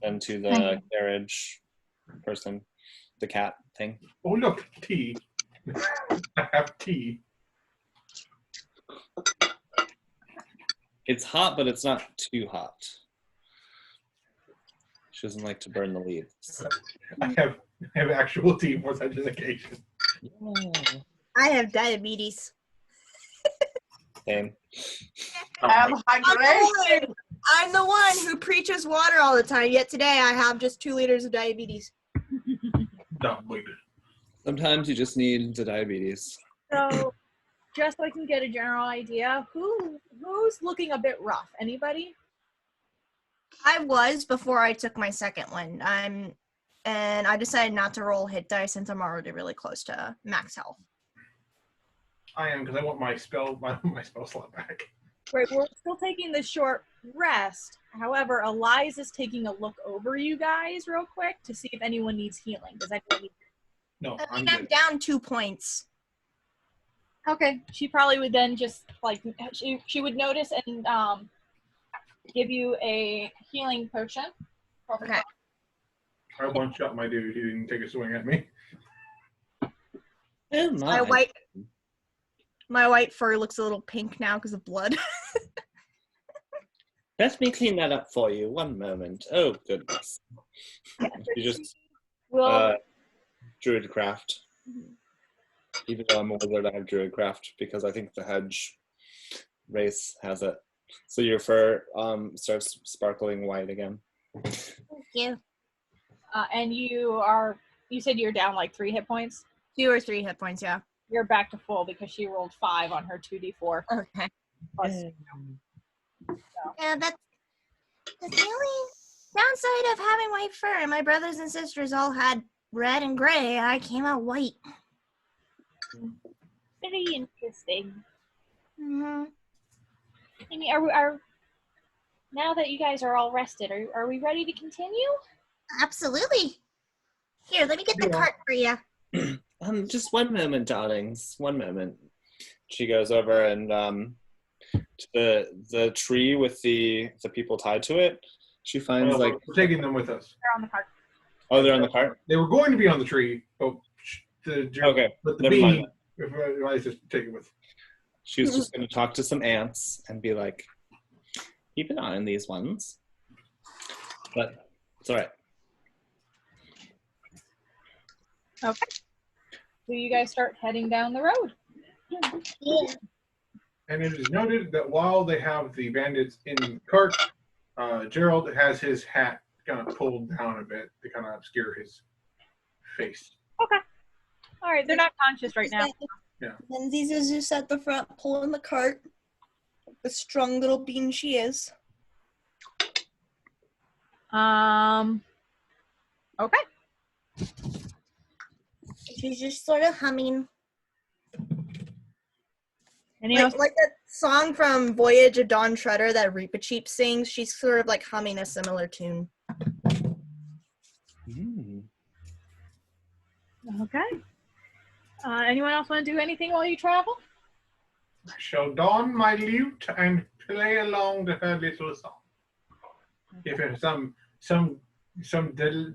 H: then to the carriage person, the cat thing.
C: Oh, look, tea. I have tea.
H: It's hot, but it's not too hot. She doesn't like to burn the leaves.
C: I have actual tea for such an occasion.
H: Yeah.
B: I have diabetes.
H: Same.
B: I'm the one who preaches water all the time, yet today I have just 2 liters of diabetes.
H: Sometimes you just need the diabetes.
A: So, just so I can get a general idea, who's looking a bit rough? Anybody?
B: I was before I took my second one. And I decided not to roll hit dice since I'm already really close to max health.
C: I am, because I want my spell slot back.
A: Right, we're still taking the short rest. However, Eliza's taking a look over you guys real quick to see if anyone needs healing. Does anyone need?
C: No,
B: I'm down 2 points.
A: Okay, she probably would then just like she would notice and give you a healing potion.
B: Okay.
C: I one-shot my dude. He didn't take a swing at me.
H: Oh,
B: My white fur looks a little pink now because of blood.
H: Let me clean that up for you. One moment. Oh, goodness.
A: Yeah,
H: You just
A: will
H: Druidcraft. Even though I'm a wizard, I have Druidcraft because I think the hedge race has it. So your fur starts sparkling white again.
G: Thank you.
A: and you said you're down like 3 hit points?
B: 2 or 3 hit points, yeah.
A: You're back to full because she rolled 5 on her 2d4.
B: Okay.
A: Plus,
G: Yeah, that's the only downside of having white fur. My brothers and sisters all had red and gray. I came out white.
A: very interesting.
G: Mm-hmm.
A: Amy, are now that you guys are all rested, are we ready to continue?
G: Absolutely. Here, let me get the cart for you.
H: Just one moment, darlings. One moment. She goes over and to the tree with the people tied to it. She finds
C: we're taking them with us.
A: They're on the cart.
H: Oh, they're on the cart.
C: They were going to be on the tree, but
H: Okay,
C: but the
H: never
C: bee,
H: mind.
C: I just take it with.
H: She was just going to talk to some ants and be like, keep an eye on these ones. But it's all right.
A: Okay. So you guys start heading down the road.
G: Yeah.
C: And it is noted that while they have the bandits in the cart, Gerald has his hat kind of pulled down a bit to kind of obscure his face.
A: Okay. All right. They're not conscious right now.
C: Yeah.
B: Lindsay's is just at the front pulling the cart. The strong little bean she is.
A: Okay.
G: She's just sort of humming.
A: Any else?
B: Like that song from Voyage of Dawn Treader that Reepicheep sings. She's sort of like humming a similar tune.
A: Okay. Anyone else want to do anything while you travel?
C: I shall don my lute and play along to her little song. Give her some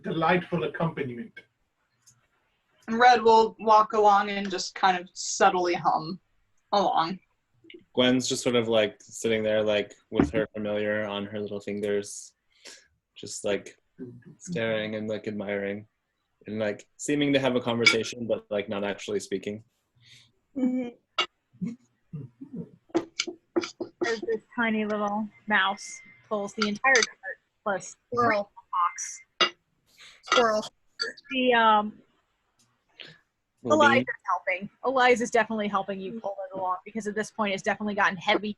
C: delightful accompaniment.
D: And Red will walk along and just kind of subtly hum along.
H: Gwen's just sort of like sitting there, like with her familiar on her little fingers, just like staring and like admiring, and like seeming to have a conversation, but like not actually speaking.
B: Mm-hmm.
A: As this tiny little mouse pulls the entire cart plus
B: Squirrel.
A: box.
B: Squirrel.
A: The
H: Little
A: Eliza's
H: bean.
A: helping. Eliza's definitely helping you pull it along because at this point it's definitely gotten heavier.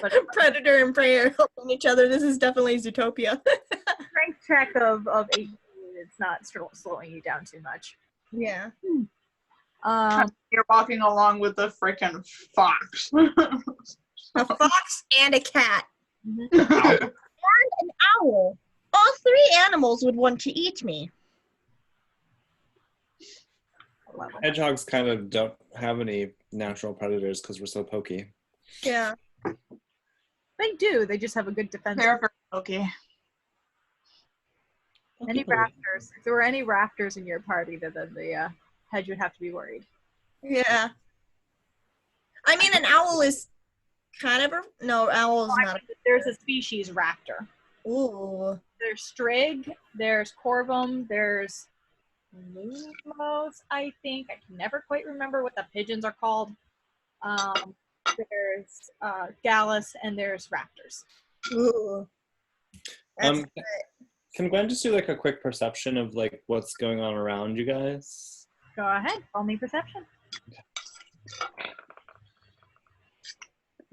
A: But
B: Predator and prey are helping each other. This is definitely Zootopia.
A: strength check of 8, it's not slowing you down too much.
B: Yeah.
D: You're walking along with the frickin' fox.
B: A fox and a cat.
A: Mhm.
B: And an owl. All 3 animals would want to eat me.
H: Hedgehogs kind of don't have any natural predators because we're so pokey.
B: Yeah.
A: They do. They just have a good defense.
D: They're very okay.
A: Any raptors? If there were any raptors in your party, then the hedge would have to be worried.
B: Yeah. I mean, an owl is kind of a... No, owl is not a...
A: There's a species raptor.
B: Ooh.
A: There's strig, there's corvum, there's lumos, I think. I can never quite remember what the pigeons are called. There's gallus, and there's raptors.
B: Ooh. That's good.
H: Can Gwen just do like a quick perception of like what's going on around you guys?
A: Go ahead, roll me perception.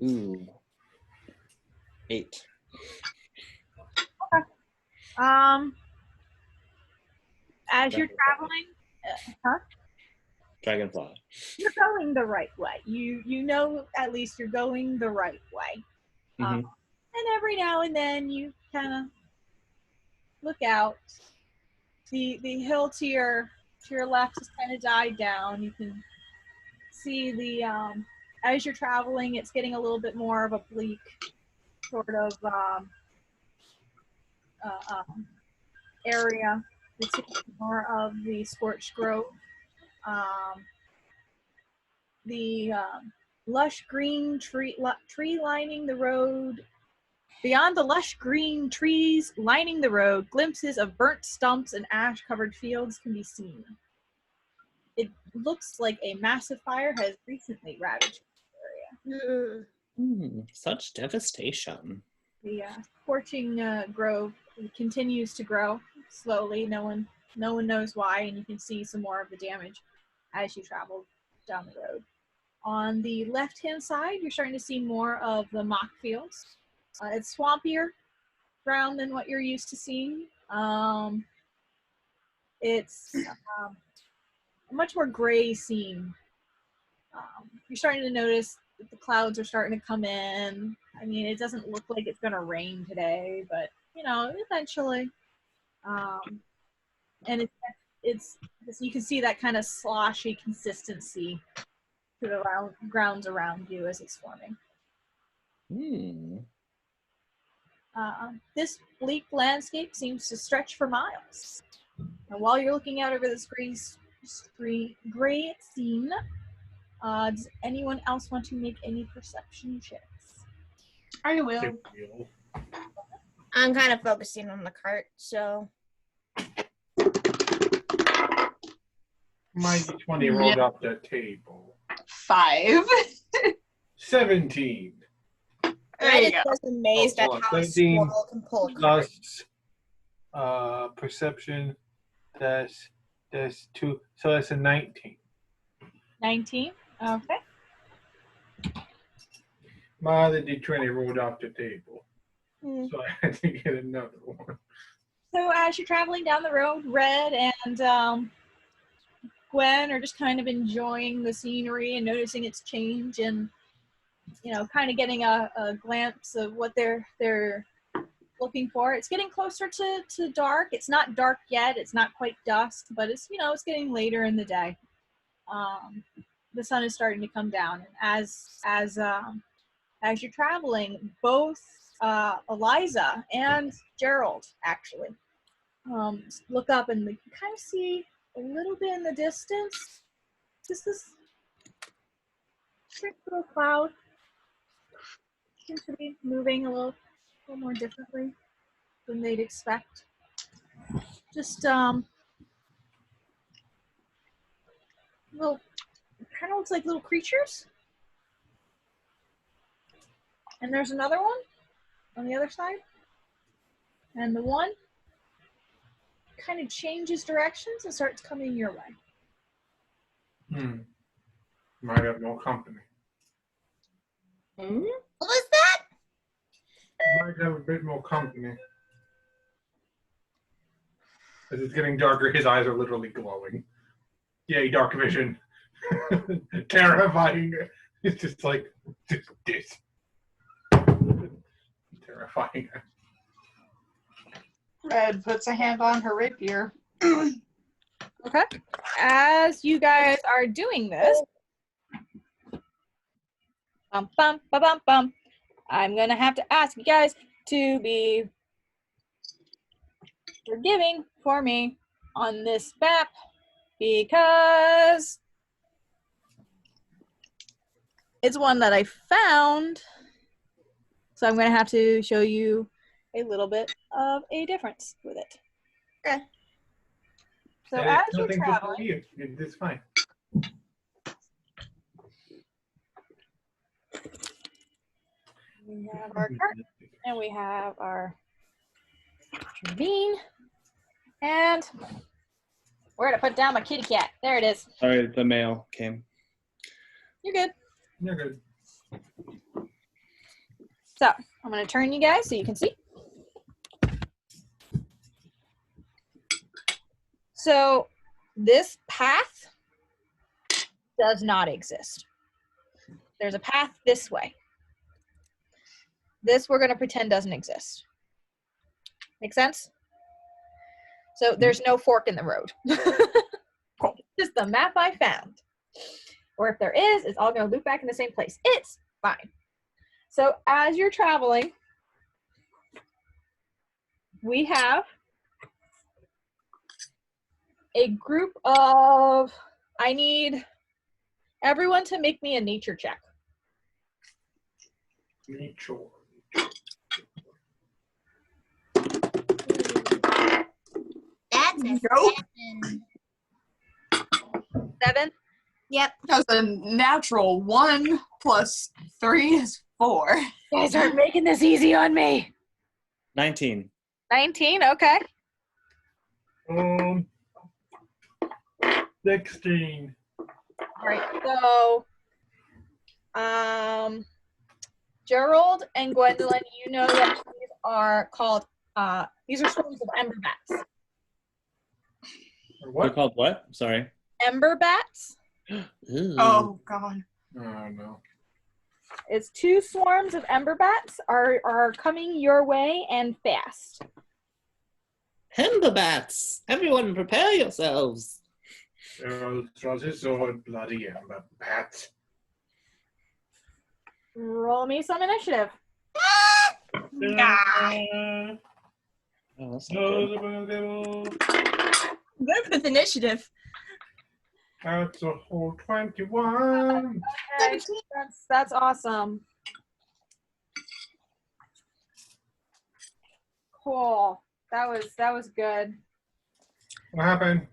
H: Ooh. 8.
A: As you're traveling,
H: Dragonfly.
A: you're going the right way. You know at least you're going the right way.
H: Mhm.
A: And every now and then you kind of look out. The hill to your left has kind of died down. You can see the as you're traveling, it's getting a little bit more of a bleak sort of area. It's more of the Scorched Grove. The lush green tree lining the road. Beyond the lush green trees lining the road, glimpses of burnt stumps and ash-covered fields can be seen. It looks like a massive fire has recently ravaged the area.
H: Such devastation.
A: The scorching grove continues to grow slowly. No one knows why, and you can see some more of the damage as you travel down the road. On the left-hand side, you're starting to see more of the mock fields. It's swampier ground than what you're used to seeing. It's a much more gray scene. You're starting to notice that the clouds are starting to come in. I mean, it doesn't look like it's going to rain today, but, you know, eventually. And it's you can see that kind of sloshy consistency to the grounds around you as it's forming. This bleak landscape seems to stretch for miles. And while you're looking out over this gray scene, does anyone else want to make any perception checks?
D: I will.
B: I'm kind of focusing on the cart, so...
C: My 20 rolled off the table.
D: 5.
C: 17.
D: There
B: I
D: you
B: just
D: go.
B: was amazed at
C: Oh,
B: how a
C: 17
B: squirrel can pull a cart.
C: Plus perception, that's 2, so that's a 19.
A: 19? Okay.
C: My other D20 rolled off the table,
B: Hmm.
C: so I had to get another one.
A: So as you're traveling down the road, Red and Gwen are just kind of enjoying the scenery and noticing its change, and you know, kind of getting a glimpse of what they're looking for. It's getting closer to dark. It's not dark yet. It's not quite dusk, but it's, you know, it's getting later in the day. The sun is starting to come down, and as you're traveling, both Eliza and Gerald actually look up and you kind of see a little bit in the distance. This is Quick little cloud. Seems to be moving a little more differently than they'd expect. Just little, kind of looks like little creatures. And there's another one on the other side. And the one kind of changes directions and starts coming your way.
C: Might have more company.
G: What was that?
C: Might have a bit more company. As it's getting darker, his eyes are literally glowing. Yay, dark vision. Terrifying. It's just like, this. Terrifying.
D: Red puts a hand on her rapier.
A: Okay. As you guys are doing this, bum, bum, ba, bum, bum, I'm going to have to ask you guys to be forgiving for me on this map because it's one that I found. So I'm going to have to show you a little bit of a difference with it.
B: Okay.
A: So as you're
C: Nothing
A: traveling,
C: before you. It's fine.
A: we have our cart and we have our ravine. And where did I put down my kitty cat? There it is.
H: Sorry, the mail came.
A: You're good.
C: You're good.
A: So I'm going to turn you guys so you can see. So this path does not exist. There's a path this way. This we're going to pretend doesn't exist. Make sense? So there's no fork in the road. Just the map I found. Or if there is, it's all going to loop back in the same place. It's fine. So as you're traveling, we have a group of, I need everyone to make me a nature check.
C: Nature.
G: That's a
D: Nope.
G: 7.
A: 7?
B: Yep.
D: That was a natural 1 plus 3 is 4.
A: You guys aren't making this easy on me.
H: 19.
A: 19, okay.
C: 16.
A: All right, so Gerald and Gwendolyn, you know that these are called, these are swarms of ember bats.
C: Or
H: They're
C: what?
H: called what? Sorry.
A: Ember bats.
H: Ooh.
D: Oh, God.
C: Oh, no.
A: It's 2 swarms of ember bats are coming your way and fast.
H: Ember bats! Everyone prepare yourselves!
C: Gerald draws his sword, bloody ember bat.
A: Roll me some initiative.
H: Oh, that's not good.
B: Good with initiative.
C: That's a whole 21.
A: Okay, that's awesome. Cool. That was good.
C: What happened?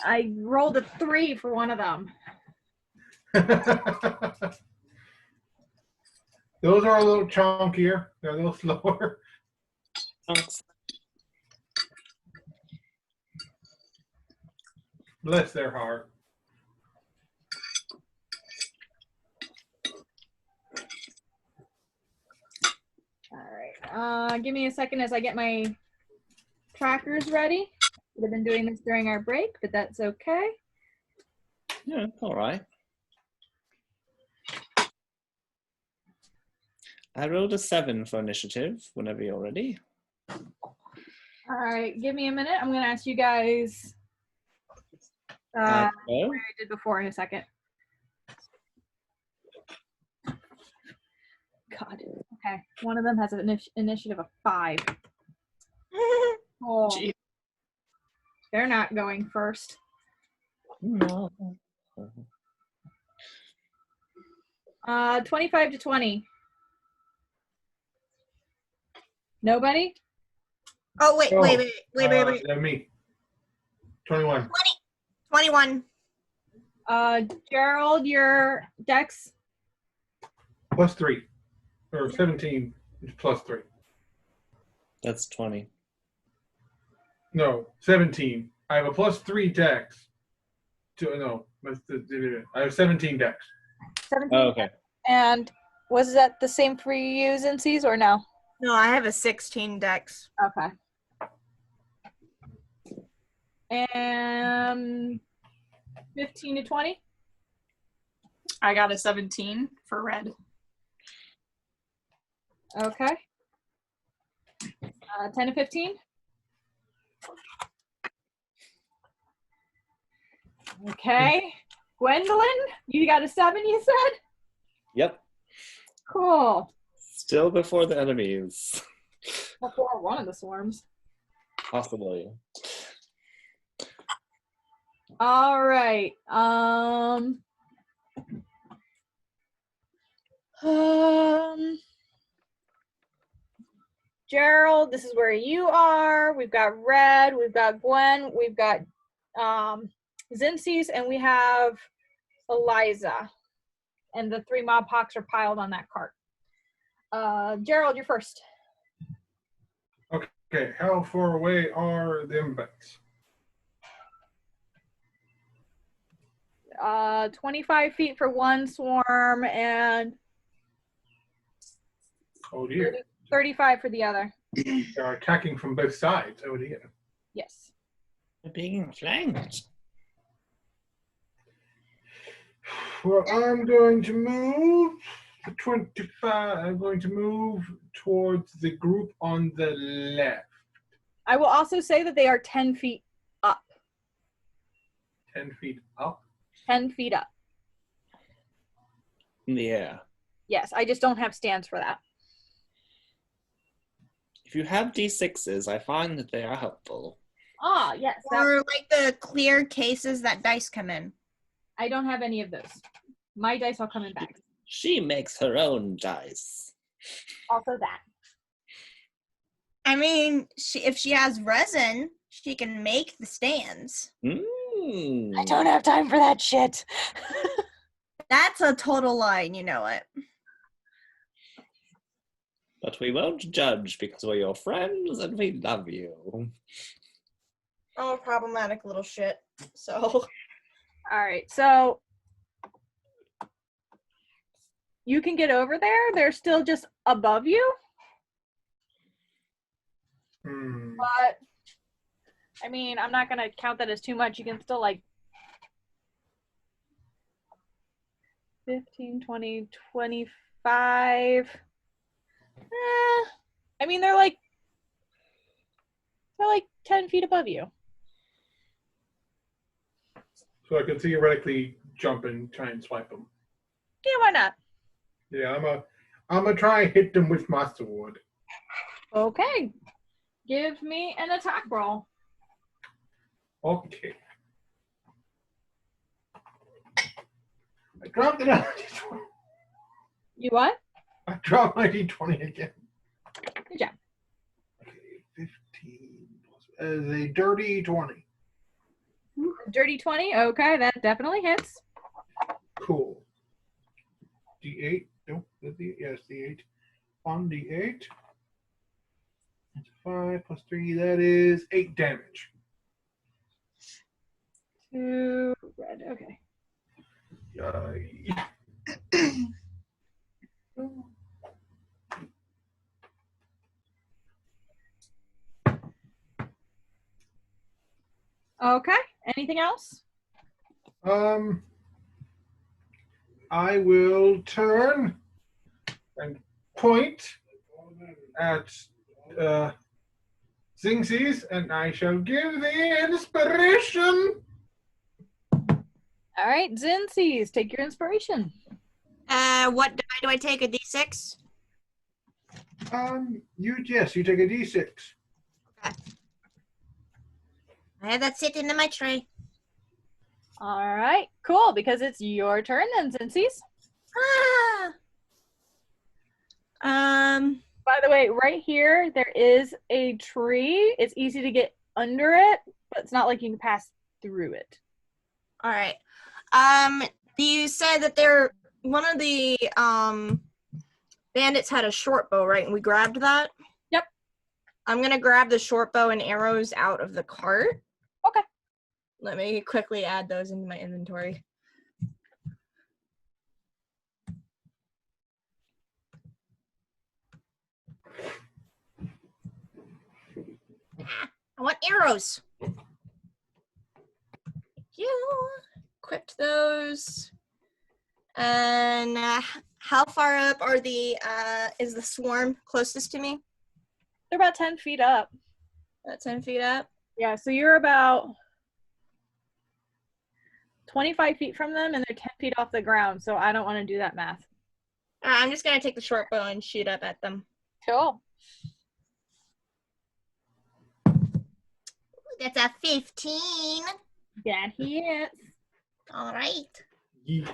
A: I rolled a 3 for one of them.
C: Those are a little chunkier. They're a little slower.
H: Chunks.
C: Bless their heart.
A: All right. Give me a second as I get my trackers ready. We've been doing this during our break, but that's okay.
H: Yeah, all right. I rolled a 7 for initiative whenever you're ready.
A: All right. Give me a minute. I'm going to ask you guys
H: I
A: what I did before in a second. God. Okay. One of them has an initiative of 5. Oh,
D: Gee.
A: they're not going first.
H: No.
A: 25 to 20. Nobody?
B: Oh, wait.
C: Me. 21.
B: 21.
A: Gerald, your dex?
C: Plus 3. Or 17 plus 3.
H: That's 20.
C: No, 17. I have a plus 3 dex. I have 17 dex.
A: 17.
H: Oh, okay.
A: And was that the same for you, Zincies, or no?
B: No, I have a 16 dex.
A: Okay. And 15 to 20?
D: I got a 17 for red.
A: Okay. 10 to 15? Okay. Gwendolyn, you got a 7, you said?
H: Yep.
A: Cool.
H: Still before the enemies.
A: Before one of the swarms.
H: Possibly.
A: All right. Gerald, this is where you are. We've got Red, we've got Gwen, we've got Zincies, and we have Eliza. And the 3 mob hawks are piled on that cart. Gerald, you're first.
C: Okay, how far away are them bats?
A: 25 feet for one swarm and
C: Oh dear.
A: 35 for the other.
C: They're attacking from both sides. Oh dear.
A: Yes.
H: They're being flanked.
C: Well, I'm going to move 25. I'm going to move towards the group on the left.
A: I will also say that they are 10 feet up.
C: 10 feet up.
A: 10 feet up.
H: In the air.
A: Yes, I just don't have stands for that.
H: If you have D6s, I find that they are helpful.
A: Ah, yes.
B: Or like the clear cases that dice come in.
A: I don't have any of those. My dice all come in bags.
H: She makes her own dice.
A: Also that.
B: I mean, if she has resin, she can make the stands.
A: I don't have time for that shit.
B: That's a total lie, and you know it.
H: But we won't judge because we're your friends and we love you.
B: Oh, problematic little shit. So.
A: All right, so you can get over there. They're still just above you. But, I mean, I'm not going to count that as too much. You can still, like, 15, 20, 25. I mean, they're like 10 feet above you.
C: So I can theoretically jump and try and swipe them.
A: Yeah, why not?
C: Yeah, I'm gonna try and hit them with my sword.
A: Okay. Give me an attack roll.
C: Okay. I dropped it out.
A: You what?
C: I dropped my D20 again.
A: Good job.
C: Okay, 15 as a dirty 20.
A: Dirty 20. Okay, that definitely hits.
C: Cool. D8. Nope. Yes, D8. On D8. That's 5 plus 3. That is 8 damage.
A: 2 red. Okay. Okay. Anything else?
C: I will turn and point at Zingsies, and I shall give the inspiration.
A: All right, Zincies, take your inspiration.
B: What die do I take? A D6?
C: You take a D6.
B: Okay. I have that sitting in my tray.
A: All right, cool, because it's your turn then, Zincies. By the way, right here, there is a tree. It's easy to get under it, but it's not like you can pass through it.
B: All right. You said that one of the bandits had a short bow, right? And we grabbed that?
A: Yep.
B: I'm going to grab the short bow and arrows out of the cart.
A: Okay.
B: Let me quickly add those into my inventory. I want arrows. You equipped those. And how far up are is the swarm closest to me?
A: They're about 10 feet up.
B: About 10 feet up?
A: Yeah, so you're about 25 feet from them, and they're 10 feet off the ground, so I don't want to do that math.
B: I'm just going to take the short bow and shoot up at them.
A: Cool.
G: That's a 15.
A: Yeah, he is.
G: All right.
C: Yeah.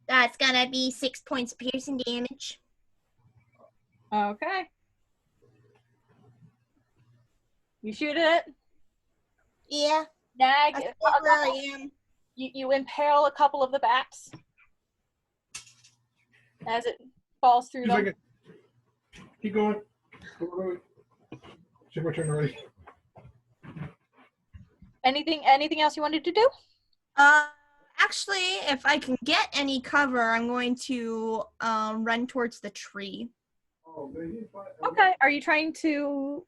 G: That's gonna be 6 points of piercing damage.
A: Okay. You shoot it.
G: Yeah.
A: Nag.
G: That's where I am.
A: You impale a couple of the bats as it falls through them.
C: Keep going. Should my turn already?
A: Anything else you wanted to do?
B: Actually, if I can get any cover, I'm going to run towards the tree.
A: Okay. Are you trying to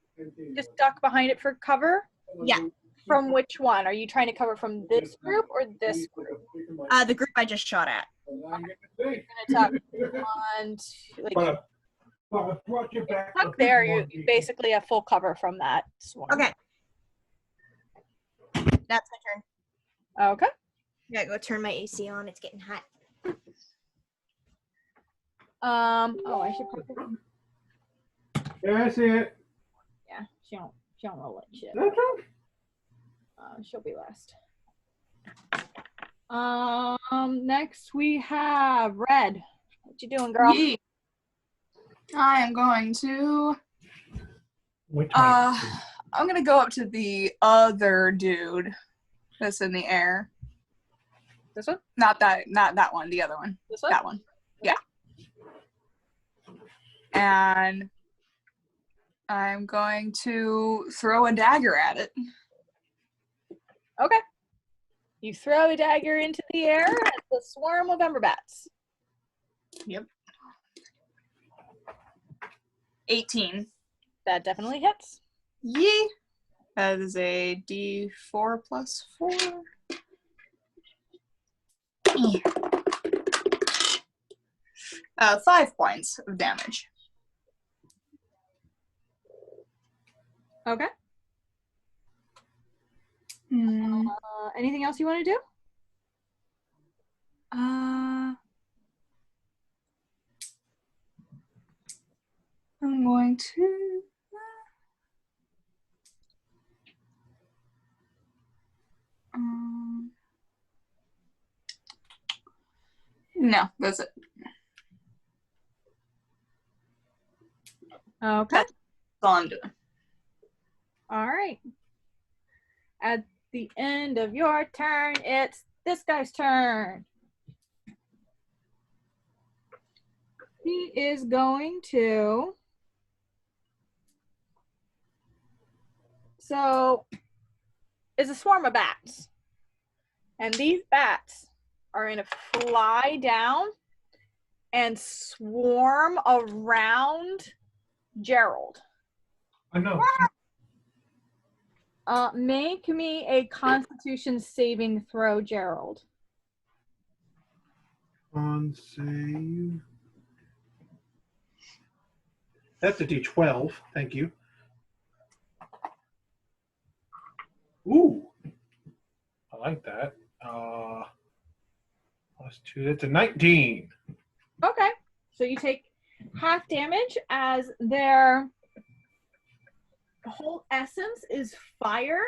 A: just duck behind it for cover?
B: Yeah.
A: From which one? Are you trying to cover from this group or this group?
B: The group I just shot at.
A: You're gonna tuck on, like, tuck there. You basically have full cover from that swarm.
B: Okay. That's my turn.
A: Okay.
B: I gotta go turn my AC on. It's getting hot.
A: Oh, I should probably.
C: Yeah, I see it.
A: Yeah, she don't roll it shit.
C: That's right.
A: She'll be last. Next we have Red. What you doing, girl?
D: Yee. I am going to.
C: Wait,
D: I'm gonna go up to the other dude that's in the air.
A: This one?
D: Not that one. The other one.
A: This one?
D: That one. Yeah. And I'm going to throw a dagger at it.
A: Okay. You throw a dagger into the air at the swarm of ember bats.
D: Yep. 18.
A: That definitely hits.
D: Yee. That is a D4 plus 4. 5 points of damage.
A: Okay. Anything else you want to do?
D: I'm going to. No, that's it.
A: Okay.
D: That's all I'm doing.
A: All right. At the end of your turn, it's this guy's turn. He is going to. So, it's a swarm of bats. And these bats are going to fly down and swarm around Gerald.
C: I know.
A: Make me a Constitution saving throw, Gerald.
C: On save. That's a D12. Thank you. Ooh. I like that. Plus 2. That's a 19.
A: Okay. So you take half damage as their whole essence is fire.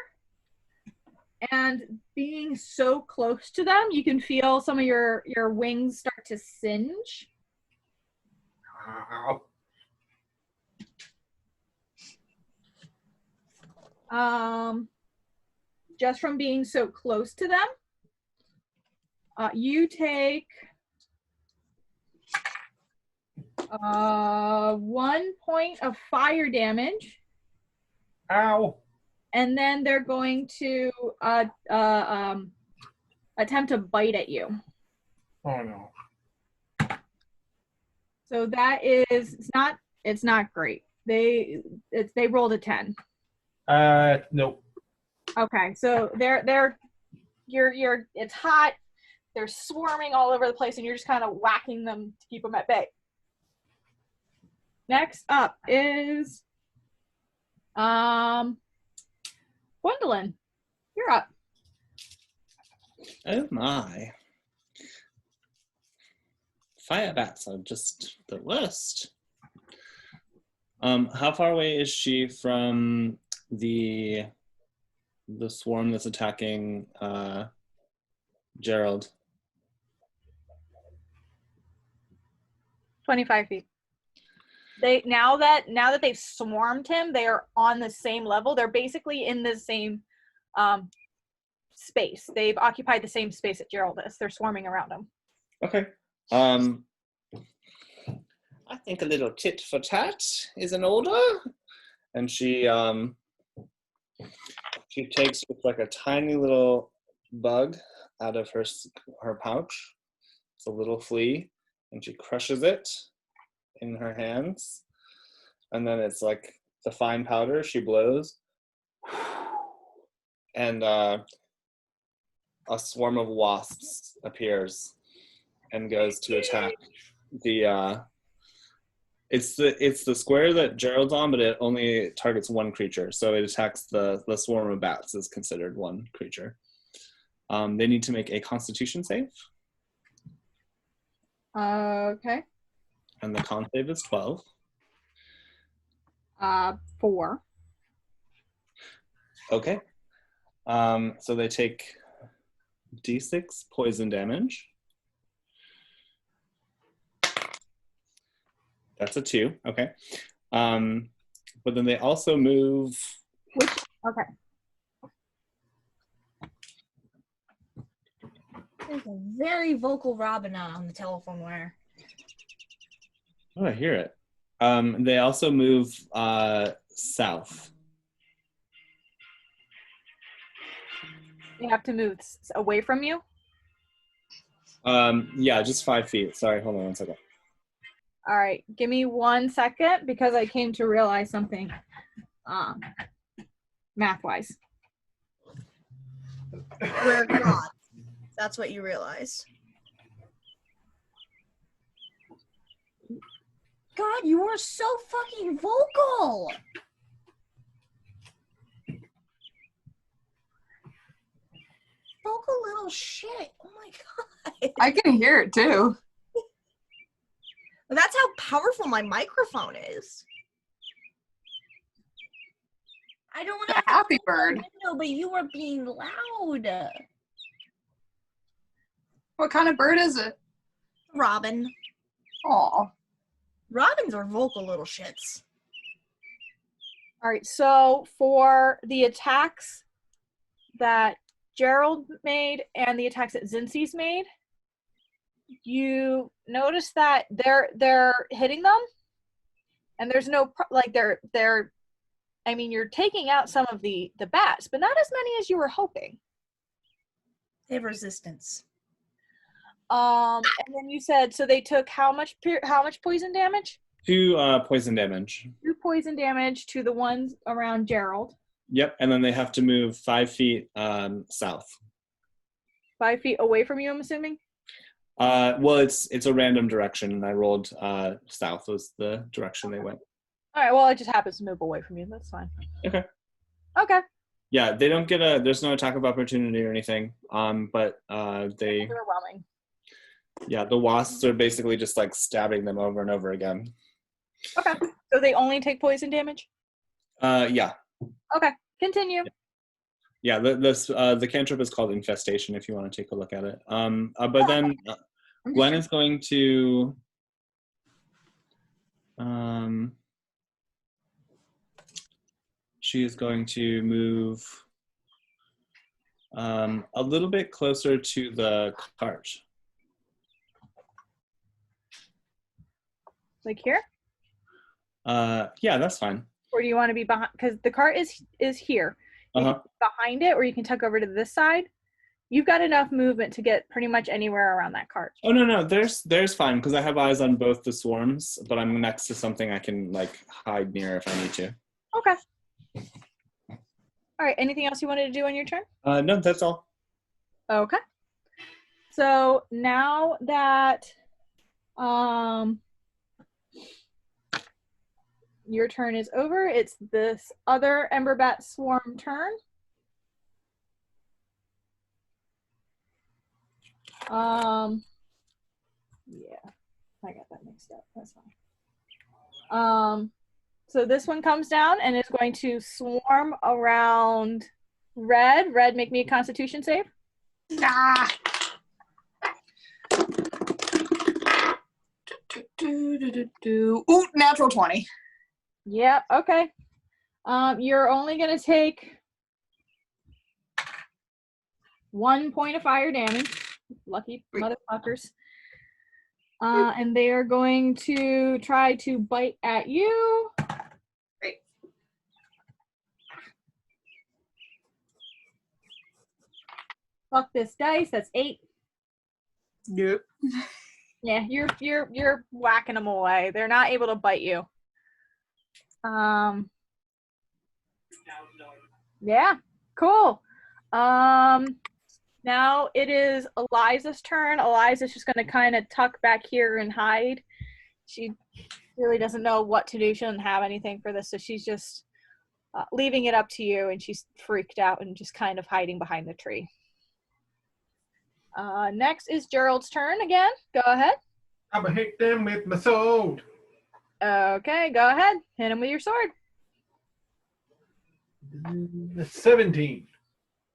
A: And being so close to them, you can feel some of your wings start to singe. Just from being so close to them, you take 1 point of fire damage.
C: Ow.
A: And then they're going to attempt to bite at you.
C: Oh no.
A: So that is it's not great. They rolled a 10.
C: Nope.
A: Okay, so you're it's hot. They're swarming all over the place, and you're just kind of whacking them to keep them at bay. Next up is Gwendolyn. You're up.
H: Oh my. Fire bats are just the worst. How far away is she from the swarm that's attacking Gerald?
A: 25 feet. Now that they've swarmed him, they are on the same level. They're basically in the same space. They've occupied the same space that Gerald is. They're swarming around him.
H: Okay. I think a little tit for tat is in order. And she takes just like a tiny little bug out of her pouch. It's a little flea, and she crushes it in her hands. And then it's like the fine powder she blows. And a swarm of wasps appears and goes to attack the it's the square that Gerald's on, but it only targets one creature. So it attacks the swarm of bats is considered one creature. They need to make a Constitution save.
A: Okay.
H: And the con save is 12.
A: 4.
H: Okay. So they take D6 poison damage. That's a 2. Okay. But then they also move.
A: Okay.
G: There's a very vocal Robin on the telephone wire.
H: Oh, I hear it. They also move south.
A: They have to move away from you?
H: Yeah, just 5 feet. Sorry, hold on 1 second.
A: All right, give me 1 second because I came to realize something math-wise.
B: We're gods. That's what you realize.
G: God, you are so fucking vocal. Vocal little shit. Oh my God.
D: I can hear it too.
B: That's how powerful my microphone is.
G: I don't want
D: A
G: to
D: happy bird.
G: but you were being loud.
D: What kind of bird is it?
B: Robin.
D: Aw.
B: Robins are vocal little shits.
A: All right, so for the attacks that Gerald made and the attacks that Zincy's made, you notice that they're hitting them, and there's no you're taking out some of the bats, but not as many as you were hoping.
B: They have resistance.
A: And then you said so they took how much poison damage?
H: 2 poison damage.
A: 2 poison damage to the ones around Gerald.
H: Yep, and then they have to move 5 feet south.
A: 5 feet away from you, I'm assuming?
H: Well, it's a random direction, and I rolled south was the direction they went.
A: All right, well, it just happens to move away from you. That's fine.
H: Okay.
A: Okay.
H: Yeah, they don't get there's no attack of opportunity or anything, but they...
A: Overwhelming.
H: Yeah, the wasps are basically just like stabbing them over and over again.
A: Okay, so they only take poison damage?
H: Yeah.
A: Okay, continue.
H: Yeah, the cantrip is called Infestation if you want to take a look at it. But then Gwen is going to she is going to move a little bit closer to the cart.
A: Like here?
H: Yeah, that's fine.
A: Or do you want to be behind? Because the cart is here. You can be behind it, or you can tuck over to this side. You've got enough movement to get pretty much anywhere around that cart.
H: Oh no, there's fine because I have eyes on both the swarms, but I'm next to something I can like hide near if I need to.
A: Okay. All right. Anything else you wanted to do on your turn?
H: No, that's all.
A: Okay. So now that your turn is over, it's this other Emberbat swarm turn. Yeah, I got that mixed up. That's fine. So this one comes down and is going to swarm around Red. Red, make me a Constitution save.
D: Ah. Ooh, natural 20.
A: Yep. Okay. You're only gonna take 1 point of fire damage. Lucky motherfuckers. And they are going to try to bite at you.
D: Great.
A: Fuck this dice. That's 8.
D: Nope.
A: Yeah, you're whacking them away. They're not able to bite you. Yeah, cool. Now it is Eliza's turn. Eliza's just going to kind of tuck back here and hide. She really doesn't know what to do. She doesn't have anything for this, so she's just leaving it up to you, and she's freaked out and just kind of hiding behind the tree. Next is Gerald's turn again. Go ahead.
C: I'm gonna hit them with my sword.
A: Okay, go ahead. Hit him with your sword.
C: 17.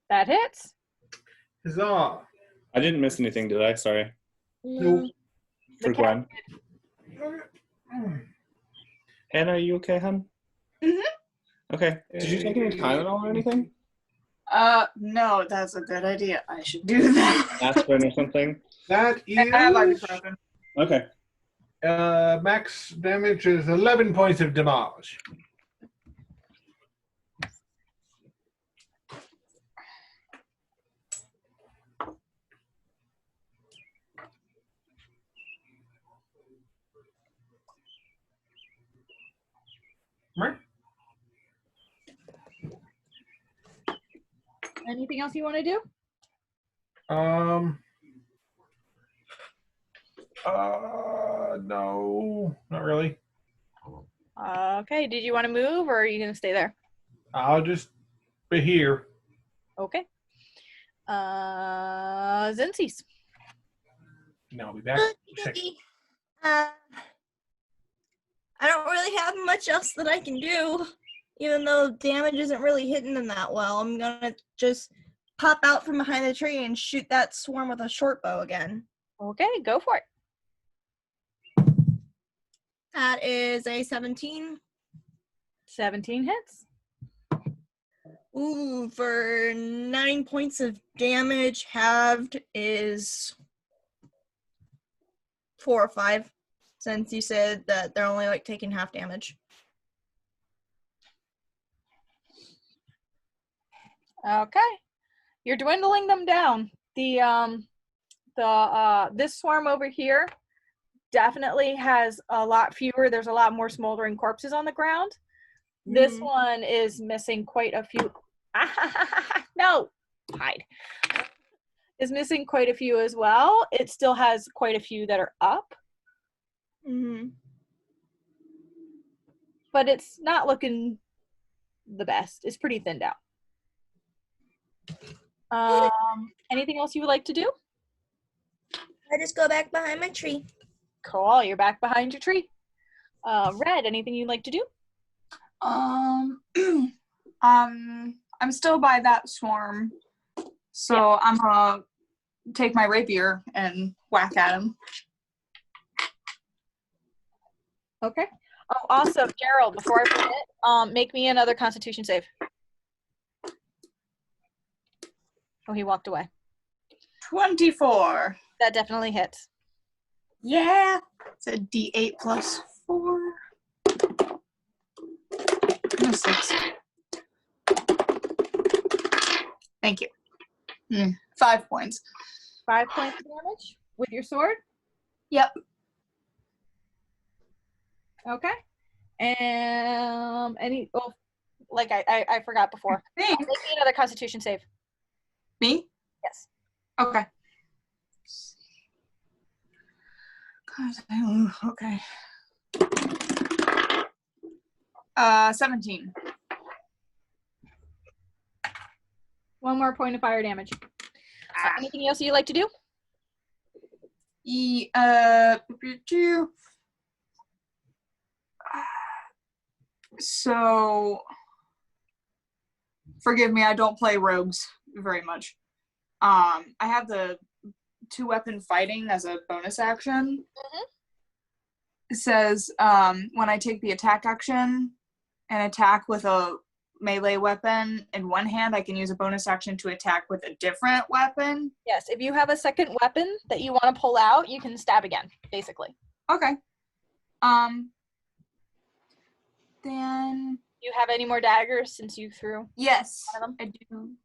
A: That hits.
C: Huzzah.
H: I didn't miss anything, did I? Sorry.
C: Nope.
H: For Gwen. Hannah, are you okay, hon?
B: Mhm.
H: Okay. Did you take any Tylenol or anything?
D: No, that's a good idea. I should do that.
H: Aspirin or something?
C: That
D: I have
C: is...
D: ibuprofen.
H: Okay.
C: Max damage is 11 points of damage. Right.
A: Anything else you want to do?
C: No, not really.
A: Okay, did you want to move, or are you going to stay there?
C: I'll just be here.
A: Okay. Zinsies.
C: And I'll be back.
B: I don't really have much else that I can do, even though damage isn't really hitting them that well. I'm gonna just pop out from behind the tree and shoot that swarm with a short bow again.
A: Okay, go for it.
B: That is a 17.
A: 17 hits.
B: Ooh, for 9 points of damage, halved is 4 or 5, since you said that they're only like taking half damage.
A: Okay. You're dwindling them down. This swarm over here definitely has a lot fewer. There's a lot more smoldering corpses on the ground. This one is missing quite a few. No, hide. Is missing quite a few as well. It still has quite a few that are up. But it's not looking the best. It's pretty thinned out. Anything else you would like to do?
B: I just go back behind my tree.
A: Cool, you're back behind your tree. Red, anything you'd like to do?
D: I'm still by that swarm. So I'm gonna take my rapier and whack at him.
A: Okay. Oh, awesome. Gerald, before I forget, make me another Constitution save. Oh, he walked away.
D: 24.
A: That definitely hits.
D: Yeah. It's a D8 plus 4. And a 6. Thank you. 5 points.
A: 5 points of damage with your sword?
D: Yep.
A: Okay. I forgot before. Make me another Constitution save.
D: Me?
A: Yes.
D: Okay. Okay. 17.
A: One more point of fire damage. Anything else you'd like to do?
D: So, forgive me, I don't play rogues very much. I have the 2-weapon fighting as a bonus action.
A: Mm-hmm.
D: It says when I take the attack action and attack with a melee weapon in one hand, I can use a bonus action to attack with a different weapon.
A: Yes, if you have a second weapon that you want to pull out, you can stab again, basically.
D: Okay. Then...
A: Do you have any more daggers since you threw?
D: Yes,
A: one of them?
D: I do.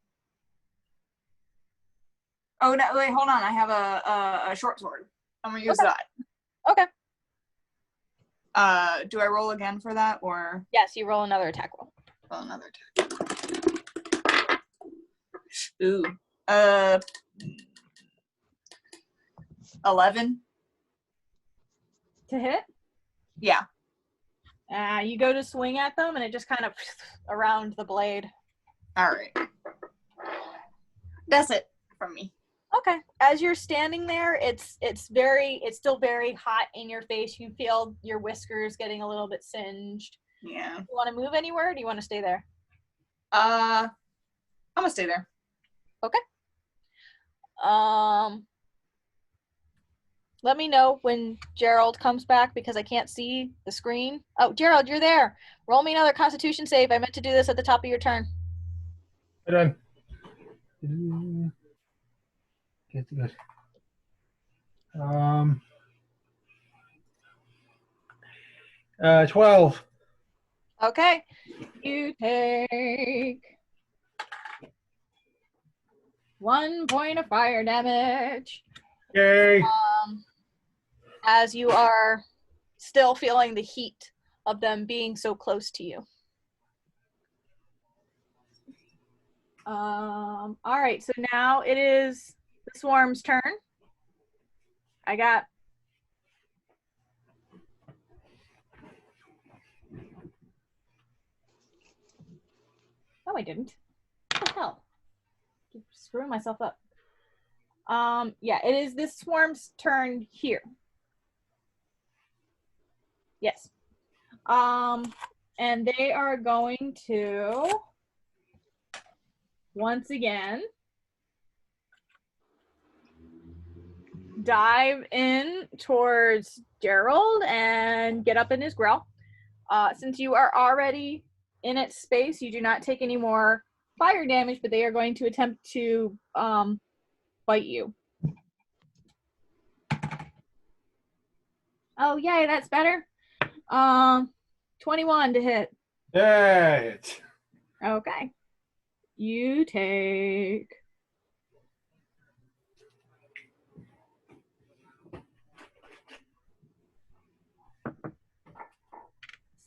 D: Oh, no, wait, hold on. I have a short sword. I'm gonna use that.
A: Okay.
D: Do I roll again for that, or?
A: Yes, you roll another attack roll.
D: Roll another attack. Ooh. 11.
A: To hit?
D: Yeah.
A: You go to swing at them, and it just kind of around the blade.
D: All right. That's it from me.
A: Okay. As you're standing there, it's still very hot in your face. You feel your whiskers getting a little bit singed.
D: Yeah.
A: You want to move anywhere, or do you want to stay there?
D: I'm gonna stay there.
A: Okay. Let me know when Gerald comes back because I can't see the screen. Oh, Gerald, you're there. Roll me another Constitution save. I meant to do this at the top of your turn.
C: Done. Get good. 12.
A: Okay. You take 1 point of fire damage.
C: Yay!
A: As you are still feeling the heat of them being so close to you. All right, so now it is the swarm's turn. I got No, I didn't. What the hell? I'm screwing myself up. Yeah, it is this swarm's turn here. Yes. And they are going to once again dive in towards Gerald and get up in his grill. Since you are already in its space, you do not take any more fire damage, but they are going to attempt to bite you. Oh, yay, that's better. 21 to hit.
C: Yeah.
A: Okay. You take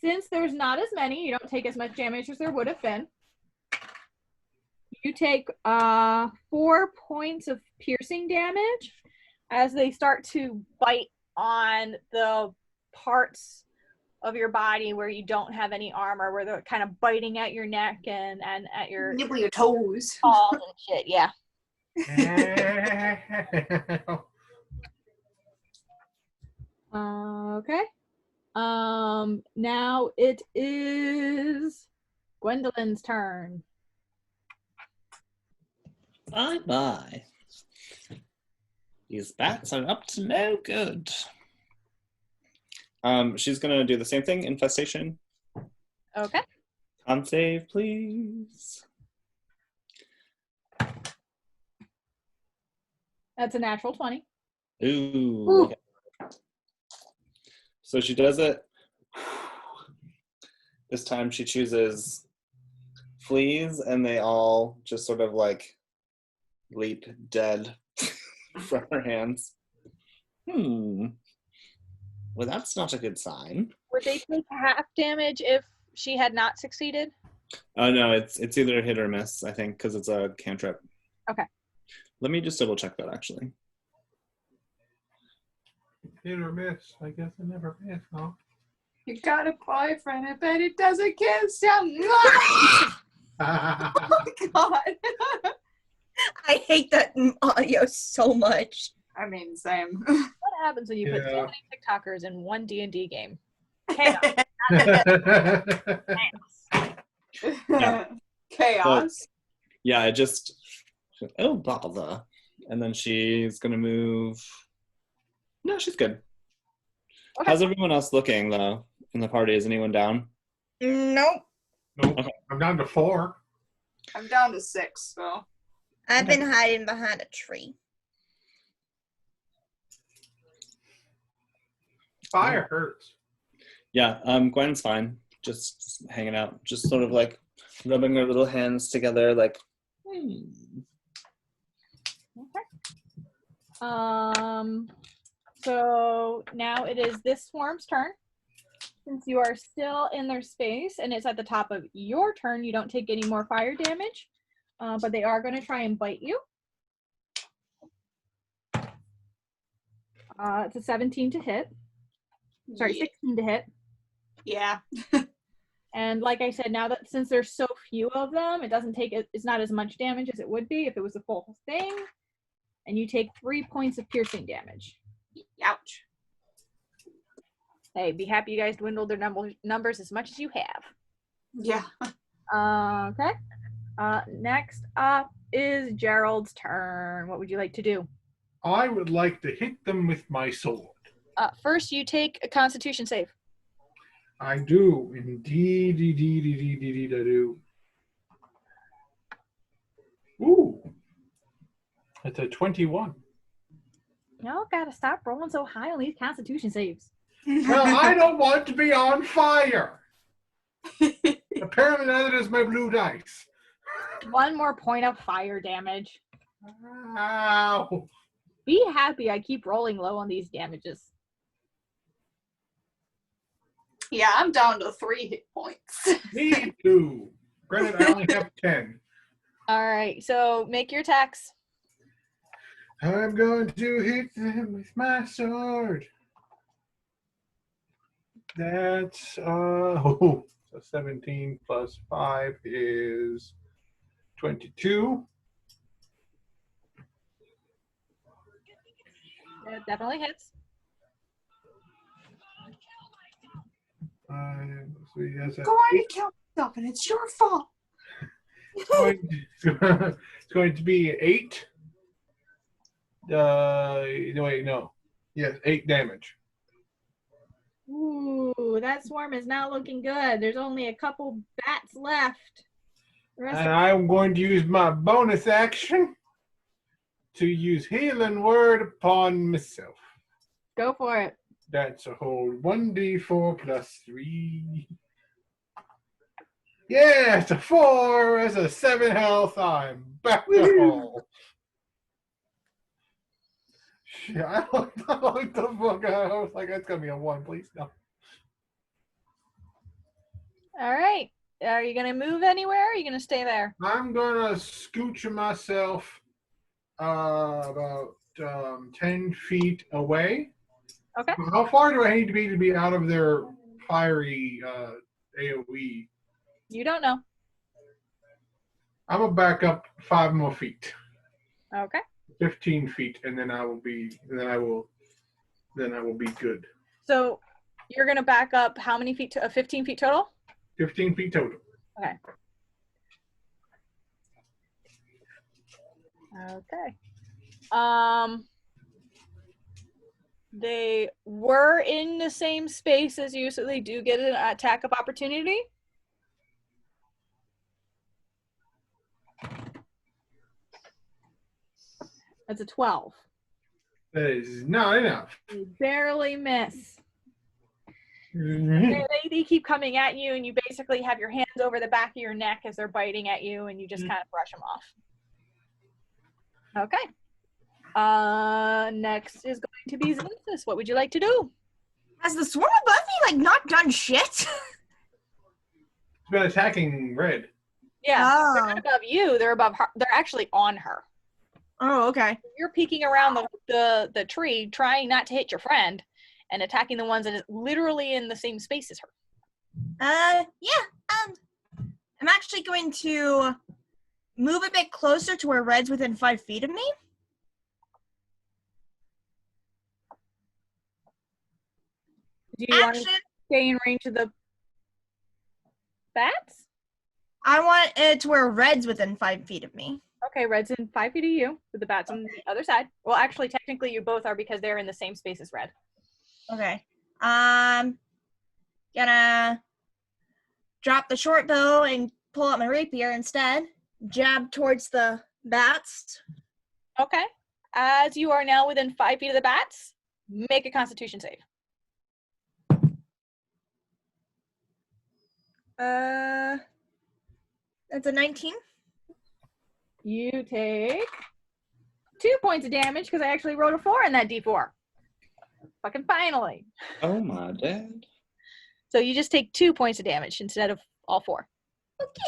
A: 'Since there's not as many, you don't take as much damage as there would have been. You take 4 points of piercing damage as they start to bite on the parts of your body where you don't have any armor, where they're kind of biting at your neck and at your
D: Nibble your toes.
A: paws and shit, yeah. Okay. Now it is Gwendolyn's turn.
E: My. These bats are up to no good. She's gonna do the same thing, infestation.
A: Okay.
E: Con save, please.
A: That's a natural 20.
E: Ooh. Okay. So she does it. This time she chooses fleas, and they all just sort of like leap dead from her hands. Well, that's not a good sign.
A: Would they take half damage if she had not succeeded?
E: Oh no, it's either hit or miss, I think, because it's a cantrip.
A: Okay.
E: Let me just double check that actually.
C: Hit or miss. I guess I never miss, huh?
D: You got a boyfriend, I bet he doesn't kiss you. Oh my god.
B: I hate that audio so much.
D: I mean, same.
A: What happens when you put so
C: Yeah.
A: many TikTokers in one D&D game? Chaos.
E: Yeah.
D: Chaos.
E: Yeah, I just, oh bother. And then she's gonna move. No, she's good.
A: Okay.
E: How's everyone else looking though in the party? Is anyone down?
B: Nope.
C: Nope.
E: Okay.
C: I'm down to 4.
D: I'm down to 6, so.
B: I've
E: Okay.
B: been hiding behind a tree.
C: Fire hurts.
E: Yeah, Gwen's fine. Just hanging out, just sort of like rubbing her little hands together, like.
A: So now it is this swarm's turn. Since you are still in their space and it's at the top of your turn, you don't take any more fire damage, but they are going to try and bite you. It's a 17 to hit. Sorry, 16 to hit.
D: Yeah.
A: And like I said, now that since there's so few of them, it's not as much damage as it would be if it was a full thing. And you take 3 points of piercing damage.
D: Ouch.
A: Hey, be happy you guys dwindled their numbers as much as you have.
D: Yeah.
A: Okay. Next up is Gerald's turn. What would you like to do?
C: I would like to hit them with my sword.
A: First, you take a Constitution save.
C: I do. Indeed, I do. Ooh. It's a 21.
A: No, gotta stop rolling so high on these Constitution saves.
C: Well, I don't want to be on fire. Apparently neither does my blue dice.
A: 1 more point of fire damage.
C: Ow.
A: Be happy I keep rolling low on these damages.
D: Yeah, I'm down to 3 hit points.
C: Me too. Granted, I only have 10.
A: All right, so make your attacks.
C: I'm going to hit them with my sword. That's so 17 plus 5 is 22.
A: It definitely hits.
C: So he has a
D: Go on and kill yourself, and it's your fault.
C: it's going to be 8. No. Yes, 8 damage.
A: Ooh, that swarm is not looking good. There's only a couple bats left. The rest
C: And
A: of-
C: I'm going to use my bonus action to use healing word upon myself.
A: Go for it.
C: That's a whole 1d4 plus 3. Yeah, it's a 4. It's a 7 health. I'm back to full. Shit, I looked the book. I was like, that's gonna be a 1, please no.
A: All right. Are you going to move anywhere? Or are you going to stay there?
C: I'm gonna scooch myself about 10 feet away.
A: Okay.
C: How far do I need to be out of their fiery AoE?
A: You don't know.
C: I'm gonna back up 5 more feet,
A: Okay.
C: 15 feet, and then I will be good.
A: So you're going to back up how many feet? 15 feet total?
C: 15 feet total.
A: Okay. Okay. They were in the same space as you, so they do get an attack of opportunity. That's a 12.
C: That is not enough.
A: You barely miss. They keep coming at you, and you basically have your hands over the back of your neck as they're biting at you, and you just kind of brush them off. Okay. Next is going to be Zenithus. What would you like to do?
B: Has the swarm above me, like, not done shit?
C: It's been attacking Red.
A: Yeah, they're not above you. They're above her. They're actually on her.
B: Oh, okay.
A: You're peeking around the tree, trying not to hit your friend, and attacking the ones that is literally in the same space as her.
B: Yeah. I'm actually going to move a bit closer to where Red's within 5 feet of me.
A: Do you want to stay in range of the bats?
B: I want it to where Red's within 5 feet of me.
A: Okay, Red's in 5 feet of you, with the bats on the other side. Well, actually, technically, you both are because they're in the same space as Red.
B: Okay. Gonna drop the short bow and pull out my rapier instead. Jab towards the bats.
A: Okay. As you are now within 5 feet of the bats, make a Constitution save.
B: That's a 19.
A: You take 2 points of damage because I actually rolled a 4 in that D4. Fucking finally.
H: Oh my dad.
A: So you just take 2 points of damage instead of all 4.
G: Okay.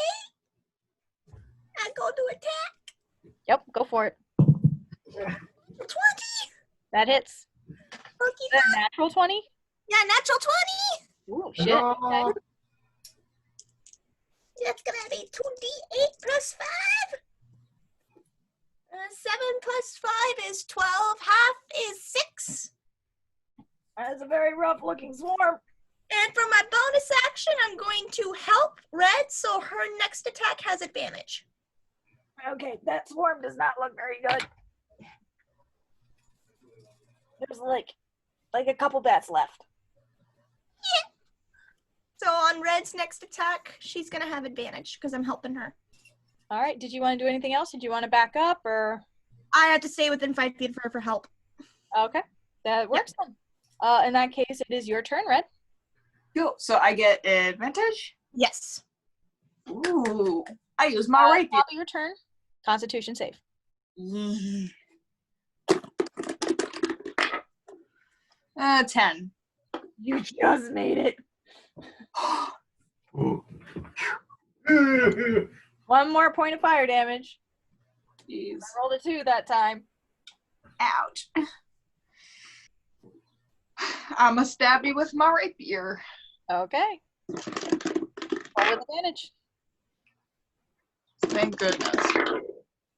G: I go to attack.
A: Yep, go for it.
G: 20.
A: That hits.
G: Okay,
A: Is that a natural 20?
G: yeah, natural 20.
A: Ooh, shit.
C: No.
A: Okay.
G: That's gonna be 2d8 plus 5. 7 plus 5 is 12. Half is 6.
A: That's a very rough looking swarm.
B: And for my bonus action, I'm going to help Red so her next attack has advantage.
A: Okay, that swarm does not look very good. There's like a couple bats left.
B: So on Red's next attack, she's going to have advantage because I'm helping her.
A: All right, did you want to do anything else? Did you want to back up or?
B: I have to stay within 5 feet of her for help.
A: Okay, that works then. In that case, it is your turn, Red.
D: Cool. So I get advantage?
B: Yes.
D: Ooh. I use my rapier.
A: Now your turn. Constitution save.
D: 10.
A: You just made it.
C: Ooh.
A: 1 more point of fire damage.
D: Jeez.
A: I rolled a 2 that time.
D: Ouch. I'ma stab you with my rapier.
A: Okay. Roll with advantage.
D: Thank goodness.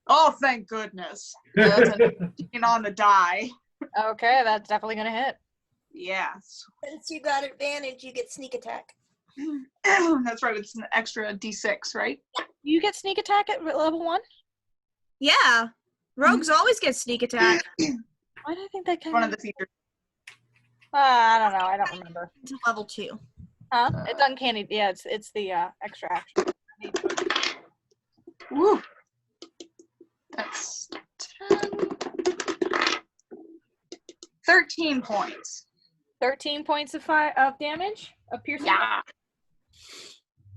D: Oh, thank goodness. That's a 19 on the die.
A: Okay, that's definitely gonna hit.
D: Yes.
B: Since you got advantage, you get sneak attack.
D: That's right. It's an extra D6, right?
A: You get sneak attack at level 1?
B: Yeah. Rogues always get sneak attack.
A: Why do I think that kind
D: One of the features.
A: I don't know. I don't remember.
B: To level 2.
A: Huh? It's uncanny. Yeah, it's the extra action.
D: Woo. That's 10. 13 points.
A: 13 points of damage? Of piercing?
D: Yeah.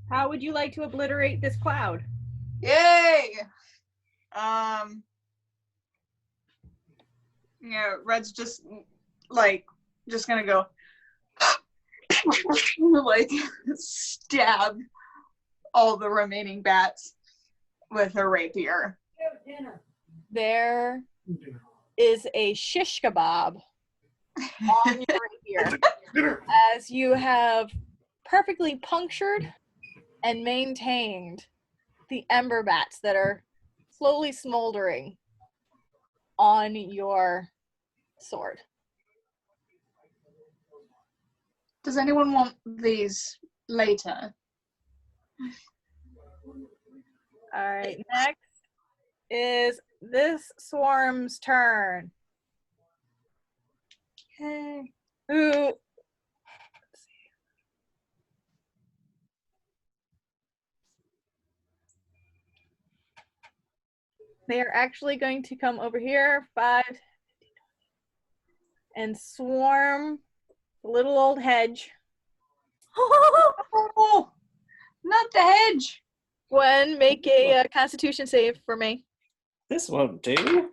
A: How would you like to obliterate this cloud?
D: Yay! Yeah, Red's just gonna go like stab all the remaining bats with her rapier.
A: There is a shish kebab on your rapier as you have perfectly punctured and maintained the ember bats that are slowly smoldering on your sword.
D: Does anyone want these later?
A: All right, next is this swarm's turn. Okay. Who? They are actually going to come over here, 5, and swarm the little old hedge.
D: Oh, not the hedge.
A: Gwen, make a Constitution save for me.
H: This won't do.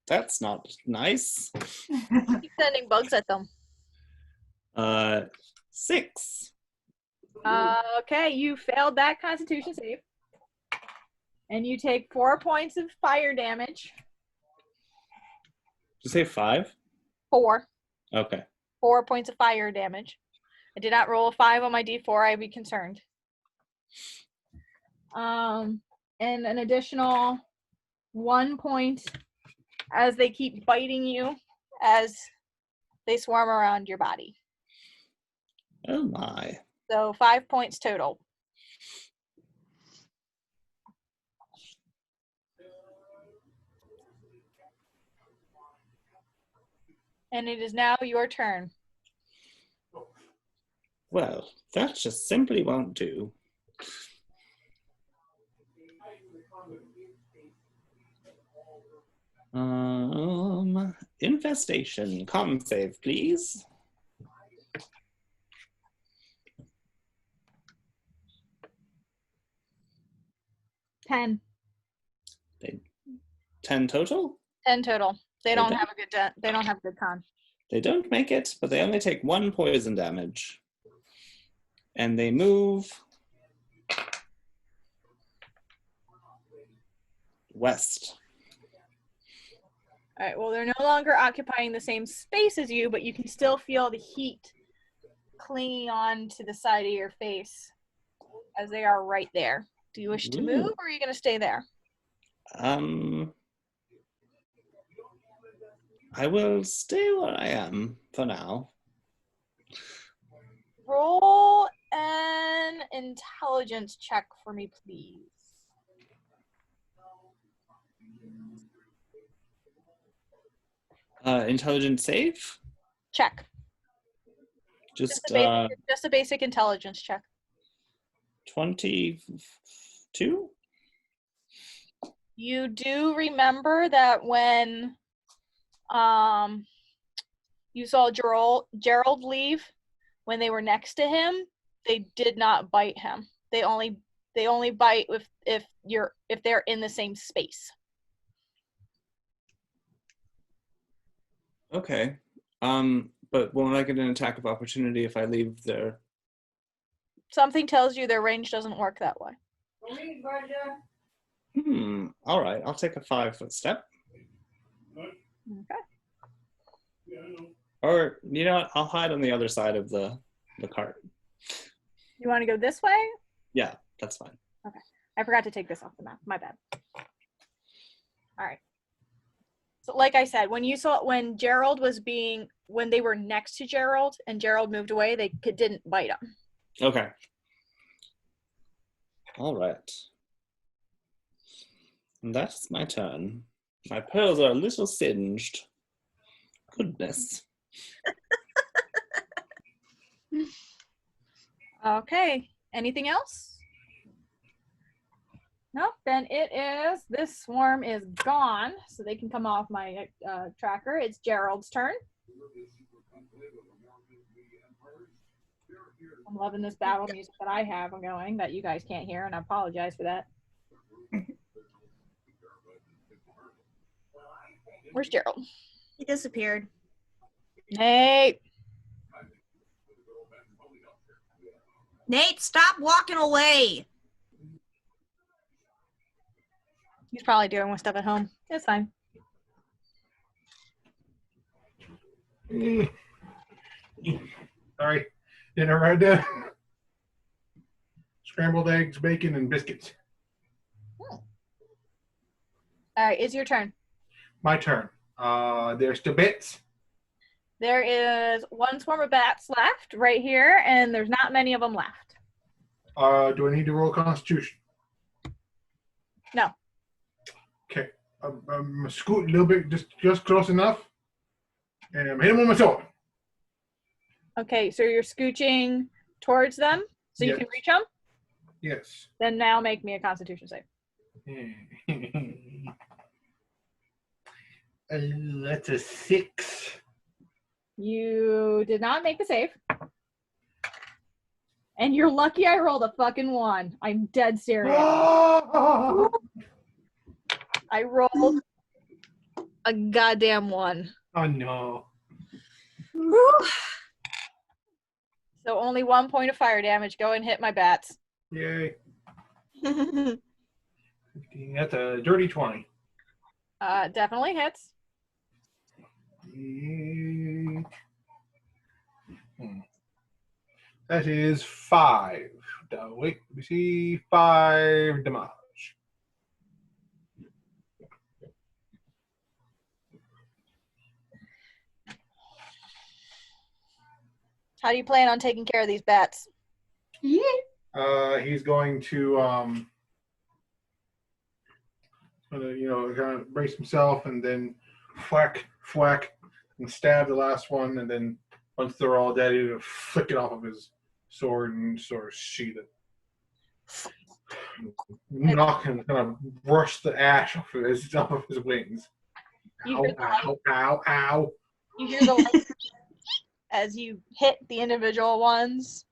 H: That's not nice.
A: Keep sending bugs at them.
H: 6.
A: Okay, you failed that Constitution save. And you take 4 points of fire damage.
H: Did you say 5?
A: 4.
H: Okay.
A: 4 points of fire damage. I did not roll a 5 on my d4. I'd be concerned. And an additional 1 point as they keep biting you as they swarm around your body.
H: Oh my.
A: So 5 points total. And it is now your turn.
H: Well, that just simply won't do. Infestation. Con save, please.
A: Ten
H: 10 total?
A: 10 total. They
H: They
A: don't
H: don't-
A: have a good. They don't have a good con.
H: They don't make it, but they only take 1 poison damage. And they move west.
A: All right. Well, they're no longer occupying the same space as you, but you can still feel the heat clinging on to the side of your face as they are right there. Do you wish to move,
H: Ooh.
A: or are you going to stay there?
H: I will stay where I am for now.
A: Roll an intelligence check for me, please.
H: Intelligence save?
A: Check.
H: Just
A: Just a basic intelligence check.
H: 22?
A: You do remember that when you saw Gerald leave, when they were next to him, they did not bite him. They only bite if they're in the same space.
H: Okay. But won't I get an attack of opportunity if I leave there?
A: Something tells you their range doesn't work that way.
H: All right. I'll take a 5-foot step.
A: Okay.
H: Or, you know what? I'll hide on the other side of the cart.
A: You want to go this way?
H: Yeah, that's fine.
A: Okay. I forgot to take this off the map. My bad. All right. So like I said, when they were next to Gerald and Gerald moved away, they didn't bite him.
H: Okay. All right. And that's my turn. My pearls are a little singed. Goodness.
A: Okay. Anything else? No, then this swarm is gone, so they can come off my tracker. It's Gerald's turn. I'm loving this battle music that I have going that you guys can't hear, and I apologize for that. Where's Gerald?
B: He disappeared.
A: Nate!
B: Nate, stop walking away.
A: He's probably doing stuff at home. It's fine.
C: Sorry. Dinner right there. Scrambled eggs, bacon, and biscuits.
A: All right, it's your turn.
C: My turn. There's the bits.
A: There is one swarm of bats left right here, and there's not many of them left.
C: Do I need to roll Constitution?
A: No.
C: Okay. Scoot a little bit, just close enough. And I'm hitting him with my sword.
A: Okay, so you're scooching towards them so you
C: Yes.
A: can reach them?
C: Yes.
A: Then now make me a Constitution save.
C: That's a 6.
A: You did not make the save. And you're lucky I rolled a fucking 1. I'm dead serious. I rolled a goddamn 1.
C: Oh no.
A: So only 1 point of fire damage. Go and hit my bats.
C: Yay. That's a dirty 20.
A: Definitely hits.
C: That is 5. Wait, let me see. 5 damage.
A: How do you plan on taking care of these bats?
C: He's going to kind of brace himself and then whack, and stab the last one, and then once they're all dead, he'll flick it off of his sword and sort of sheath it. Knock and kind of brush the ash off of his wings. Ow.
A: You hear the light as you hit the individual ones,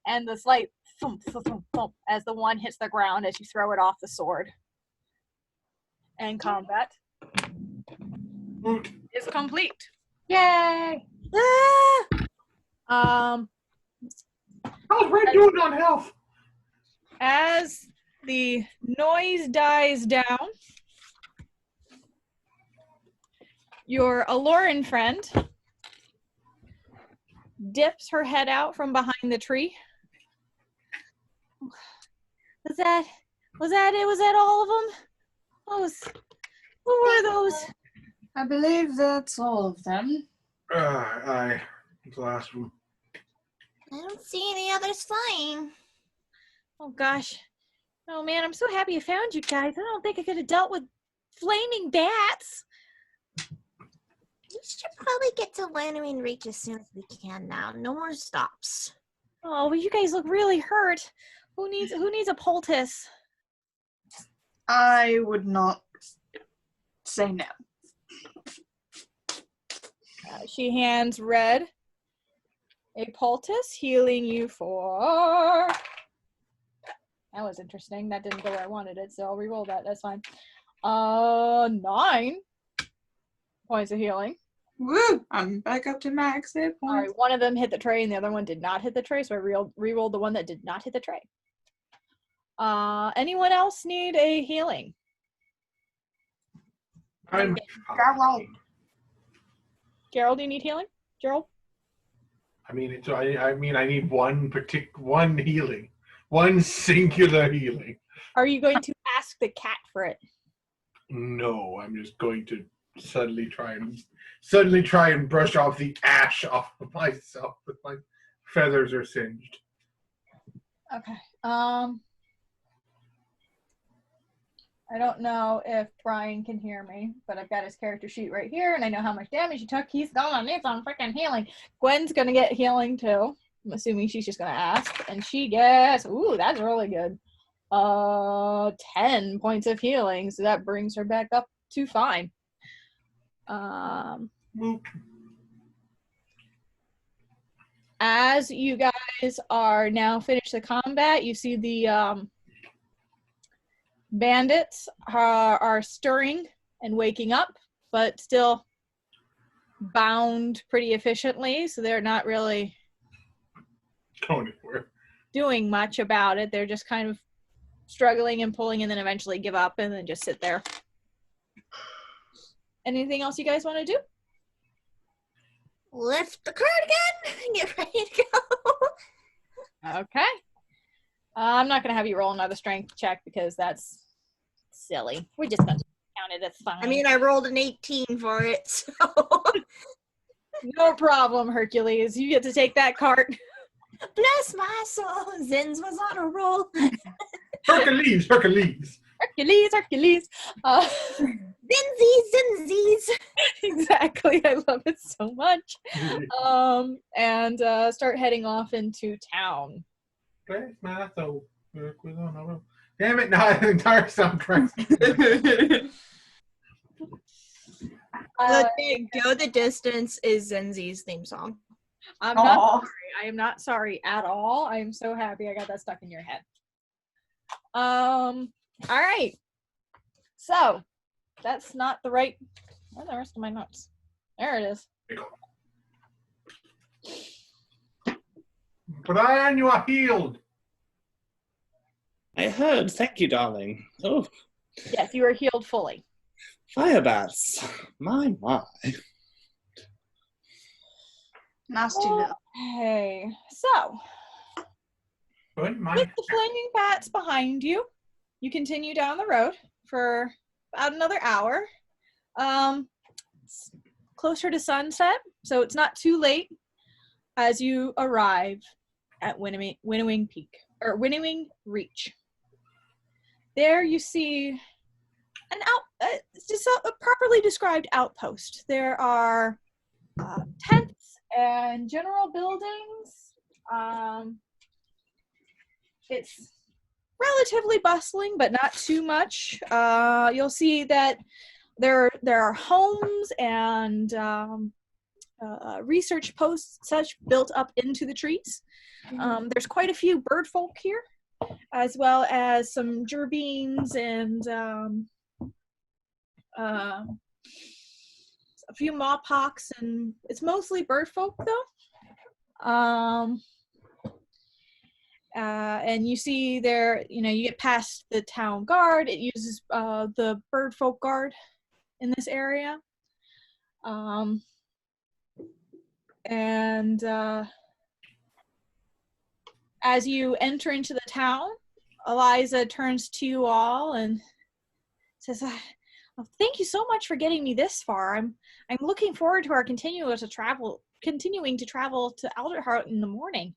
A: and the slight thump, thump, thump, thump as the one hits the ground as you throw it off the sword. And combat is complete. Yay!
C: How's Red doing on health?
A: As the noise dies down, your Aloran friend dips her head out from behind the tree. Was that it? Was that all of them? Who were those?
D: I believe that's all of them.
C: The last one.
G: I don't see any others flying.
A: Oh gosh. Oh man, I'm so happy I found you guys. I don't think I could have dealt with flaming bats.
G: We should probably get to Landing Reach as soon as we can now. No more stops.
A: Oh, but you guys look really hurt. Who needs a poultice?
D: I would not say no.
A: She hands Red a poultice, healing you for... That was interesting. That didn't go where I wanted it, so I'll re-roll that. That's fine. 9 points of healing.
D: Woo! I'm back up to max hit points.
A: Alright, one of them hit the tray and the other one did not hit the tray, so I re-rolled the one that did not hit the tray. Anyone else need a healing?
C: I'm
A: Gerald, do you need healing? Gerald?
C: I need one healing. One singular healing.
A: Are you going to ask the cat for it?
C: No, I'm just going to suddenly try and brush off the ash off of myself. But my feathers are singed.
A: Okay. I don't know if Brian can hear me, but I've got his character sheet right here, and I know how much damage he took. He's gonna need some freaking healing. Gwen's gonna get healing too. I'm assuming she's just gonna ask, and she gets, ooh, that's really good. 10 points of healing, so that brings her back up to fine. As you guys are now finished the combat, you see the bandits are stirring and waking up, but still bound pretty efficiently, so they're not really
C: Going anywhere.
A: doing much about it. They're just kind of struggling and pulling and then eventually give up and then just sit there. Anything else you guys want to do?
G: Lift the cardigan and get ready to go.
A: Okay. I'm not going to have you roll another strength check because that's silly. We're just going to count it as fine.
B: I mean, I rolled an 18 for it, so.
A: No problem, Hercules. You get to take that cart.
G: Bless my soul. Zins was on a roll.
C: Hercules.
A: Hercules. Hercules.
B: Zinzies.
A: Exactly. I love it so much. And start heading off into town.
C: Where's my soul? Work with on a road. Damn it! Not the entire soundtrack.
B: Go the Distance is Zenzi's theme song.
A: I'm not sorry. I am not sorry at all. I am so happy I got that stuck in your head. All right. So that's not the right. Where's the rest of my notes? There it is.
C: Brian, you are healed.
H: I heard. Thank you, darling. Oh,
A: Yes, you are healed fully.
H: fire bats. My.
F: Nastyville.
A: Okay. So
C: Good,
A: with
C: mine.
A: the flaming bats behind you, you continue down the road for about another hour. It's closer to sunset, so it's not too late as you arrive at Winnowing Peak or Winnowing Reach. There you see just a properly described outpost. There are tents and general buildings. It's relatively bustling, but not too much. You'll see that there are homes and research posts such built up into the trees. There's quite a few bird folk here, as well as some gerbeens and a few mawpocks, and it's mostly bird folk though. And you see there, you get past the town guard. It uses the bird folk guard in this area. And as you enter into the town, Eliza turns to you all and says, thank you so much for getting me this far. I'm looking forward to our continuing to travel to Alderheart in the morning.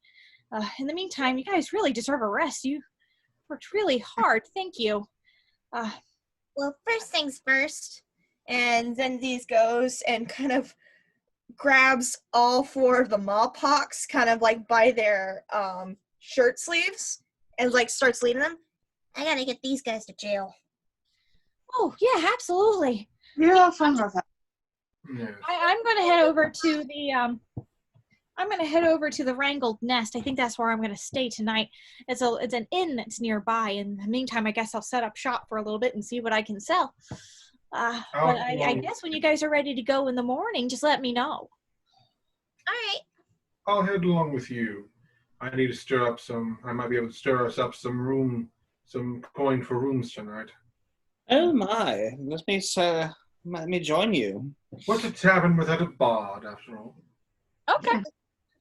A: In the meantime, you guys really deserve a rest. You worked really hard. Thank you.
B: Well, first things first. And Zenzi's goes and kind of grabs all four of the mawpocks kind of like by their shirt sleeves and like starts leading them.
G: I gotta get these guys to jail.
A: Oh, yeah, absolutely.
D: Yeah, fun with that.
C: Yes.
A: I'm going to head over to the Wrangled Nest. I think that's where I'm going to stay tonight. It's an inn that's nearby. In the meantime, I guess I'll set up shop for a little bit and see what I can sell. But I guess when you guys are ready to go in the morning, just let me know.
G: All right.
C: I'll head along with you. I need to stir up I might be able to stir us up some coin for rooms tonight.
H: Oh my! Let me join you.
C: What's a tavern without a bard, after all?
A: Okay.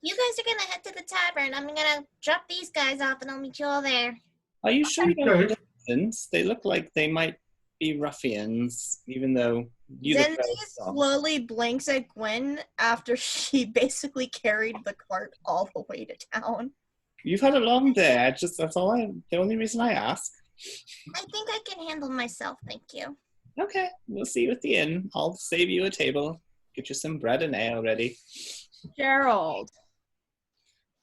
G: You guys are gonna head to the tavern. I'm gonna drop these guys off and I'll meet you all there.
H: Are you sure you don't
C: Okay.
H: know the distance? They look like they might be ruffians, even though you look
B: Zenzi
H: very strong.
B: slowly blinks at Gwen after she basically carried the cart all the way to town.
H: You've had a long day. The only reason I ask.
G: I think I can handle myself, thank you.
H: Okay, we'll see you at the inn. I'll save you a table. Get you some bread and ale ready.
A: Gerald.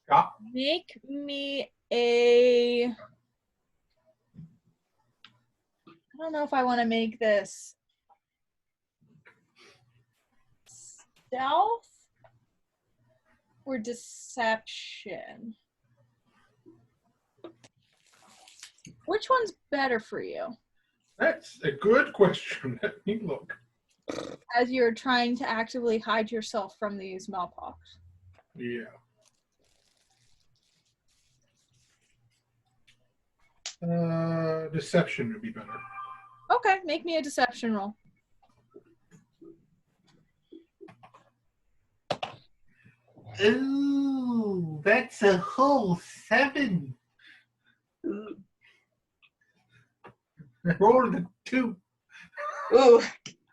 C: Yeah.
A: Make me a... I don't know if I want to make this stealth or deception. Which one's better for you?
C: That's a good question. Let me look.
A: As you're trying to actively hide yourself from these mawpocks.
C: Yeah. Deception would be better.
A: Okay, make me a deception roll.
C: Ooh, that's a whole 7. I rolled a 2.
D: Ooh.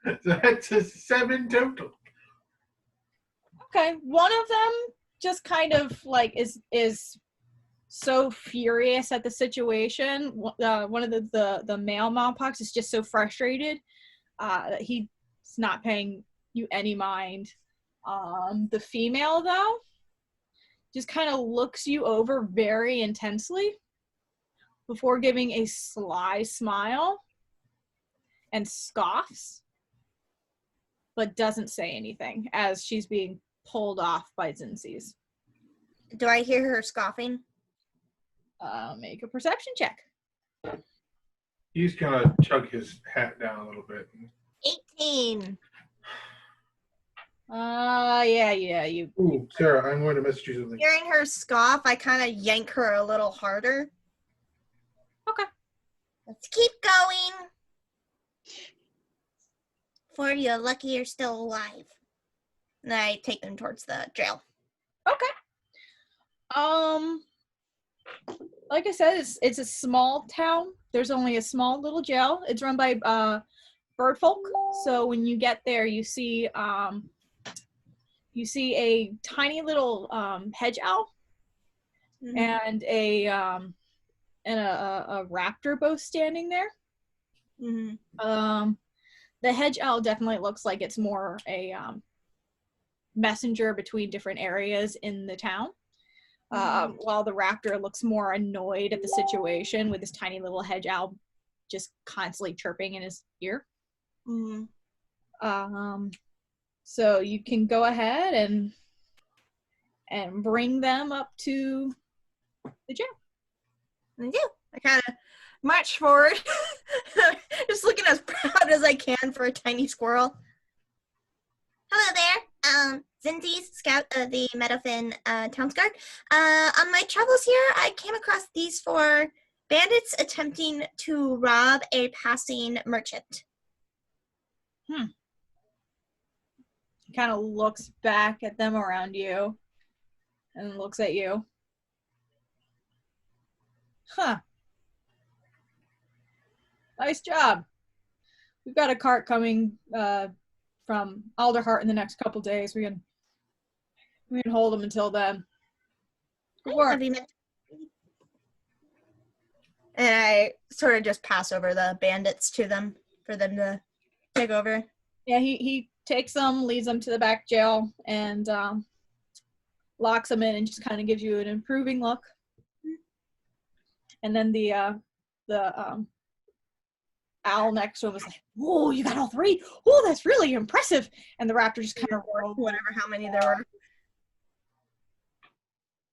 C: So that's a 7 total.
A: Okay, one of them just kind of like is so furious at the situation. One of the male Mawpox is just so frustrated that he's not paying you any mind. The female, though, just kind of looks you over very intensely before giving a sly smile and scoffs, but doesn't say anything as she's being pulled off by Zinzi's.
B: Do I hear her scoffing?
A: Make a perception check.
C: He's gonna chug his hat down a little bit.
B: 18.
A: Yeah, you.
C: Ooh, Sarah, I'm going to message you something.
B: Hearing her scoff, I kind of yank her a little harder.
A: Okay.
B: Let's keep going. For you're lucky you're still alive. And I take them towards the jail.
A: Okay. Like I said, it's a small town. There's only a small little jail. It's run by bird folk. So when you get there, you see a tiny little hedge owl and a raptor both standing there. The hedge owl definitely looks like it's more a messenger between different areas in the town. While the raptor looks more annoyed at the situation with this tiny little hedge owl just constantly chirping in his ear. So you can go ahead and bring them up to the jail.
B: I do. I kind of march forward, just looking as proud as I can for a tiny squirrel.
G: Hello there. Zinzi's scout of the Meadowfen Town Guard. On my travels here, I came across these 4 bandits attempting to rob a passing merchant.
A: He kind of looks back at them around you and looks at you. Huh. Nice job. We've got a cart coming from Alderheart in the next couple days. We can hold them until then. Good work.
B: And I sort of just pass over the bandits to them for them to take over.
A: Yeah, he takes them, leads them to the back jail, and locks them in and just kind of gives you an improving look. And then the owl next to him was like, "Whoa, you got all 3? Oh, that's really impressive." And the raptor just kind of rolled.
B: Whatever, how many there were.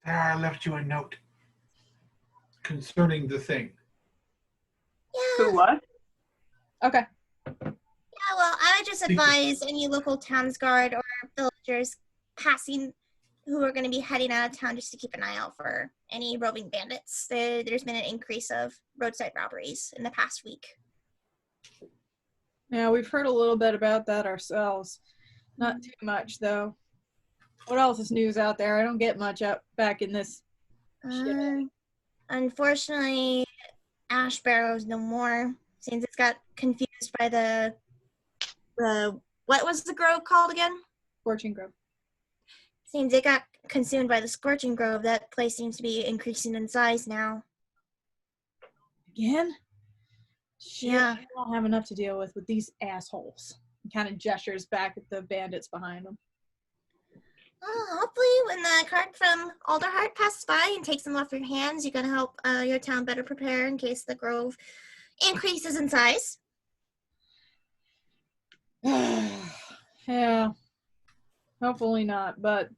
C: Sarah, I left you a note concerning the thing.
D: Who what?
A: Okay.
G: Yeah, well, I would just advise any local towns guard or villagers passing who are going to be heading out of town just to keep an eye out for any roving bandits. There's been an increase of roadside robberies in the past week.
A: Yeah, we've heard a little bit about that ourselves. Not too much, though. What else is news out there? I don't get much up back in this shit.
G: Unfortunately, Ash Barrow's no more. Seems it's got confused by the what was the grove called again?
A: Scorching Grove.
G: Seems it got consumed by the Scorching Grove. That place seems to be increasing in size now.
A: Again? Shit,
G: Yeah.
A: I don't have enough to deal with these assholes. He kind of gestures back at the bandits behind him.
G: Hopefully when the cart from Alderheart passes by and takes them off your hands, you're going to help your town better prepare in case the grove increases in size.
A: Yeah. Hopefully not, but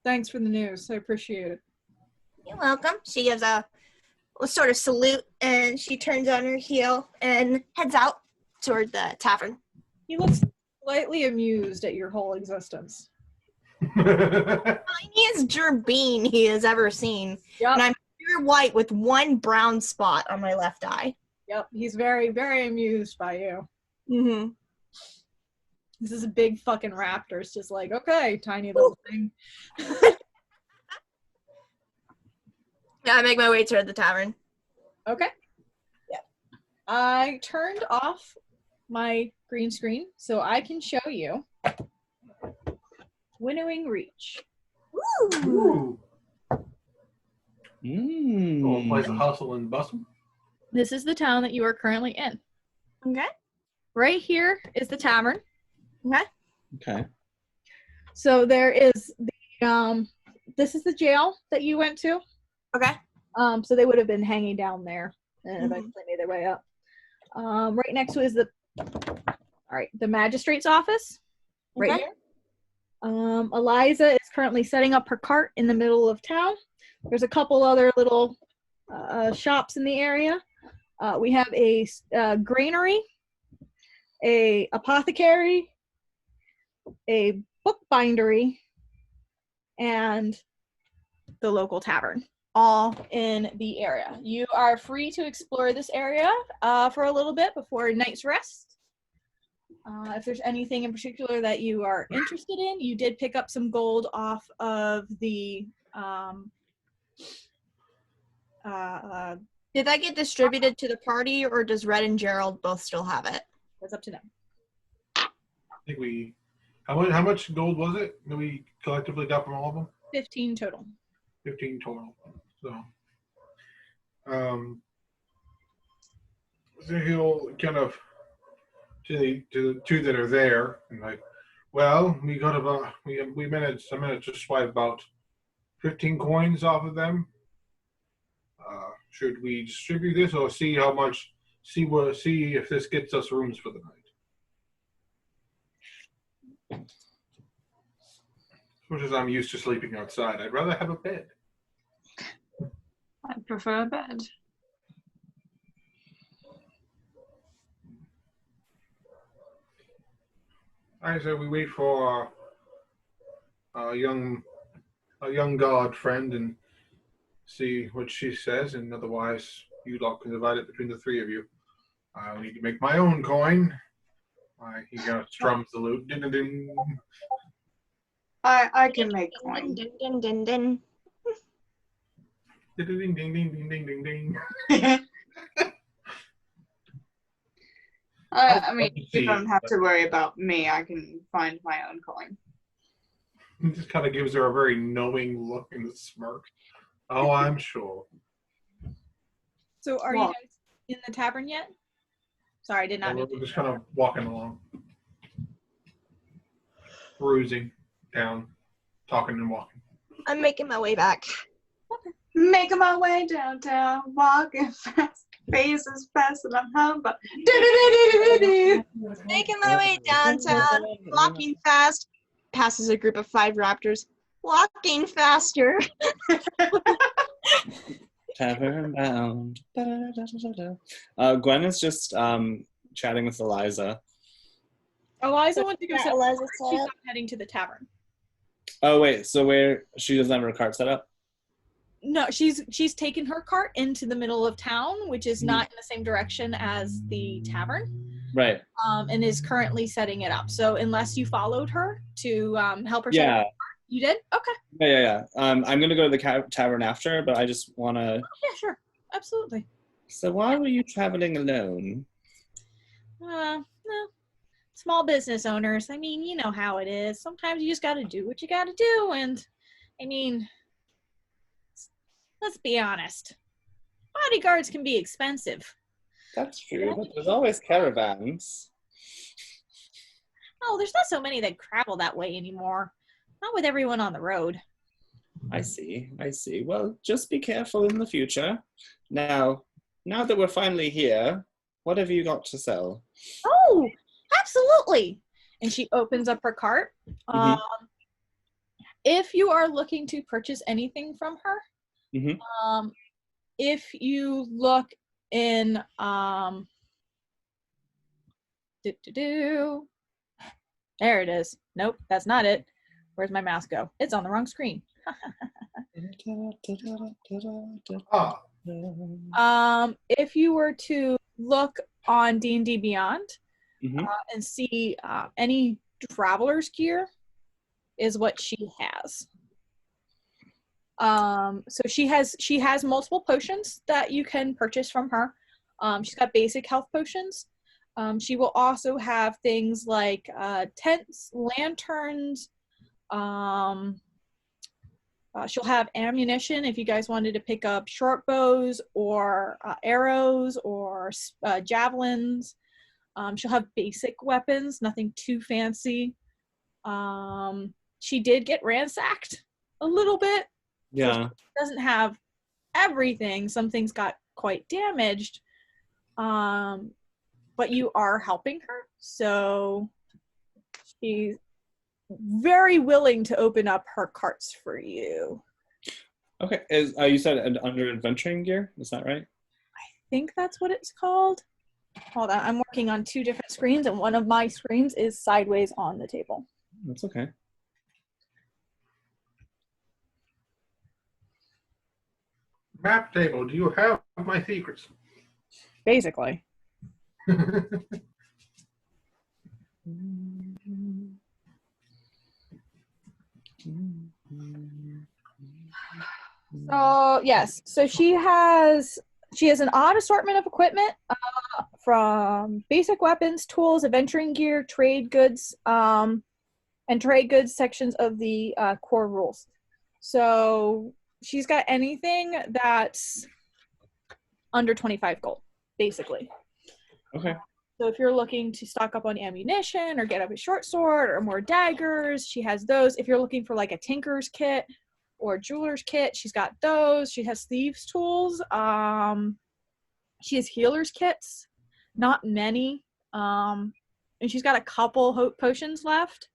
A: thanks for the news. I appreciate it.
B: You're welcome. She gives a sort of salute, and she turns on her heel and heads out toward the tavern.
A: He looks slightly amused at your whole existence.
B: Tiniest gerbine he has ever seen.
A: Yep.
B: And I'm pure white with one brown spot on my left eye.
A: Yep. He's very, very amused by you.
B: Mm-hmm.
A: This is a big fucking raptor. It's just like, okay, tiny little thing.
B: Yeah, I make my way toward the tavern.
A: Okay.
B: Yep.
A: I turned off my green screen so I can show you Winnowing Reach.
C: Ooh. Little place of hustle and bustle.
A: This is the town that you are currently in.
B: Okay.
A: Right here is the tavern.
B: Okay.
H: Okay.
A: So there is the this is the jail that you went to.
B: Okay.
A: So they would have been hanging down there and eventually made their way up. Right next to it is the magistrate's office. Right
B: Okay.
A: here. Eliza is currently setting up her cart in the middle of town. There's a couple other little shops in the area. We have a granary, a apothecary, a bookbindery, and the local tavern, all in the area. You are free to explore this area for a little bit before night's rest. If there's anything in particular that you are interested in, you did pick up some gold off of the
B: Did that get distributed to the party, or does Red and Gerald both still have it?
A: that's up to them.
C: I think we. How much gold was it that we collectively got from all of them?
A: 15 total.
C: 15 total. So he'll kind of to the two that are there and like, well, we got about I managed to swipe about 15 coins off of them. Should we distribute this or see how much? See if this gets us rooms for the night. As much as I'm used to sleeping outside, I'd rather have a bed.
D: I prefer a bed.
C: I say we wait for a young guard friend and see what she says, and otherwise you lot can divide it between the three of you. I'll need to make my own coin. He strums the lute. Din, din, din.
D: I can make coin.
B: Din, din, din, din.
C: Ding ding ding ding ding ding ding ding.
D: I mean, you don't have to worry about me. I can find my own coin.
C: He just kind of gives her a very knowing look and a smirk. Oh, I'm sure.
A: So are you guys in the tavern yet? Sorry, I did not mean
C: We're
A: to.
C: just kind of walking along, cruising down, talking and walking.
B: I'm making my way back.
D: Making my way downtown, walking fast, faces fast, and I'm home, but
B: Making my way downtown, walking fast. Passes a group of 5 raptors. Walking faster.
H: Tavern bound. Gwen is just chatting with Eliza.
A: Eliza went to go
G: Yeah,
A: set
G: Eliza
A: She's
G: set
A: not heading to the tavern.
H: Oh wait, so where she doesn't have her cart set up?
A: No, she's taken her cart into the middle of town, which is not in the same direction as the tavern.
H: Right.
A: And is currently setting it up. So unless you followed her to help her set up
H: Yeah.
A: the cart, you did? Okay.
H: Yeah. I'm gonna go to the tavern after, but I just wanna.
A: Yeah, sure. Absolutely.
H: So why were you traveling alone?
A: No. Small business owners. I mean, you know how it is. Sometimes you just got to do what you got to do. And, I mean, let's be honest. Bodyguards can be expensive.
H: That's true, but there's always caravans.
A: Oh, there's not so many that travel that way anymore. Not with everyone on the road.
H: I see. Well, just be careful in the future. Now that we're finally here, what have you got to sell?
A: Oh, absolutely. And she opens up her cart.
H: Mhm.
A: If you are looking to purchase anything from her,
H: Mhm.
A: if you look in there it is. Nope, that's not it. Where's my mouse go? It's on the wrong screen. If you were to look on D&D Beyond
H: Mhm.
A: and see any traveler's gear is what she has. So she has multiple potions that you can purchase from her. She's got basic health potions. She will also have things like tents, lanterns, She'll have ammunition if you guys wanted to pick up short bows or arrows or javelins. She'll have basic weapons, nothing too fancy. She did get ransacked a little bit.
H: Yeah.
A: So she doesn't have everything. Some things got quite damaged. But you are helping her. So she's very willing to open up her carts for you.
H: Okay. You said under adventuring gear? Is that right?
A: I think that's what it's called. Hold on, I'm working on 2 different screens, and one of my screens is sideways on the table.
H: That's okay.
C: Map table, do you have my secrets?
A: Basically. So yes, so she has an odd assortment of equipment, from basic weapons, tools, adventuring gear, trade goods, and trade goods sections of the core rules. So she's got anything that's under 25 gold, basically.
H: Okay.
A: So if you're looking to stock up on ammunition or get up a short sword or more daggers, she has those. If you're looking for like a tinker's kit or jeweler's kit, she's got those. She has thieves' tools. She has healer's kits, not many. And she's got a couple potions left.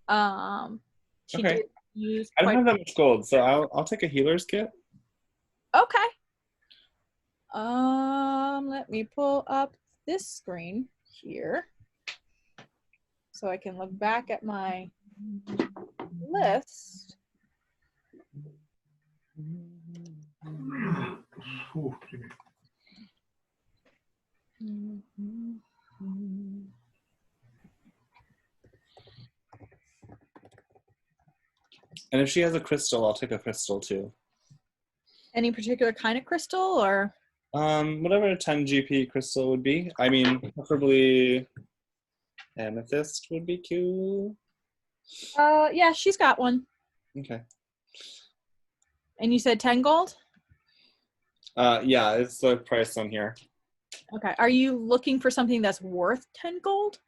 A: She
H: Okay.
A: did use
H: I don't have that much gold, so I'll take a healer's kit.
A: Okay. Let me pull up this screen here so I can look back at my list.
C: Ooh,
H: And if she has a crystal, I'll take a crystal too.
A: Any particular kind of crystal or?
H: Whatever a 10 GP crystal would be. I mean, preferably amethyst would be cool.
A: Yeah, she's got one.
H: Okay.
A: And you said 10 gold?
H: Yeah, it's the price on here.
A: Okay. Are you looking for something that's worth 10 gold?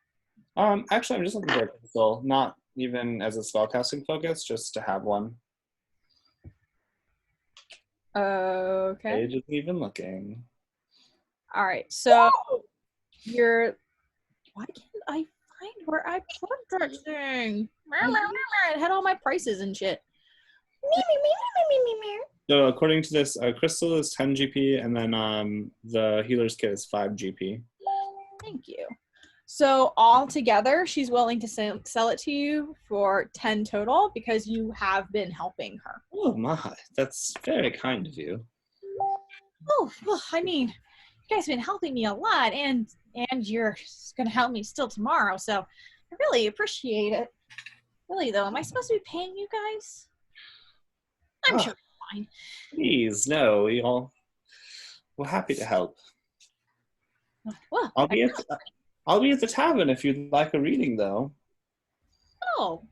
H: Actually, I'm just looking for a crystal, not even as a spellcasting focus, just to have one.
A: Okay.
H: Page isn't even looking.
A: All right. So why can't I find where I put that thing? It had all my prices and shit.
H: No, according to this, crystal is 10 GP, and then the healer's kit is 5 GP.
A: Thank you. So all together, she's willing to sell it to you for 10 total because you have been helping her.
H: Oh my, that's very kind of you.
A: Oh, well, I mean, you guys have been helping me a lot, and you're going to help me still tomorrow, so I really appreciate it. Really, though, am I supposed to be paying you guys? I'm sure it's fine.
H: Please, no, we're happy to help.
A: Well,
H: I'll be at the tavern if you'd like a reading, though.
A: Oh,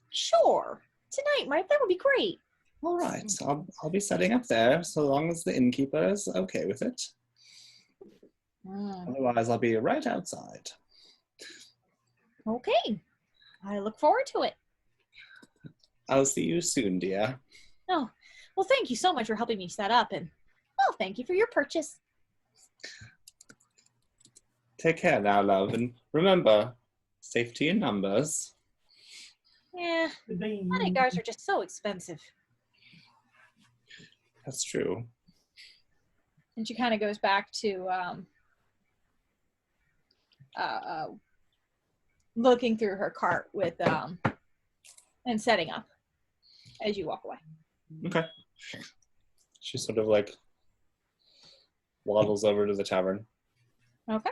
A: sure. Tonight, Mike, that would be great.
H: All right, I'll be setting up there so long as the innkeeper is okay with it. Otherwise, I'll be right outside.
A: Okay. I look forward to it.
H: I'll see you soon, dear.
A: Oh, well, thank you so much for helping me set up, and, well, thank you for your purchase.
H: Take care now, love, and remember, safety in numbers.
A: Yeah, bodyguards are just so expensive.
H: That's true.
A: And she kind of goes back to looking through her cart with and setting up as you walk away.
H: Okay. She sort of like waddles over to the tavern.
A: Okay.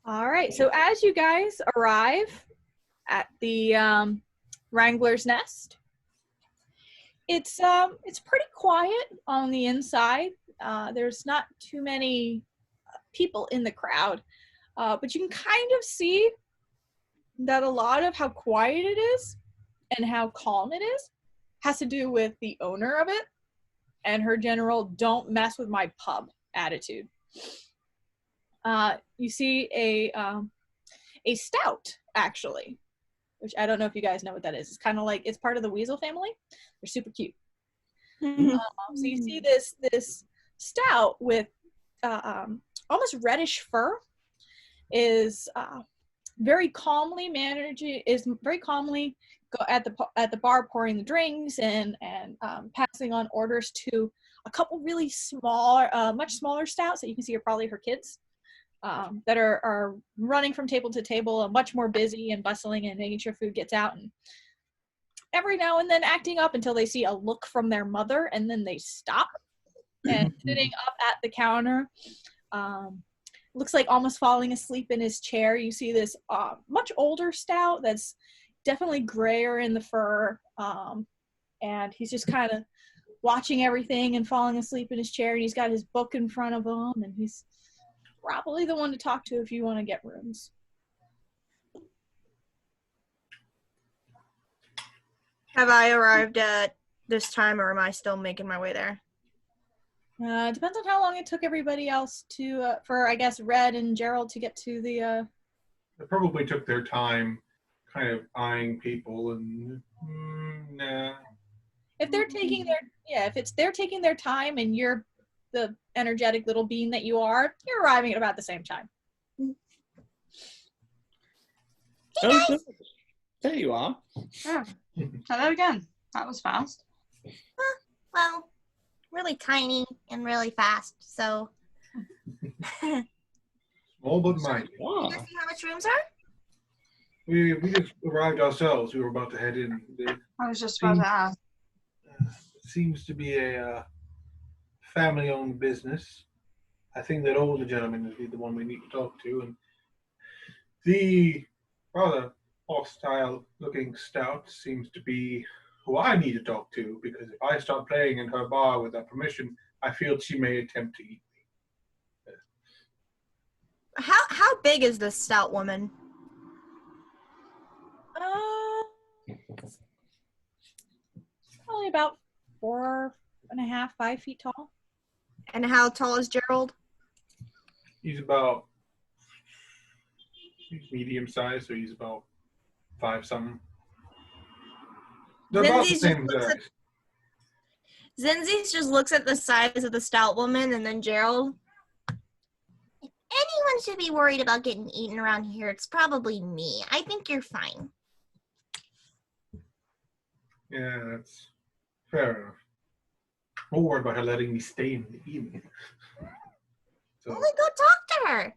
A: All right. So as you guys arrive at the Wrangler's Nest, it's pretty quiet on the inside. There's not too many people in the crowd, but you can kind of see that a lot of how quiet it is and how calm it is has to do with the owner of it and her general "don't mess with my pub" attitude. You see a stout, actually, which I don't know if you guys know what that is. It's kind of like, it's part of the weasel family. They're super cute. So you see this stout with almost reddish fur is very calmly at the bar pouring the drinks and passing on orders to a couple really small, much smaller stouts that you can see are probably her kids, that are running from table to table and much more busy and bustling and making sure food gets out, and every now and then acting up until they see a look from their mother, and then they stop and sitting up at the counter, looks like almost falling asleep in his chair. You see this much older stout that's definitely grayer in the fur, and he's just kind of watching everything and falling asleep in his chair, and he's got his book in front of him, and he's probably the one to talk to if you want to get rooms.
B: Have I arrived at this time, or am I still making my way there?
A: Depends on how long it took everybody else to, for, I guess, Red and Gerald to get to the,
C: They probably took their time kind of eyeing people and, nah.
A: if they're taking they're taking their time and you're the energetic little being that you are, you're arriving at about the same time.
E: Oh, good. There you are.
D: Yeah. Try that again. That was fast.
G: Well, really tiny and really fast, so.
C: Small but mighty.
E: Wow.
G: You guys see how much rooms are?
C: We just arrived ourselves. We were about to head in.
D: I was just about to ask.
C: It seems to be a family-owned business. I think that older gentleman is the one we need to talk to, and the rather hostile-looking stout seems to be who I need to talk to, because if I start playing in her bar without permission, I feel she may attempt to eat me.
B: How big is this stout woman?
A: Probably about 4.5, 5 feet tall.
B: And how tall is Gerald?
C: He's medium-sized, so he's about 5-something. They're about the same size.
B: Zenzi's just looks at the size of the stout woman and then Gerald.
G: If anyone should be worried about getting eaten around here, it's probably me. I think you're fine.
C: Yeah, that's fair enough. I'm worried about her letting me stay in the evening. So,
G: Only go talk to her.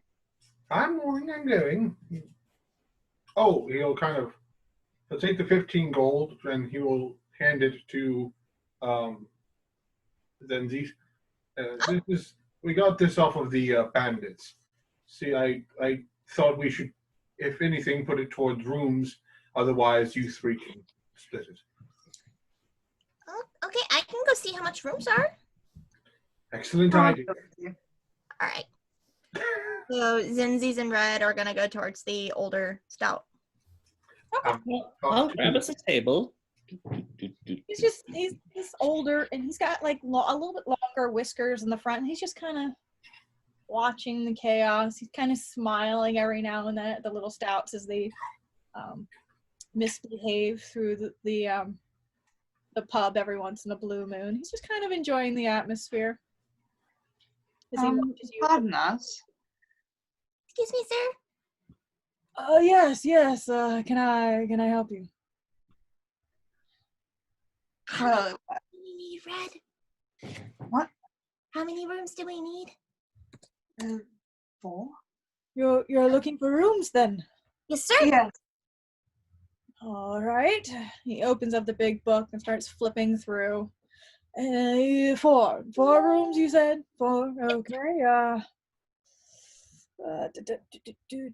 C: I'm going. Oh, he'll take the 15 gold and he will hand it to Zenzi. We got this off of the bandits. See, I thought we should, if anything, put it towards rooms. Otherwise, you three can split it.
G: Oh, okay, I can go see how much rooms are.
C: Excellent idea.
G: All right.
B: So Zenzi's and Red are gonna go towards the older stout.
E: I'll grab us a table.
A: He's older, and he's got like a little bit longer whiskers in the front, and he's just kind of watching the chaos. He's kind of smiling every now and then at the little stouts as they misbehave through the pub every once in a blue moon. He's just kind of enjoying the atmosphere.
D: Pardon us.
G: Excuse me, sir.
A: Yes. Can I help you?
G: How many do we need, Red?
D: What?
G: How many rooms do we need?
D: 4?
A: You're looking for rooms then?
G: Yes, sir.
D: Yes.
A: All right. He opens up the big book and starts flipping through. 4 rooms, you said? 4. Okay.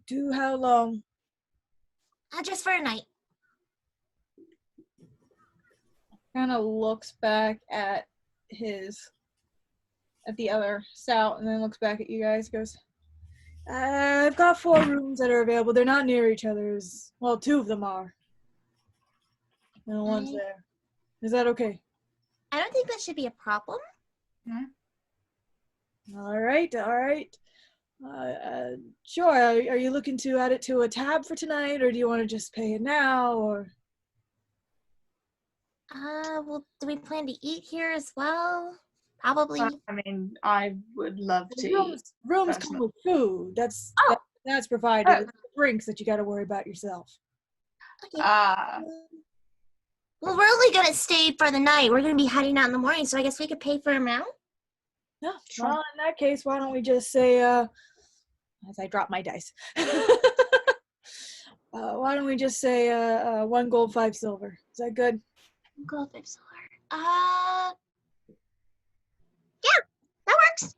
A: Do how long?
G: Just for a night.
A: Kind of looks back at the other stout, and then looks back at you guys. Goes, I've got 4 rooms that are available. They're not near each other. Well, 2 of them are. And the one's there. Is that okay?
G: I don't think that should be a problem.
A: All right. Sure. Are you looking to add it to a tab for tonight, or do you want to just pay it now, or?
G: Well, do we plan to eat here as well? Probably.
D: I mean, I would love to eat.
A: Rooms come with food. That's provided.
D: Oh.
A: It's the drinks that you got to worry about yourself.
G: Okay. Well, we're only gonna stay for the night. We're gonna be heading out in the morning, so I guess we could pay for them now.
A: Yeah. Well, in that case, why don't we just say, as I drop my dice, why don't we just say 1 gold, 5 silver? Is that good?
G: Gold, 5 silver. Yeah, that works.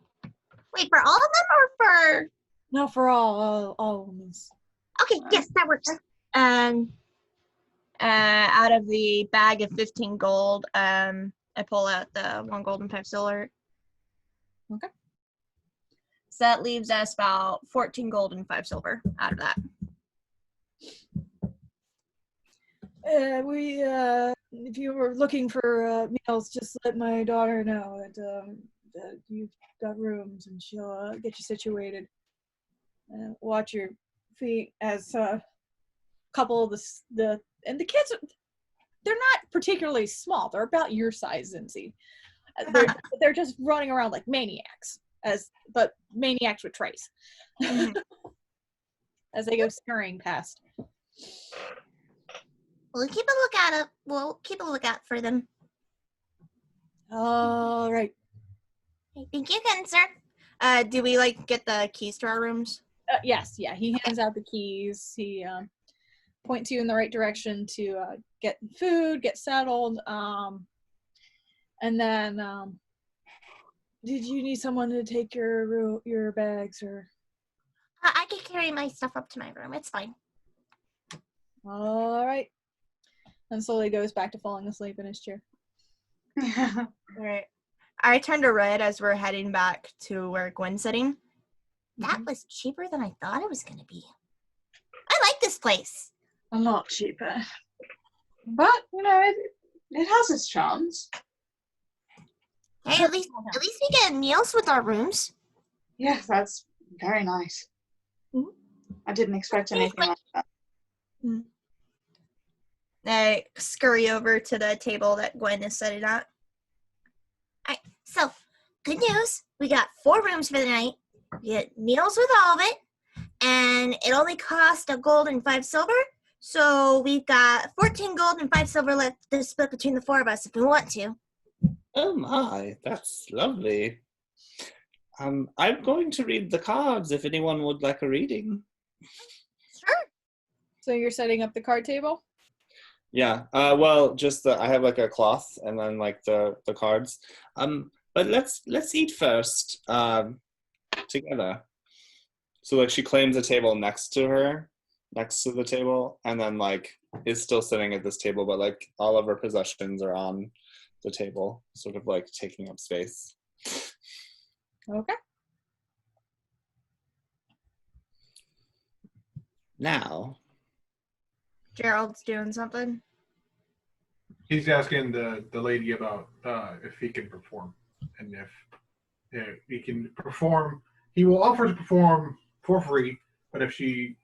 G: Wait, for all of them or for?
A: No, for all of them.
G: Okay, yes, that works. Out of the bag of 15 gold, I pull out the 1 gold and 5 silver.
A: Okay.
B: So that leaves us about 14 gold and 5 silver out of that.
A: If you were looking for meals, just let my daughter know that you've got rooms, and she'll get you situated. Watch your feet, as a couple of the kids, they're not particularly small. They're about your size, Zinzi. They're just running around like maniacs, but maniacs with trays. As they go scurrying past.
G: We'll keep a lookout for them.
A: All right.
G: Okay, thank you again, sir.
B: Do we get the keys to our rooms?
A: Yes, yeah. He hands out the keys. He points you in the right direction to get food, get settled, and then did you need someone to take your bags, or?
G: I can carry my stuff up to my room. It's fine.
A: All right. And slowly goes back to falling asleep in his chair.
B: All right. I turn to Red as we're heading back to where Gwen's sitting.
G: That was cheaper than I thought it was going to be. I like this place.
D: A lot cheaper. But, it has its charms.
G: Hey, at least we get meals with our rooms.
D: Yeah, that's very nice.
B: Mm-hmm.
D: I didn't expect anything like that.
B: I scurry over to the table that Gwen is sitting at.
G: Alright, so good news. We got 4 rooms for the night. We get meals with all of it. And it only cost 1 gold and 5 silver. So we've got 14 gold and 5 silver left to split between the 4 of us if we want to.
H: Oh my, that's lovely. I'm going to read the cards if anyone would like a reading.
G: Sure.
A: So you're setting up the card table?
H: Yeah. Well, just I have a cloth and then the cards. But let's eat first. Together. So she claims a table next to the table, and then is still sitting at this table, but all of her possessions are on the table, sort of taking up space.
A: Okay.
H: Now,
B: Gerald's doing something.
C: He's asking the lady about if he can perform, and if he can perform, he will offer to perform for free. But if she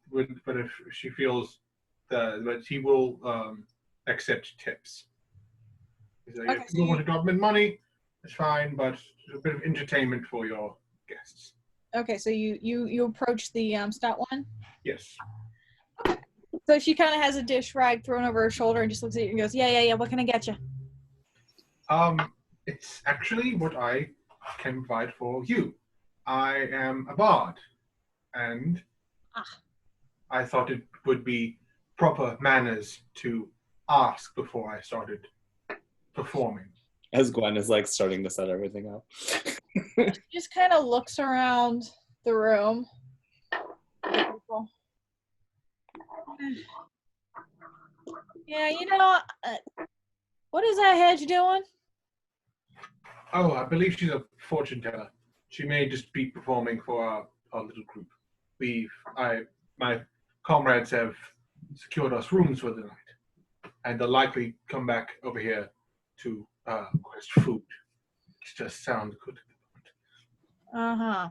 C: feels that he will accept tips. He's like,
A: Okay,
C: if you want to drop him in money, it's fine, but a bit of entertainment for your guests.
A: Okay, so you approach the stout one?
C: Yes.
A: So she kind of has a dish rag thrown over her shoulder and just looks at you and goes, yeah, what can I get you?
C: It's actually what I can provide for you. I am a bard, and I thought it would be proper manners to ask before I started performing.
H: as Gwen is starting to set everything up.
A: She just kind of looks around the room. Yeah, what is that hedge doing?
C: Oh, I believe she's a fortune teller. She may just be performing for our little group. my comrades have secured us rooms for the night, and they'll likely come back over here to quest food. It just sounds good.
A: Uh-huh.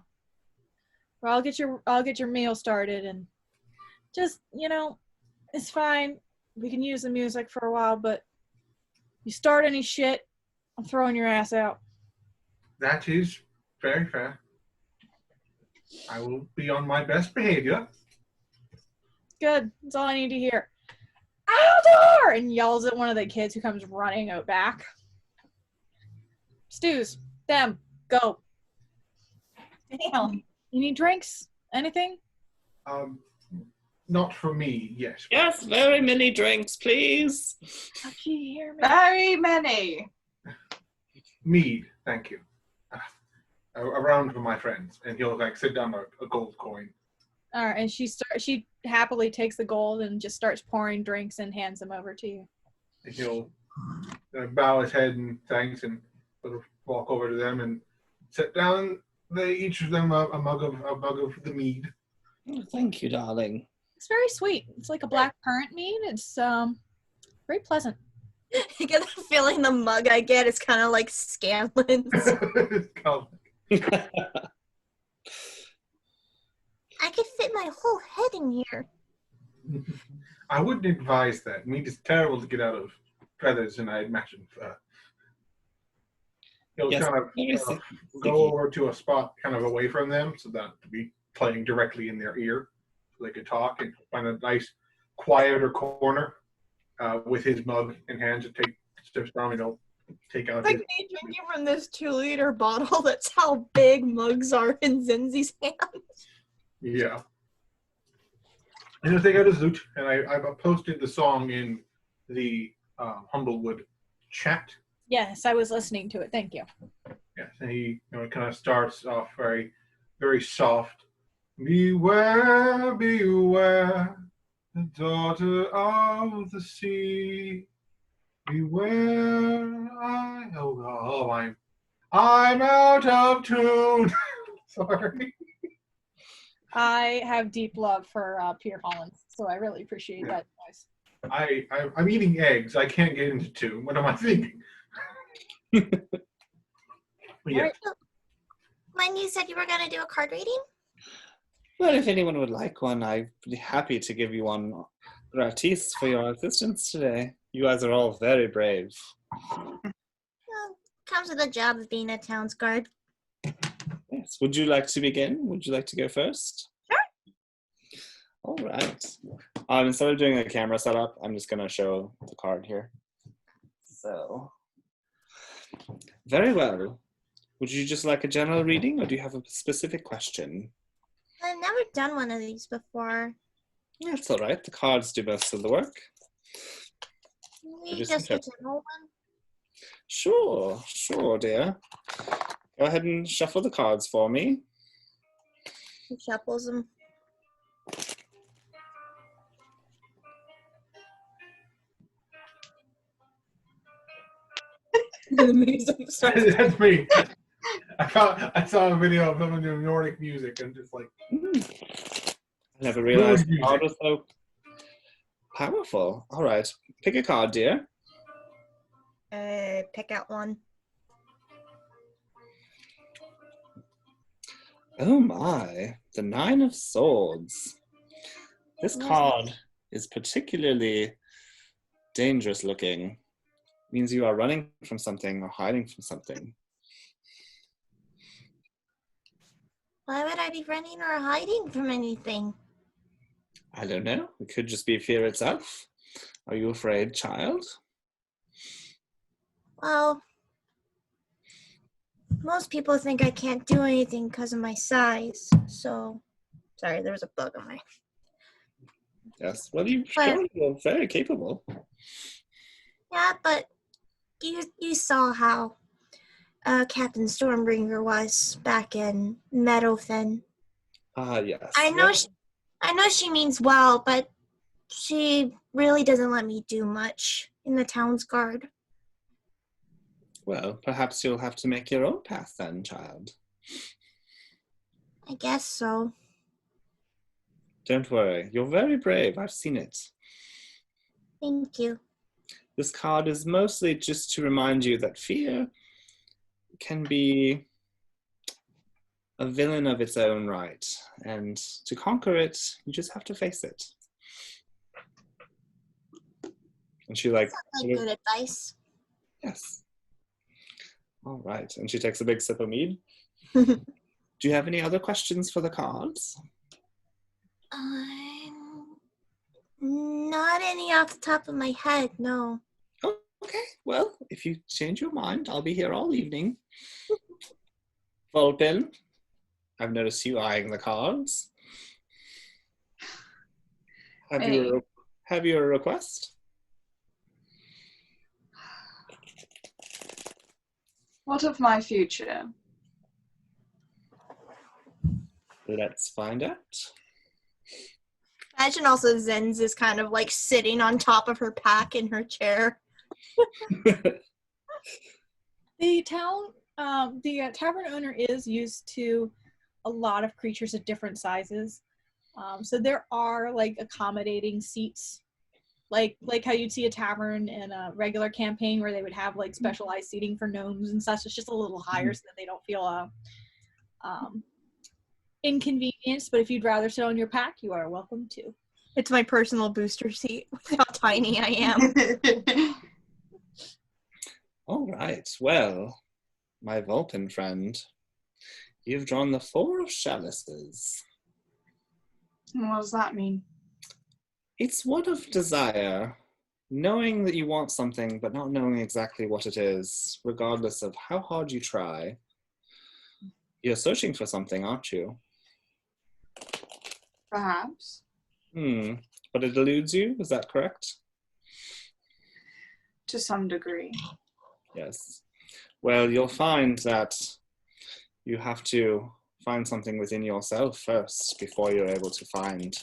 A: Well, I'll get your meal started, and just, it's fine. We can use the music for a while, but you start any shit, I'm throwing your ass out.
C: That is very fair. I will be on my best behavior.
A: Good. That's all I need to hear. Outdoor! And yells at one of the kids who comes running out back. Stews, them, go.
B: Damn.
A: You need drinks? Anything?
C: Not for me, yes.
E: Yes, very many drinks, please.
A: Can you hear me?
D: Very many.
C: Mead, thank you. A round for my friends, and he'll sit down a gold coin.
A: All right, and she happily takes the gold and just starts pouring drinks and hands them over to you.
C: And he'll bow his head and thanks, and sort of walk over to them and sit down. They each of them a mug of the mead.
E: Oh, thank you, darling.
A: It's very sweet. It's like a black currant mead. It's very pleasant.
B: I get the feeling the mug I get is kind of like Scanlan's.
C: It's called-
G: I could fit my whole head in here.
C: I wouldn't advise that. Mead is terrible to get out of feathers, and I imagine he'll
E: Yes,
C: kind of
E: very sticky.
C: go over to a spot kind of away from them, so that to be playing directly in their ear, so they could talk, and find a nice, quieter corner with his mug in hand to take steps down. Take out
B: Like
C: his.
B: me drinking from this 2-liter bottle. That's how big mugs are in Zenzi's hands.
C: Yeah. And he'll take out his lute, and I've posted the song in the Humblewood chat.
A: Yes, I was listening to it. Thank you.
C: Yes, and he kind of starts off very, very soft. Beware, beware, the daughter of the sea. Beware, I'm out of tune. Sorry.
A: I have deep love for Peter Hollins, so I really appreciate that advice.
C: I'm eating eggs. I can't get into tune. What am I thinking? But yeah.
A: Right.
G: When you said you were going to do a card reading?
E: Well, if anyone would like one, I'd be happy to give you one gratis for your assistance today. You guys are all very brave.
G: Well, comes with the job of being a town's guard.
E: Yes. Would you like to begin? Would you like to go first?
G: Sure.
E: All right. Instead of doing a camera setup, I'm just going to show the card here. So, very well. Would you just like a general reading, or do you have a specific question?
G: I've never done one of these before.
E: That's all right. The cards do most of the work.
G: Maybe
E: Just
G: just a
E: interpret.
G: general one.
E: Sure, dear. Go ahead and shuffle the cards for me.
B: He shuffles them. The music starts.
C: That's me. I saw a video of someone doing Nordic music and just like.
E: I never realized the
C: music.
E: card was so powerful. All right. Pick a card, dear.
B: Pick out one.
E: Oh my, the Nine of Swords. This card is particularly dangerous looking. Means you are running from something or hiding from something.
G: Why would I be running or hiding from anything?
E: I don't know. It could just be fear itself. Are you afraid, child?
G: Well, most people think I can't do anything because of my size. So, sorry, there was a bug on my.
E: Yes. Well, you're very capable.
G: Yeah, but you saw how Captain Stormbringer was back in Meadowfen.
E: Yes.
G: I know she means well, but she really doesn't let me do much in the town's guard.
E: Well, perhaps you'll have to make your own path then, child.
G: I guess so.
H: Don't worry. You're very brave. I've seen it.
G: Thank you.
H: This card is mostly just to remind you that fear can be a villain of its own right. And to conquer it, you just have to face it. And she like,
G: Sounds like good advice.
H: yes. All right. And she takes a big sip of mead. Do you have any other questions for the cards?
G: Not any off the top of my head, no.
H: Okay. Well, if you change your mind, I'll be here all evening. Vulpin, I've noticed you eyeing the cards. Have you a request?
D: What of my future?
H: Let's find out.
B: Imagine also Zenz is kind of like sitting on top of her pack in her chair.
A: The tavern owner is used to a lot of creatures of different sizes. So there are like accommodating seats, like how you'd see a tavern in a regular campaign where they would have like specialized seating for gnomes and such. It's just a little higher so that they don't feel inconvenienced. But if you'd rather sit on your pack, you are welcome to.
B: It's my personal booster seat with how tiny I am.
H: All right. Well, my Vulpin friend, you've drawn the 4 of chalices.
D: What does that mean?
H: It's one of desire, knowing that you want something, but not knowing exactly what it is, regardless of how hard you try. You're searching for something, aren't you?
D: Perhaps.
H: But it eludes you, is that correct?
D: To some degree.
H: Yes. Well, you'll find that you have to find something within yourself first before you're able to find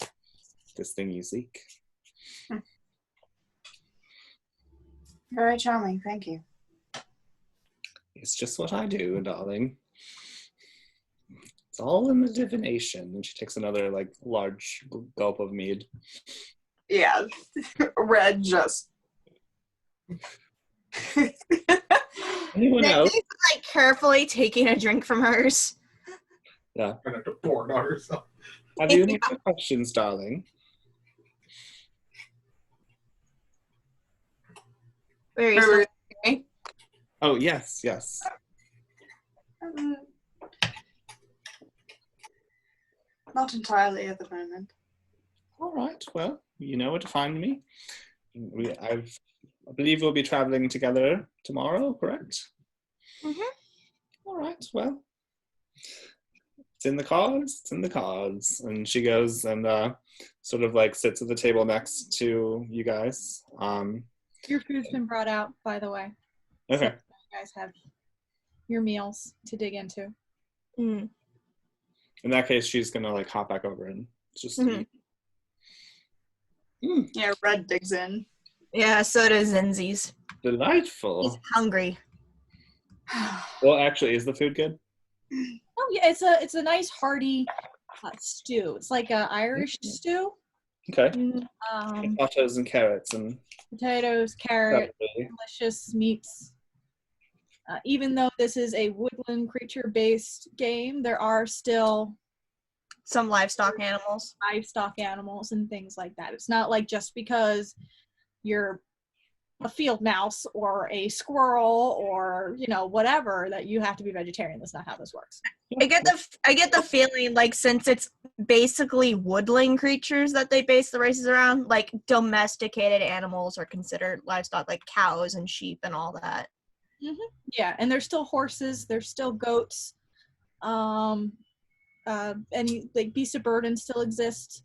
H: this thing you seek.
D: Very charming, thank you.
H: It's just what I do, darling. It's all in the divination. And she takes another, like, large gulp of mead.
D: Yeah, Red just...
H: Anyone else?
B: Zenzi's like carefully taking a drink from hers.
H: Yeah.
C: I'm going to pour it on herself.
H: Have you any other questions, darling?
B: Where is
D: Wait,
B: it?
H: Oh, yes.
D: Not entirely at the moment.
H: All right. Well, you know where to find me. I believe we'll be traveling together tomorrow, correct?
B: Mm-hmm.
H: All right. Well, it's in the cards. It's in the cards. And she goes and sort of like sits at the table next to you guys.
A: Your food's been brought out, by the way.
H: Okay.
A: So you guys have your meals to dig into.
B: Mm.
H: In that case, she's gonna like hop back over and just
B: Mhm.
H: eat.
D: Yeah, Red digs in.
B: Yeah, so does Zenzi's.
H: Delightful.
B: He's hungry.
H: Well, actually, is the food good?
A: Oh yeah, it's a nice hearty stew. It's like a Irish stew.
H: Okay.
A: Um,
H: Potatoes and carrots and
A: potatoes, carrot,
H: celery.
A: delicious meats. Even though this is a woodland creature-based game, there are still
B: Some livestock animals.
A: livestock animals and things like that. It's not like just because you're a field mouse or a squirrel or whatever that you have to be vegetarian. That's not how this works.
B: I get the feeling like since it's basically woodland creatures that they base the races around, like domesticated animals are considered livestock, like cows and sheep and all that.
A: Mm-hmm. Yeah, and there's still horses. There's still goats. Any like beasts of burden still exist.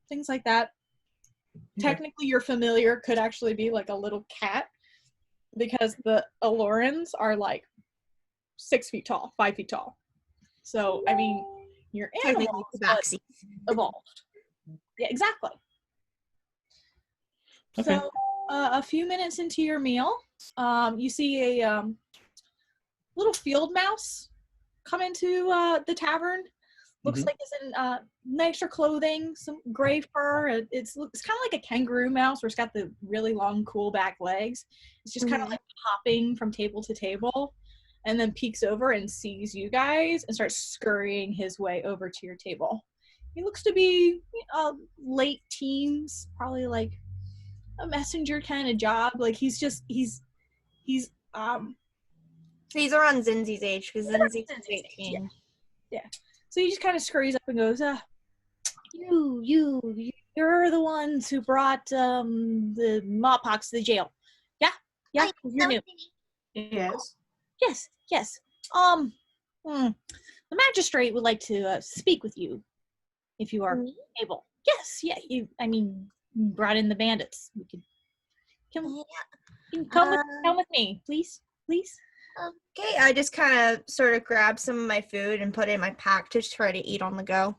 A: Things like that. Technically, your familiar could actually be like a little cat because the Alorans are like 6 feet tall, 5 feet tall. So, I mean, your animals evolved. Yeah, exactly.
H: Okay.
A: So, a few minutes into your meal, you see a little field mouse come into the tavern. looks like it's in nicer clothing, some gray fur. It's kind of like a kangaroo mouse where it's got the really long, cool back legs. It's just kind of like hopping from table to table, and then peeks over and sees you guys and starts scurrying his way over to your table. He looks to be late teens, probably like a messenger kind of job. Like he's around
B: Zinzi's age because Zinzi's 18.
A: Yeah. So he just kind of scurries up and goes, you're the ones who brought the Mawpox to the jail. Yeah? Yeah? You're new.
D: Yes.
A: Yes. The magistrate would like to speak with you, if you are able. Yes, yeah, you brought in the bandits. We could come with me, please.
B: Okay, I just kind of sort of grab some of my food and put it in my pack to try to eat on the go.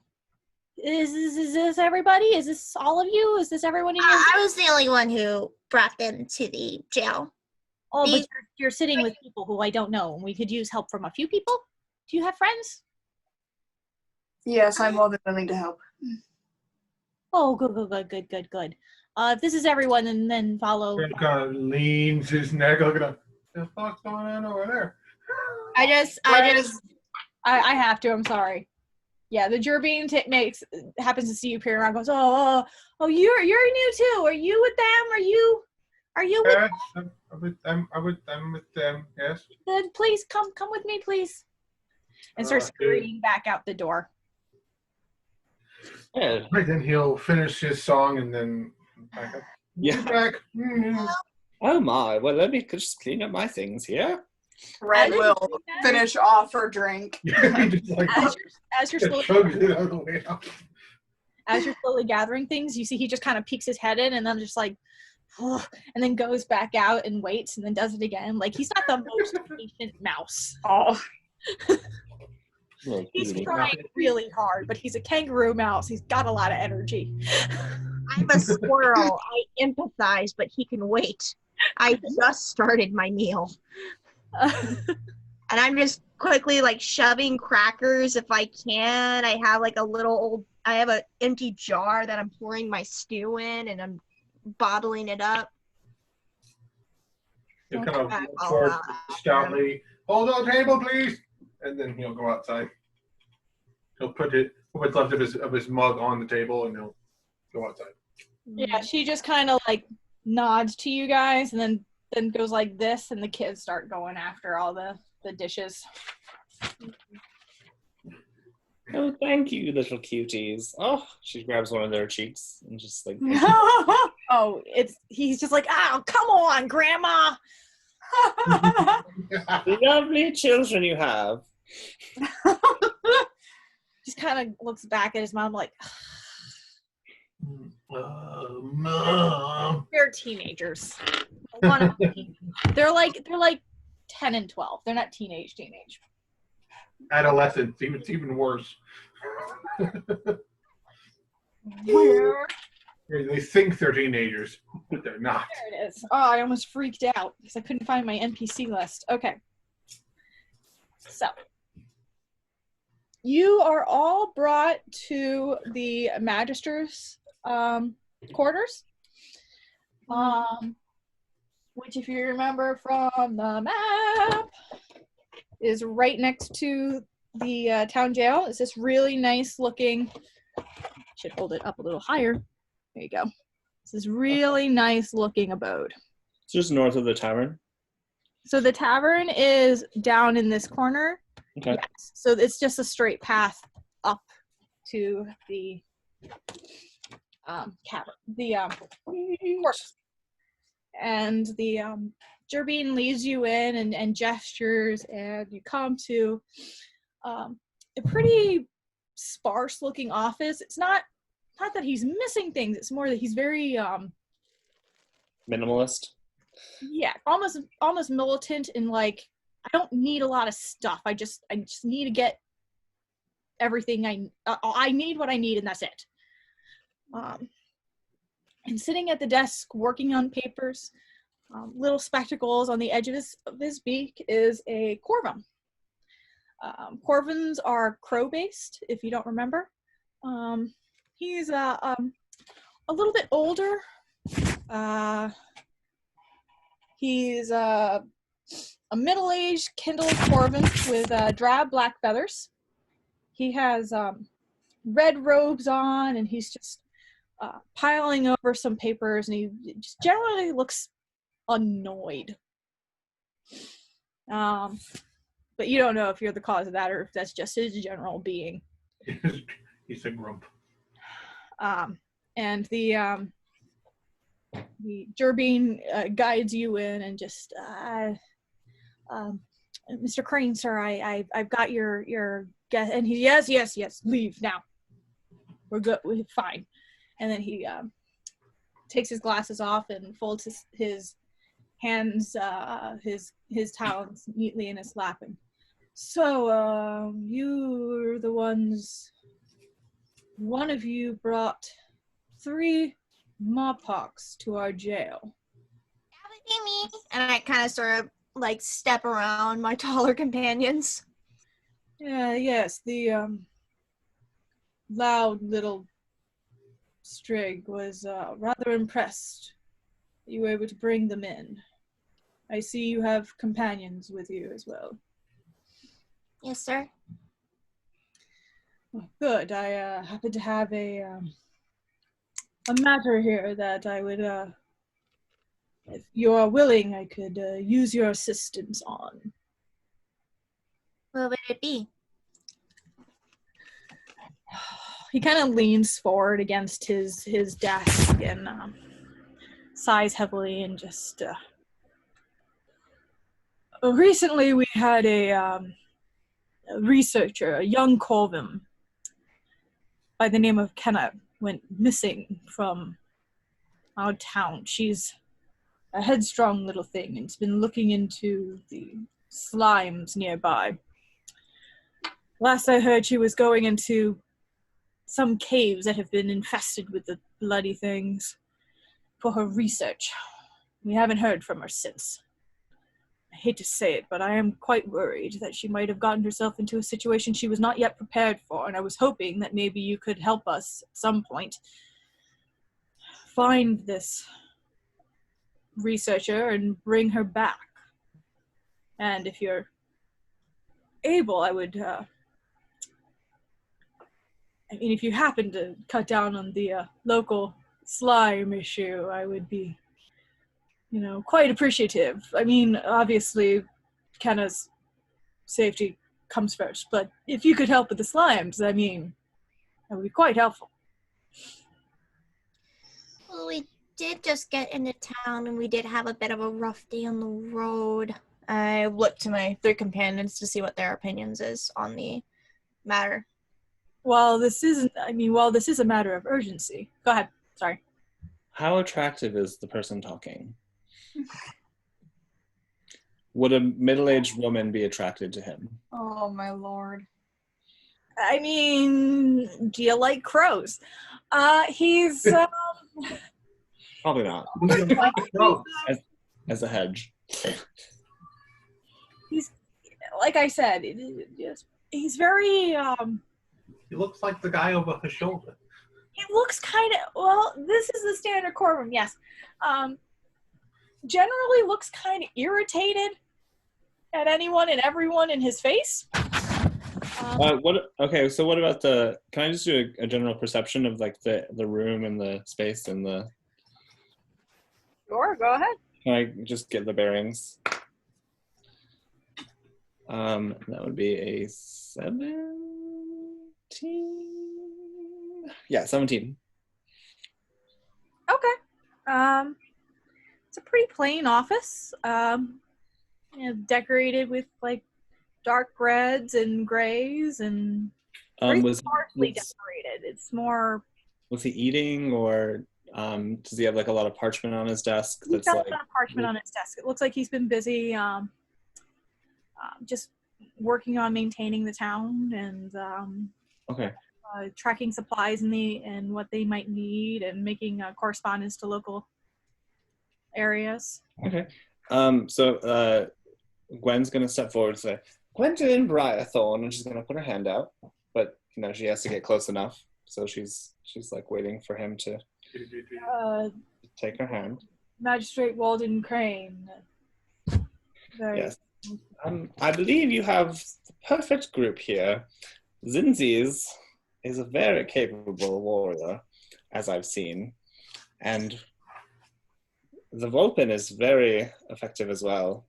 A: Is this everybody? Is this all of you? Is this everyone in your...
G: I was the only one who brought them to the jail.
A: Oh, but you're sitting with people who I don't know, and we could use help from a few people? Do you have friends?
D: Yes, I'm more than willing to help.
A: Oh, good. If this is everyone, then follow...
C: He kind of leans his neck, looking at the fuck's going on over there.
B: I just
A: I have to, I'm sorry. Yeah, the Gerbine happens to see you peering around, goes, oh, you're new too. Are you with them? Are you with them?
C: I'm with them, yes.
A: Good, please come with me, please. And starts scurrying back out the door.
H: Yeah.
C: Right, then he'll finish his song and then back up.
H: Yeah.
C: Back.
H: Oh my. Well, let me just clean up my things here.
D: Red will finish off her drink.
C: Just like,
A: As you're slowly
C: chugs it out of the way out.
A: as you're slowly gathering things, you see he just kind of peeks his head in and then just like, and then goes back out and waits and then does it again. Like he's not the most patient mouse.
D: Oh.
A: He's trying really hard, but he's a kangaroo mouse. He's got a lot of energy.
B: I'm a squirrel. I empathize, but he can wait. I just started my meal. And I'm just quickly like shoving crackers if I can. I have like I have an empty jar that I'm pouring my stew in and I'm bottling it up.
C: He'll kind of toward stoutly, hold on table, please. And then he'll go outside. He'll put what's left of his mug on the table and he'll go outside.
A: Yeah, she just kind of like nods to you guys and then goes like this, and the kids start going after all the dishes.
H: Oh, thank you, little cuties. Oh, she grabs one of their cheeks and just like...
A: Oh, he's just like, oh, come on, Grandma.
H: Lovely children you have.
A: Just kind of looks back at his mom like,
C: Mom.
A: they're teenagers. One of them, they're like 10 and 12. They're not teenage.
C: Adolescents, it's even worse.
A: Where?
C: They think they're teenagers, but they're not.
A: There it is. Oh, I almost freaked out because I couldn't find my NPC list. Okay. So, you are all brought to the Magister's quarters, which, if you remember from the map, is right next to the town jail. It's this really nice looking, should hold it up a little higher. There you go. This is really nice looking abode.
H: It's just north of the tavern.
A: So the tavern is down in this corner.
H: Okay.
A: Yes. So it's just a straight path up to the cavern, the horse. And the Gerbine leads you in and gestures, and you come to a pretty sparse looking office. It's not that he's missing things, it's more that he's very
H: Minimalist.
A: yeah, almost militant in like, I don't need a lot of stuff. I just need to get everything I need what I need, and that's it. And sitting at the desk working on papers, little spectacles on the edge of his beak, is a Corvum. Corvins are crow-based, if you don't remember. He's a little bit older. He's a middle-aged Kindle Corvin with drab black feathers. He has red robes on, and he's just piling over some papers, and he just generally looks annoyed. But you don't know if you're the cause of that or if that's just his general being.
C: He's a grump.
A: And the Gerbine guides you in and just, Mr. Crane, sir, I've got your guess. And he, yes, leave now. We're good, we're fine. And then he takes his glasses off and folds his hands, his talons neatly in his lap. And so, you're the ones, one of you brought 3 mawpox to our jail.
G: That would be me.
B: And I kind of sort of like step around my taller companions.
A: Yeah, yes, the loud little strig was rather impressed that you were able to bring them in. I see you have companions with you as well.
G: Yes, sir.
A: Well, good. I happen to have a matter here that I would, if you are willing, I could use your assistance on.
G: What would it be?
A: He kind of leans forward against his desk and sighs heavily and just. Recently, we had a researcher, a young Corvin, by the name of Kenna, went missing from our town. She's a headstrong little thing and's been looking into the slimes nearby. Last I heard, she was going into some caves that have been infested with the bloody things for her research. We haven't heard from her since. I hate to say it, but I am quite worried that she might have gotten herself into a situation she was not yet prepared for, and I was hoping that maybe you could help us at some point find this researcher and bring her back. And if you're able, I would, if you happen to cut down on the local slime issue, I would be, quite appreciative. I mean, obviously, Kenna's safety comes first, but if you could help with the slimes, I mean, that would be quite helpful.
G: Well, we did just get into town, and we did have a bit of a rough day on the road.
B: I look to my 3 companions to see what their opinions is on the matter.
A: Well, this is a matter of urgency. Go ahead. Sorry.
H: How attractive is the person talking? Would a middle-aged woman be attracted to him?
D: Oh my lord.
A: I mean, do you like crows? He's
H: Probably not.
C: No.
H: As a hedge.
A: He's, like I said, he's very
C: He looks like the guy over her shoulder.
A: He looks kind of, well, this is the standard Corvin, yes. Generally looks kind of irritated at anyone and everyone in his face.
H: Okay, so what about can I just do a general perception of like the room and the space and the...
A: Sure, go ahead.
H: Can I just get the bearings? That would be a 17. Yeah, 17.
A: Okay. It's a pretty plain office. Decorated with like dark reds and grays and pretty sparsely decorated. It's more.
H: Was he eating, or does he have like a lot of parchment on his desk?
A: He's got a lot of parchment on his desk. It looks like he's been busy just working on maintaining the town and
H: okay.
A: Tracking supplies and what they might need and making correspondence to local areas.
H: Okay. So Gwen's gonna step forward and say, Gwendolyn Briarthorn, and she's gonna put her hand out, but she has to get close enough, so she's like waiting for him to take her hand.
A: Magistrate Walden Crane. Very
H: Yes. I believe you have the perfect group here. Zinzi's is a very capable warrior, as I've seen, and the Vulpin is very effective as well.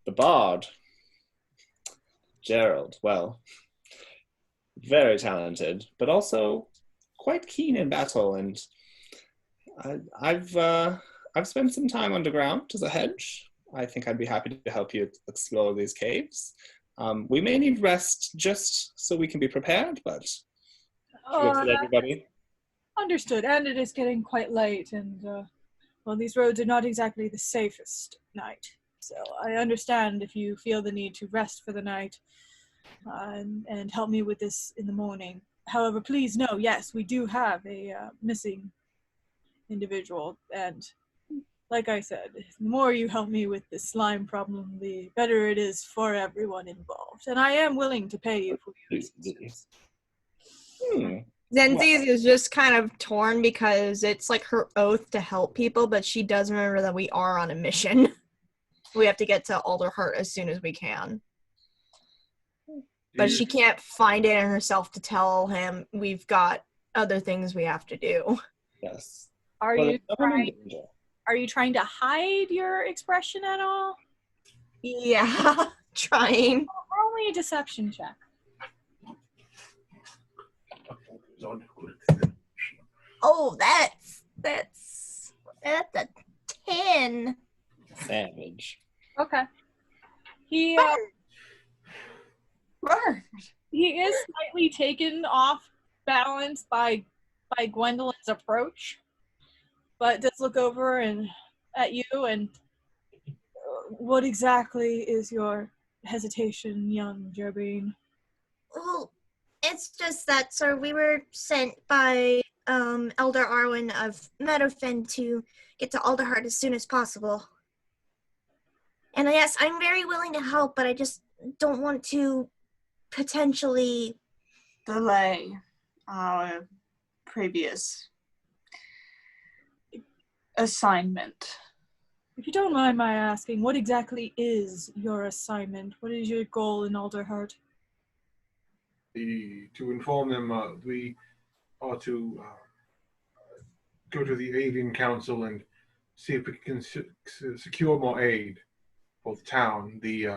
H: The Bard, Gerald, well, very talented, but also quite keen in battle. And I've spent some time underground as a hedge. I think I'd be happy to help you explore these caves. We may need rest just so we can be prepared, but good for everybody.
A: Understood. And it is getting quite late, and well, these roads are not exactly the safest night. So I understand if you feel the need to rest for the night and help me with this in the morning. However, please know, yes, we do have a missing individual, and like I said, the more you help me with this slime problem, the better it is for everyone involved. And I am willing to pay you for your assistance.
B: Zenzi's is just kind of torn because it's like her oath to help people, but she does remember that we are on a mission. We have to get to Alderheart as soon as we can. But she can't find it in herself to tell him we've got other things we have to do.
H: Yes.
A: Are you trying to hide your expression at all?
B: Yeah, trying.
A: Roll me a deception check.
G: Oh, that's a 10.
H: Savage.
A: Okay. He is slightly taken off balance by Gwendolyn's approach, but does look over and at you and what exactly is your hesitation, young Gerbine?
G: Well, it's just that, sir, we were sent by Elder Arwen of Meadowfen to get to Alderheart as soon as possible. And yes, I'm very willing to help, but I just don't want to potentially
D: delay our previous assignment.
A: If you don't mind my asking, what exactly is your assignment? What is your goal in Alderheart?
C: To inform them we are to go to the Avian Council and see if we can secure more aid for the town. The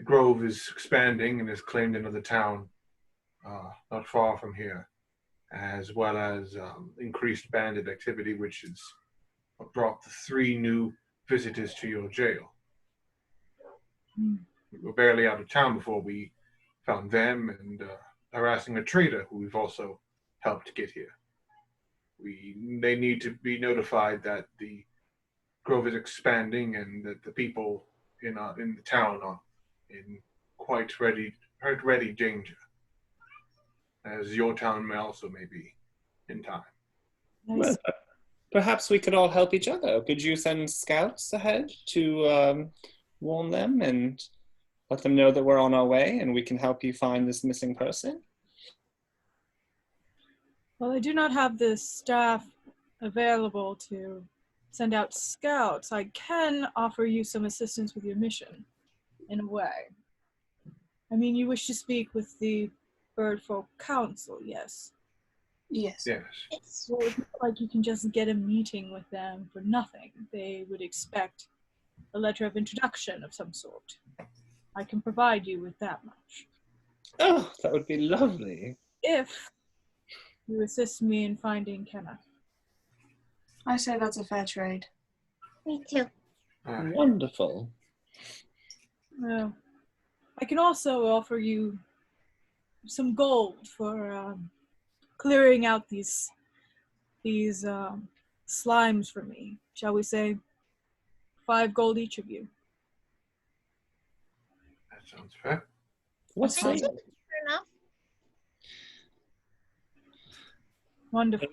C: Grove is expanding and has claimed another town not far from here, as well as increased bandit activity, which has brought the 3 new visitors to your jail. We were barely out of town before we found them and harassing a trader who we've also helped get here. They need to be notified that the Grove is expanding and that the people in the town are in quite ready danger, as your town may also be in time.
A: Nice.
H: Well, perhaps we could all help each other. Could you send scouts ahead to warn them and let them know that we're on our way and we can help you find this missing person?
A: Well, I do not have the staff available to send out scouts. I can offer you some assistance with your mission, in a way. I mean, you wish to speak with the Birdfolk Council, yes?
D: Yes.
C: Yes.
A: Well, it's not like you can just get a meeting with them for nothing. They would expect a letter of introduction of some sort. I can provide you with that much.
H: Oh, that would be lovely.
A: If you assist me in finding Kenneth.
D: I say that's a fair trade.
G: Me too.
H: Wonderful.
A: Well, I can also offer you some gold for clearing out these slimes for me. Shall we say 5 gold each of you?
C: That sounds fair.
H: What's
G: Fair
H: that?
G: enough.
A: Wonderful.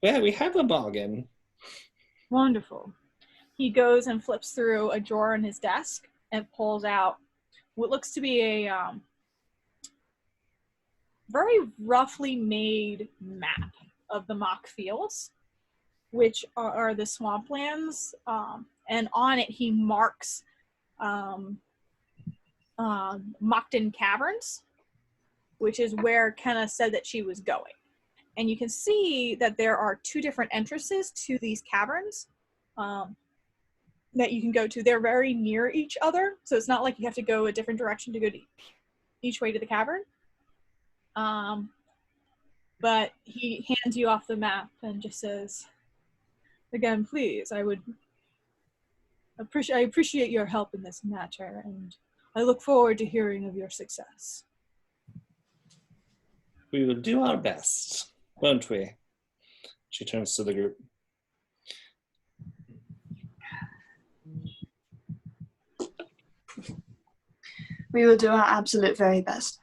H: Yeah, we have a bargain.
A: Wonderful. He goes and flips through a drawer in his desk and pulls out what looks to be a very roughly made map of the mock fields, which are the swamplands, and on it he marks Mockton Caverns, which is where Kenna said that she was going. And you can see that there are 2 different entrances to these caverns that you can go to. They're very near each other, so it's not like you have to go a different direction to go to each way to the cavern. But he hands you off the map and just says, again, please, I appreciate your help in this matter, and I look forward to hearing of your success.
H: We will do our best, won't we? She turns to the group.
D: We will do our absolute very best.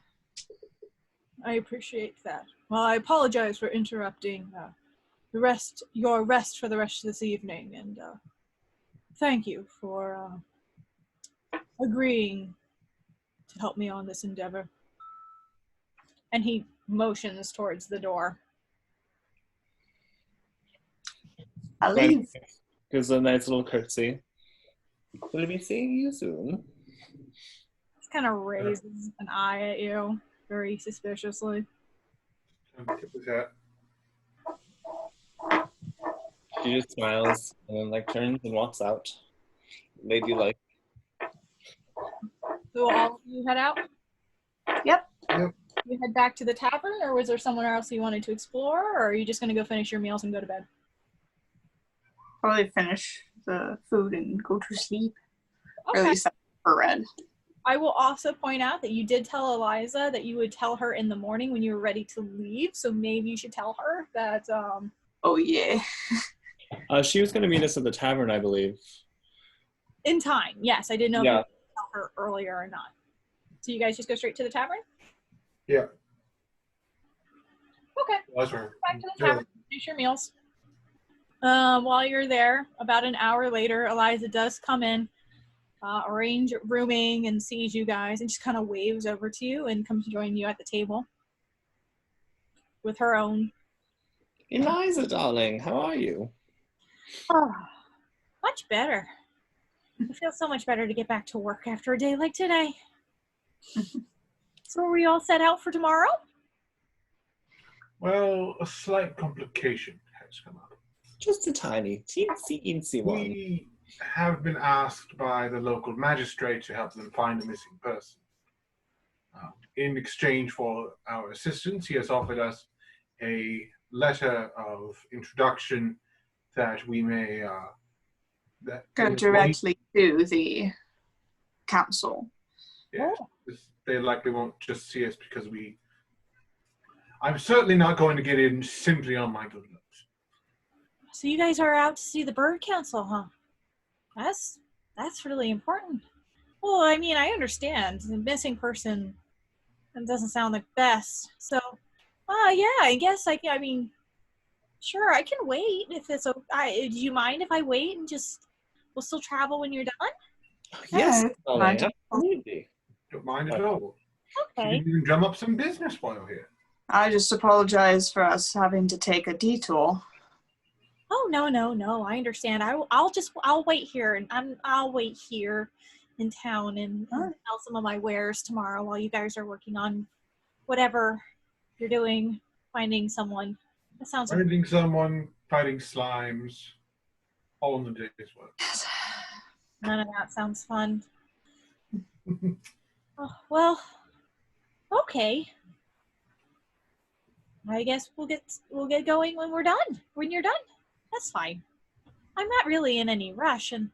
A: I appreciate that. Well, I apologize for interrupting your rest for the rest of this evening, and thank you for agreeing to help me on this endeavor. And he motions towards the door.
D: I'll leave.
H: Gives a nice little curtsy. Will be seeing you soon.
A: Just kind of raises an eye at you, very suspiciously.
C: Tip his hat.
H: She just smiles and then turns and walks out. Ladylike.
A: So all of you head out?
D: Yep.
A: You head back to the tavern, or was there somewhere else you wanted to explore, or are you just going to go finish your meals and go to bed?
D: Probably finish the food and go to sleep.
A: Okay.
D: Or at least for Red.
A: I will also point out that you did tell Eliza that you would tell her in the morning when you were ready to leave, so maybe you should tell her that,
D: Oh, yeah.
H: She was going to meet us at the tavern, I believe.
A: in time, yes. I didn't know if
H: Yeah.
A: you could tell her earlier or not. So you guys just go straight to the tavern?
C: Yeah.
A: Okay.
C: That's right.
A: Back to the tavern, finish your meals. While you're there, about an hour later, Eliza does come in, arrange rooming, and sees you guys, and just kind of waves over to you and comes to join you at the table with her own.
H: Eliza, darling, how are you?
A: Oh, much better. It feels so much better to get back to work after a day like today. So are we all set out for tomorrow?
C: Well, a slight complication has come up.
H: Just a tiny, teensy one.
C: We have been asked by the local magistrate to help them find a missing person. In exchange for our assistance, he has offered us a letter of introduction that we may
D: Go directly to the council.
C: Yes, they likely won't just see us because I'm certainly not going to get in simply on my good looks.
A: So you guys are out to see the bird council, huh? That's really important. Well, I mean, I understand. The missing person doesn't sound the best. So, yeah, I guess I mean, sure, I can wait if it's okay. Do you mind if I wait and we'll still travel when you're done?
H: Yes,
D: Yeah,
H: darling,
D: fine.
H: absolutely.
C: Don't mind at all.
A: Okay.
C: You can drum up some business while you're here.
D: I just apologize for us having to take a detour.
A: Oh, no, I understand. I'll wait here, and I'll wait here in town and sell some of my wares tomorrow while you guys are working on whatever you're doing, finding someone. That sounds
C: Finding someone, fighting slimes, all in the day's work.
A: None of that sounds fun. Oh, well, okay. I guess we'll get going when we're done. When you're done, that's fine. I'm not really in any rush, and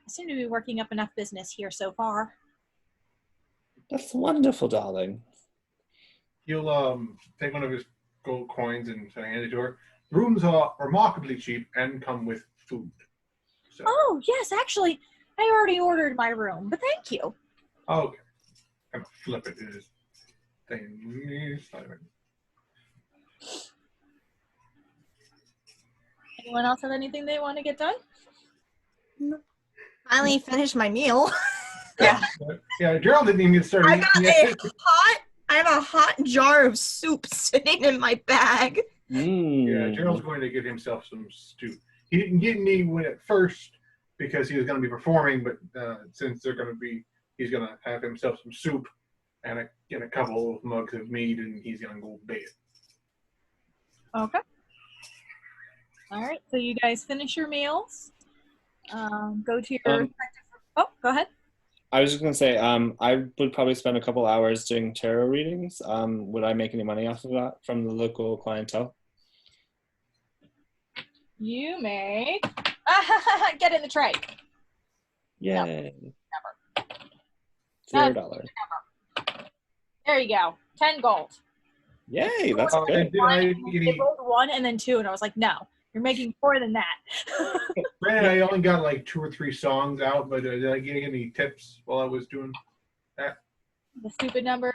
A: I seem to be working up enough business here so far.
H: That's wonderful, darling.
C: He'll take one of his gold coins and hand it to her. Rooms are remarkably cheap and come with food. So,
A: Oh, yes, actually, I already ordered my room, but thank you.
C: okay. Kind of flip it. It is thing.
A: Anyone else have anything they want to get done?
B: Finally finished my meal.
C: Yeah, Gerald didn't even get started.
B: I have a hot jar of soup sitting in my bag.
C: Yeah, Gerald's going to get himself some stew. He didn't get any when at first because he was going to be performing, but since he's going to have himself some soup and a couple of mugs of mead, and he's going to go to bed.
A: Okay. All right. So you guys finish your meals. Go to your. Oh, go ahead.
H: I was just going to say, I would probably spend a couple hours doing tarot readings. Would I make any money off of that from the local clientele?
A: You make. Get in the tray.
H: Yay.
A: No,
H: $0.
A: There you go. 10 gold.
H: Yay, that's good.
A: They rolled 1 and then 2, and I was like, no, you're making more than that.
C: Granted, I only got like 2 or 3 songs out, but did I get any tips while I was doing that?
A: The stupid number.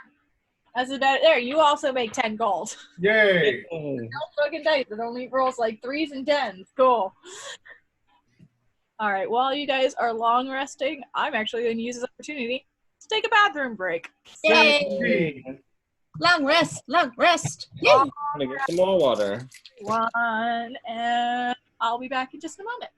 A: That's about it. There, you also make 10 gold.
C: Yay!
A: No fucking dice. It only rolls like 3s and 10s. Cool. All right, while you guys are long resting, I'm actually going to use this opportunity to take a bathroom break.
G: Yay! Long rest, long rest. Yay!
H: I'm gonna get some more water.
A: One, and I'll be back in just a moment.